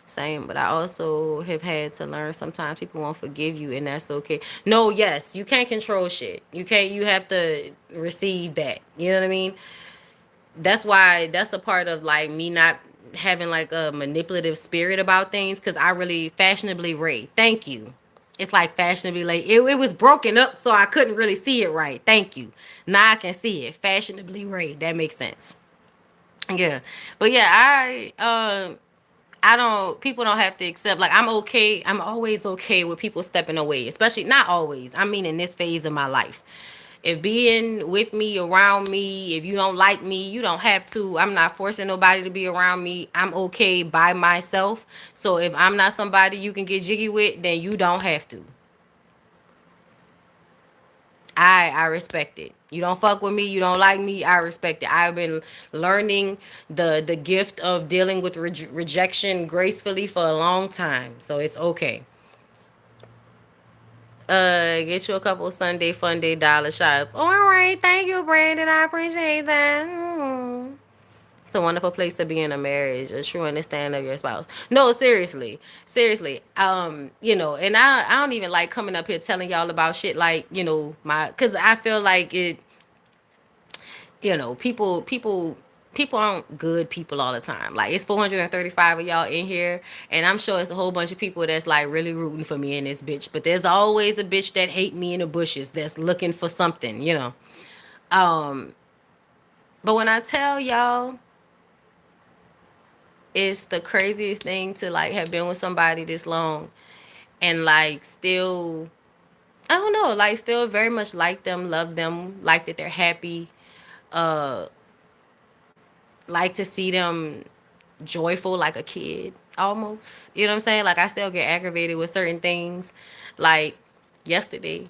Same, but I also have had to learn sometimes people won't forgive you, and that's okay. No, yes, you can't control shit. You have to receive that. You know what I mean? That's a part of like me not having like a manipulative spirit about things, because I really fashionably Ray. Thank you. It's like fashionably late. It was broken up so I couldn't really see it right. Thank you. Now I can see it. Fashionably Ray. That makes sense. Yeah. But yeah, I don't, people don't have to accept, like, I'm okay. I'm always okay with people stepping away, especially not always. I mean, in this phase of my life. If being with me, around me, if you don't like me, you don't have to. I'm not forcing nobody to be around me. I'm okay by myself. So if I'm not somebody you can get jiggy with, then you don't have to. I respect it. You don't fuck with me, you don't like me, I respect it. I've been learning the gift of dealing with rejection gracefully for a long time. So it's okay. Get you a couple Sunday fun day dollar shots. All right, thank you, Brandon. I appreciate that. It's a wonderful place to be in a marriage, a true understanding of your spouse. No, seriously, seriously. And I don't even like coming up here telling y'all about shit like, because I feel like it, people people aren't good people all the time. Like, it's 435 of y'all in here, and I'm sure it's a whole bunch of people that's like really rooting for me in this bitch. But there's always a bitch that hate me in the bushes that's looking for something, you know. Um, but when I tell y'all, it's the craziest thing to like have been with somebody this long and like still, I don't know, like still very much like them, love them, like that they're happy, uh, like to see them joyful like a kid almost. You know what I'm saying? Like, I still get aggravated with certain things. Like yesterday,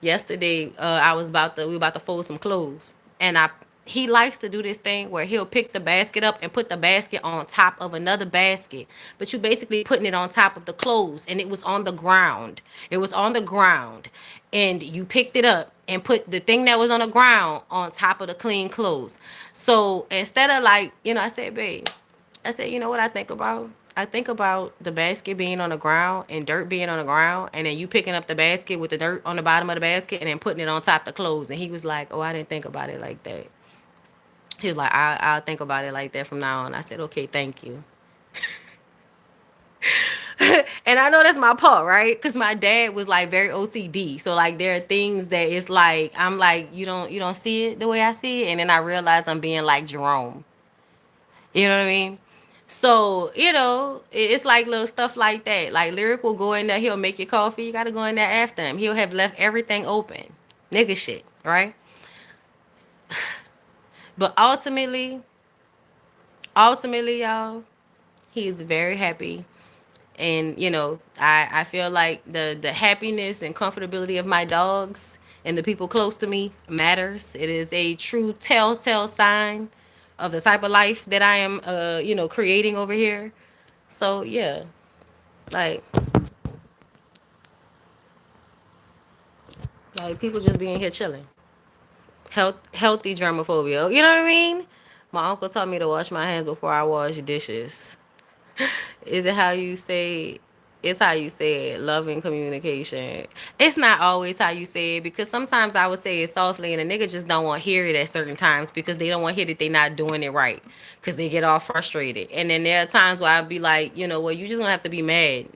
I was about to we about to fold some clothes, and I he likes to do this thing where he'll pick the basket up and put the basket on top of another basket, but you basically putting it on top of the clothes, and it was on the ground. It was on the ground, and you picked it up and put the thing that was on the ground on top of the clean clothes. So instead of, like, I said, babe, I said, you know what I think about? I think about the basket being on the ground and dirt being on the ground, and then you picking up the basket with the dirt on the bottom of the basket and then putting it on top of the clothes. And he was like, oh, I didn't think about it like that. He was like, I'll think about it like that from now on. I said, okay, thank you. And I know that's my part, right? Because my dad was like very OCD. So like there are things that it's like, I'm like, you don't see it the way I see it. And then I realize I'm being like Jerome. You know what I mean? So, it's like little stuff like that. Like, Lyric will go in there, he'll make your coffee. You got to go in there after him. He'll have left everything open. Nigga shit, right? But ultimately, y'all, he's very happy. And, I feel like the happiness and comfortability of my dogs and the people close to me matters. It is a true telltale sign of the type of life that I am, creating over here. So, yeah, like, people just being here chilling. Healthy germophobia. You know what I mean? My uncle taught me to wash my hands before I wash dishes. Is it how you say? It's how you say it. Loving communication. It's not always how you say it, because sometimes I would say it softly and a nigga just don't want to hear it at certain times because they don't want to hear that they not doing it right, because they get all frustrated. And then there are times where I'd be like, well, you just gonna have to be mad.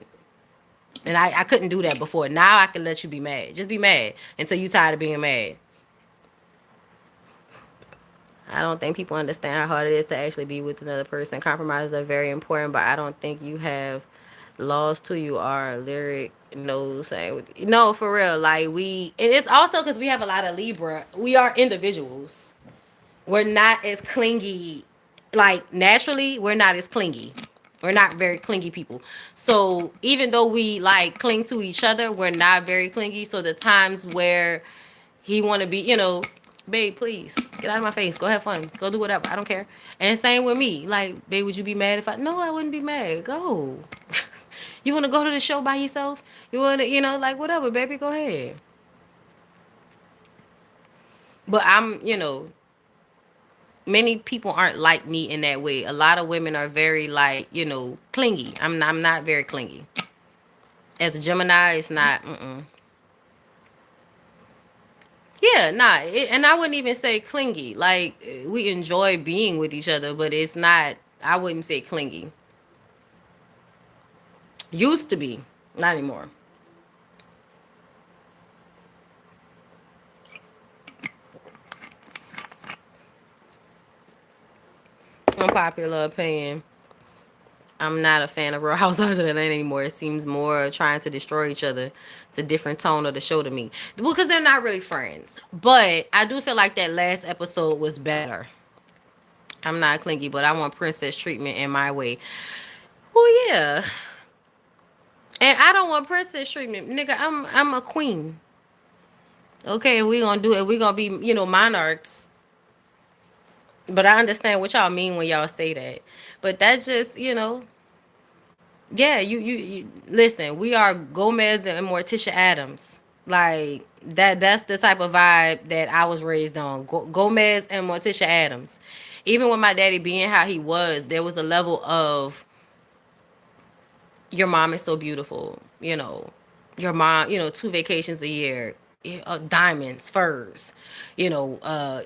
And I couldn't do that before. Now I can let you be mad. Just be mad until you tired of being mad. I don't think people understand how hard it is to actually be with another person. Compromises are very important, but I don't think you have lost who you are. Lyric knows. No, for real. Like, and it's also because we have a lot of Libra. We are individuals. We're not as clingy. Like, naturally, we're not as clingy. We're not very clingy people. So even though we like cling to each other, we're not very clingy. So the times where he want to be, babe, please get out of my face. Go have fun. Go do whatever. I don't care. And same with me. Like, babe, would you be mad if I? No, I wouldn't be mad. Go. You want to go to the show by yourself? You want to, like, whatever, baby, go ahead. But many people aren't like me in that way. A lot of women are very, like, clingy. I'm not very clingy. As a Gemini, it's not. Yeah, nah, and I wouldn't even say clingy. Like, we enjoy being with each other, but it's not. I wouldn't say clingy. Used to be, not anymore. Unpopular opinion. I'm not a fan of Real Housewives of Atlanta anymore. It seems more trying to destroy each other. It's a different tone of the show to me. Well, because they're not really friends. But I do feel like that last episode was better. I'm not clingy, but I want princess treatment in my way. Well, yeah. And I don't want princess treatment. Nigga, I'm a queen. Okay, we gonna do it. We gonna be, monarchs. But I understand what y'all mean when y'all say that. But that just, yeah, you listen, we are Gomez and Morticia Adams. Like, that's the type of vibe that I was raised on. Gomez and Morticia Adams. Even with my daddy being how he was, there was a level of, your mom is so beautiful, your mom, 2 vacations a year, diamonds, furs.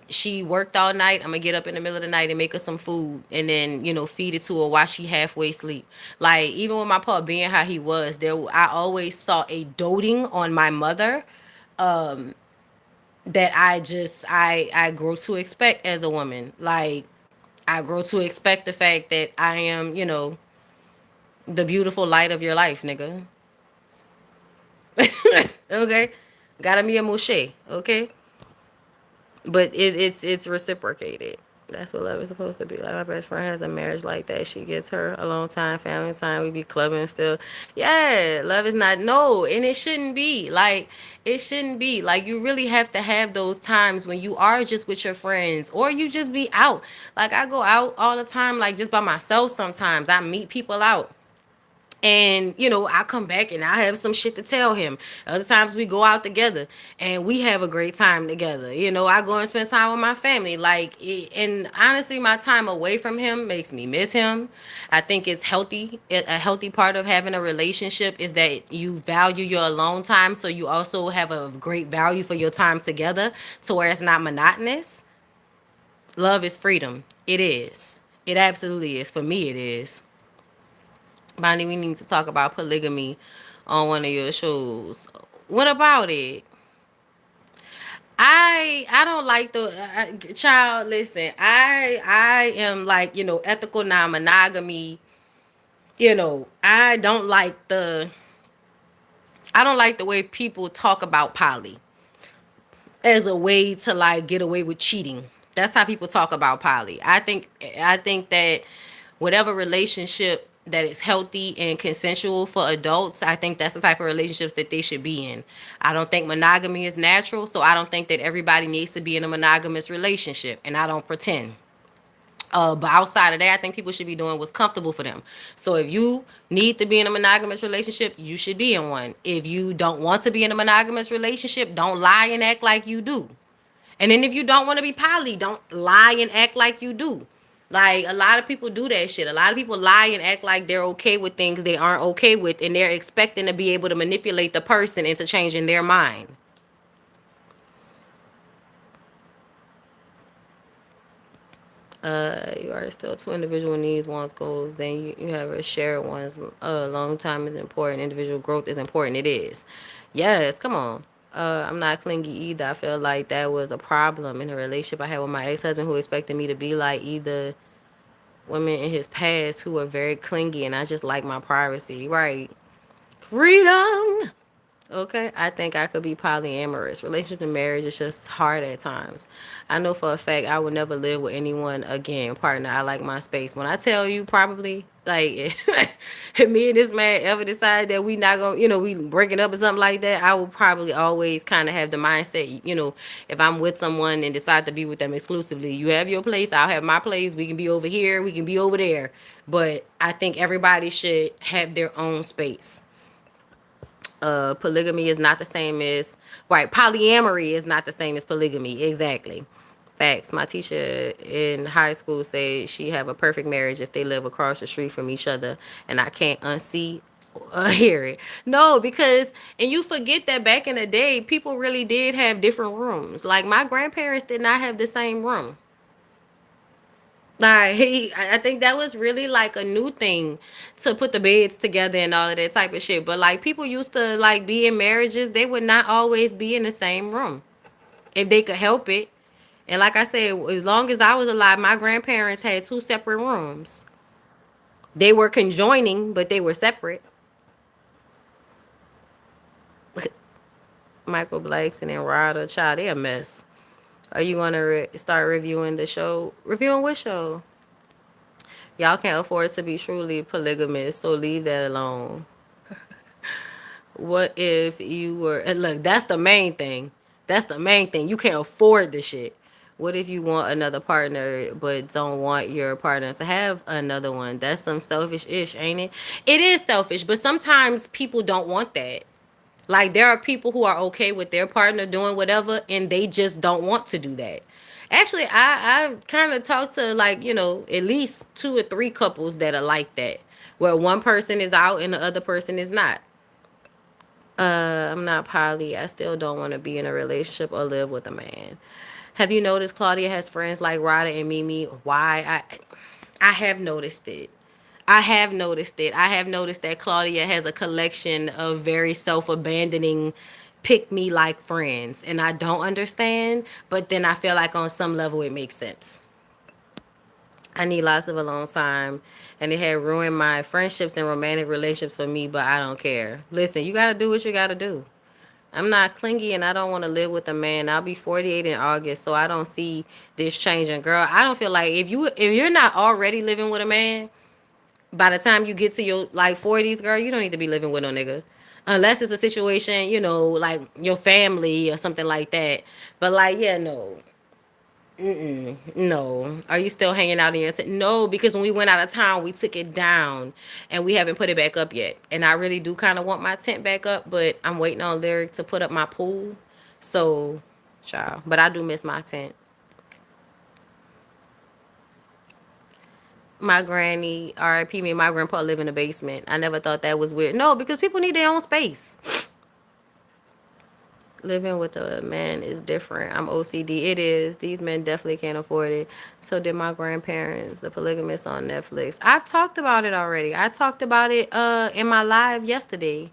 She worked all night. I'm gonna get up in the middle of the night and make her some food, and then feed it to her while she halfway sleep. Like even with my pa being how he was, I always saw a doting on my mother. Um, that I grow to expect as a woman. Like I grow to expect the fact that I am, the beautiful light of your life, nigga. Okay, gotta be a moshe. Okay, but it's reciprocated. That's what love is supposed to be. Like my best friend has a marriage like that. She gets her alone time, family time. We be clubbing still. Yeah, love is not no, and it shouldn't be. Like it shouldn't be. Like you really have to have those times when you are just with your friends or you just be out. Like I go out all the time, like just by myself. Sometimes I meet people out. And I come back and I have some shit to tell him. Other times we go out together and we have a great time together. I go and spend time with my family. And honestly, my time away from him makes me miss him. I think it's healthy. A healthy part of having a relationship is that you value your alone time, so you also have a great value for your time together, to where it's not monotonous. Love is freedom. It is. It absolutely is. For me, it is. Bonnie, we need to talk about polygamy on one of your shows. What about it? I don't like child. Listen, I am like ethical non-monogamy. I don't like the way people talk about poly as a way to like get away with cheating. That's how people talk about poly. I think that whatever relationship that is healthy and consensual for adults, I think that's the type of relationships that they should be in. I don't think monogamy is natural, so I don't think that everybody needs to be in a monogamous relationship, and I don't pretend. But outside of that, I think people should be doing what's comfortable for them. So if you need to be in a monogamous relationship, you should be in one. If you don't want to be in a monogamous relationship, don't lie and act like you do. And then if you don't want to be poly, don't lie and act like you do. Like a lot of people do that shit. A lot of people lie and act like they're okay with things they aren't okay with, and they're expecting to be able to manipulate the person into changing their mind. You are still two individual needs, wants, goals. Then you have a shared ones. Long time is important. Individual growth is important. It is. Yes, come on. I'm not clingy either. I feel like that was a problem in a relationship I had with my ex-husband, who expected me to be like either women in his past who were very clingy, and I just like my privacy. Right. Freedom. Okay, I think I could be polyamorous. Relationship and marriage is just hard at times. I know for a fact I would never live with anyone again. Partner, I like my space. When I tell you, probably like if me and this man ever decide that we not gonna, we breaking up or something like that, I will probably always kind of have the mindset, if I'm with someone and decide to be with them exclusively, you have your place, I'll have my place. We can be over here, we can be over there. But I think everybody should have their own space. Polygamy is not the same as right. Polyamory is not the same as polygamy. Exactly. Facts. My teacher in high school said she have a perfect marriage if they live across the street from each other, and I can't unsee hear it. No, because and you forget that back in the day, people really did have different rooms. Like my grandparents did not have the same room. Like I think that was really like a new thing to put the beds together and all of that type of shit. But like people used to like be in marriages, they would not always be in the same room if they could help it. And like I said, as long as I was alive, my grandparents had two separate rooms. They were conjoining, but they were separate. Michael Blackson and Ryder, child, they a mess. Are you gonna start reviewing the show? Reviewing what show? Y'all can't afford to be truly polygamous, so leave that alone. What if you were, and look, that's the main thing. That's the main thing. You can't afford the shit. What if you want another partner but don't want your partner to have another one? That's some selfish ish, ain't it? It is selfish, but sometimes people don't want that. Like there are people who are okay with their partner doing whatever and they just don't want to do that. Actually, I kind of talked to like, at least two or three couples that are like that, where one person is out and the other person is not. I'm not poly. I still don't want to be in a relationship or live with a man. Have you noticed Claudia has friends like Rada and Mimi? Why? I have noticed it. I have noticed it. I have noticed that Claudia has a collection of very self-abandoning, pick me like friends, and I don't understand, but then I feel like on some level it makes sense. I need lots of alone time, and it had ruined my friendships and romantic relationships for me, but I don't care. Listen, you got to do what you got to do. I'm not clingy and I don't want to live with a man. I'll be 48 in August, so I don't see this changing. Girl, I don't feel like if you're not already living with a man, by the time you get to your like 40s, girl, you don't need to be living with no nigga. Unless it's a situation, like your family or something like that. But like, yeah, no. No. Are you still hanging out in your tent? No, because when we went out of town, we took it down and we haven't put it back up yet. And I really do kind of want my tent back up, but I'm waiting on Lyric to put up my pool. So, child. But I do miss my tent. My granny, RIP me, my grandpa live in the basement. I never thought that was weird. No, because people need their own space. Living with a man is different. I'm OCD. It is. These men definitely can't afford it. So did my grandparents, the polygamists on Netflix. I've talked about it already. I talked about it in my live yesterday.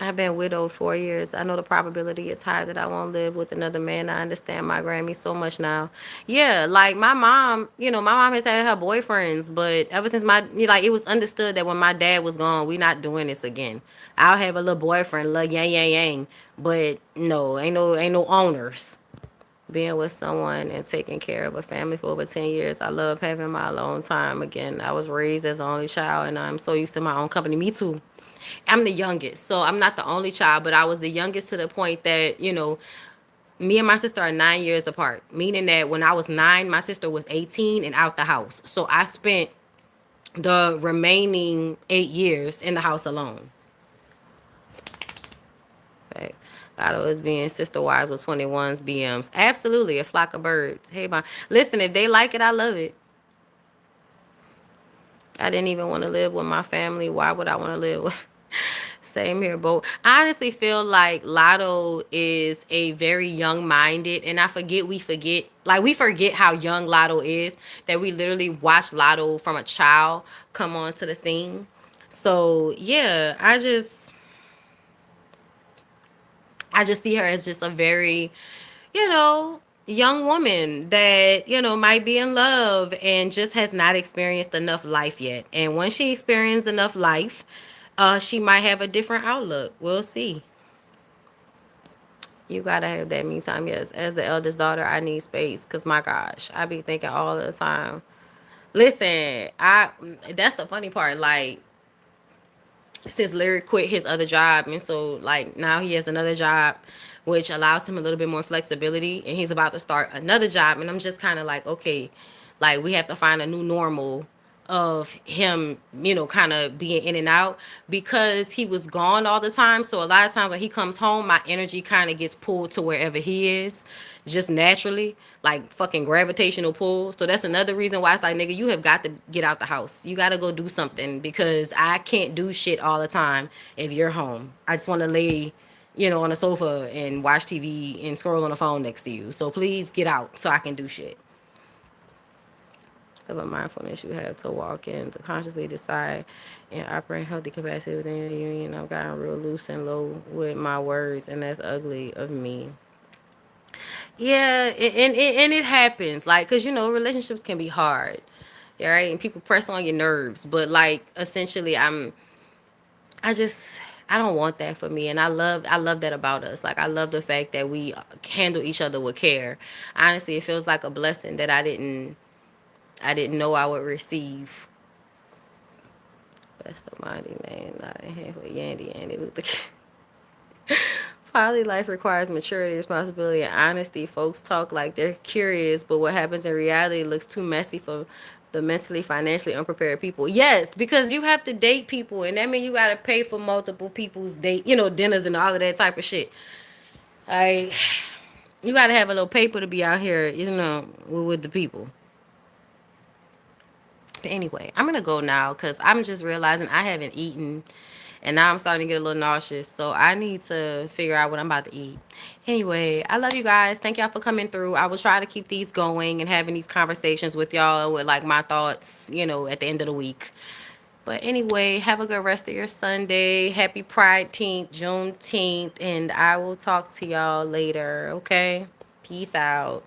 I've been widowed 4 years. I know the probability is high that I won't live with another man. I understand my Grammy so much now. Yeah, like my mom, my mom has had her boyfriends, but ever since it was understood that when my dad was gone, we not doing this again. I'll have a little boyfriend, little yang yang yang, but no, ain't no owners. Being with someone and taking care of a family for over 10 years. I love having my alone time again. I was raised as an only child and I'm so used to my own company. Me too. I'm the youngest, so I'm not the only child, but I was the youngest to the point that, me and my sister are 9 years apart, meaning that when I was 9, my sister was 18 and out the house. So I spent the remaining 8 years in the house alone. Facts. Lotto is being sister wives with 21s, BMs. Absolutely, a flock of birds. Hey, bye. Listen, if they like it, I love it. I didn't even want to live with my family. Why would I want to live with? Same here, Bo. I honestly feel like Lotto is a very young-minded, and we forget how young Lotto is, that we literally watched Lotto from a child come onto the scene. So, yeah, I just see her as just a very, you know, young woman that, might be in love and just has not experienced enough life yet. And once she experiences enough life, she might have a different outlook. We'll see. You gotta have that me time. Yes, as the eldest daughter, I need space. Cause my gosh, I be thinking all the time. Listen, that's the funny part. Like, since Lyric quit his other job, and so like now he has another job, which allows him a little bit more flexibility, and he's about to start another job, and I'm just kind of like, okay, like we have to find a new normal of him, kind of being in and out, because he was gone all the time. So a lot of times when he comes home, my energy kind of gets pulled to wherever he is, just naturally, like fucking gravitational pull. So that's another reason why it's like, nigga, you have got to get out the house. You got to go do something, because I can't do shit all the time if you're home. I just want to lay, on the sofa and watch TV and scroll on the phone next to you. So please get out so I can do shit. Of a mindfulness you have to walk in to consciously decide and operate healthy capacity within your union. I've gotten real loose and low with my words, and that's ugly of me. Yeah, and it happens, like, because relationships can be hard, right? And people press on your nerves, but like essentially, I just I don't want that for me, and I love that about us. Like, I love the fact that we handle each other with care. Honestly, it feels like a blessing that I didn't know I would receive. Best of my name, not in half with Yandy Luther King. Poly life requires maturity, responsibility, and honesty. Folks talk like they're curious, but what happens in reality looks too messy for the mentally, financially unprepared people. Yes, because you have to date people, and that means you got to pay for multiple people's dinners and all of that type of shit. Like, you got to have a little paper to be out here, with the people. But anyway, I'm going to go now because I'm just realizing I haven't eaten. And now I'm starting to get a little nauseous. So I need to figure out what I'm about to eat. Anyway, I love you guys. Thank y'all for coming through. I will try to keep these going and having these conversations with y'all with like my thoughts, at the end of the week. But anyway, have a good rest of your Sunday. Happy Pride 10th, Juneteenth, and I will talk to y'all later, okay? Peace out.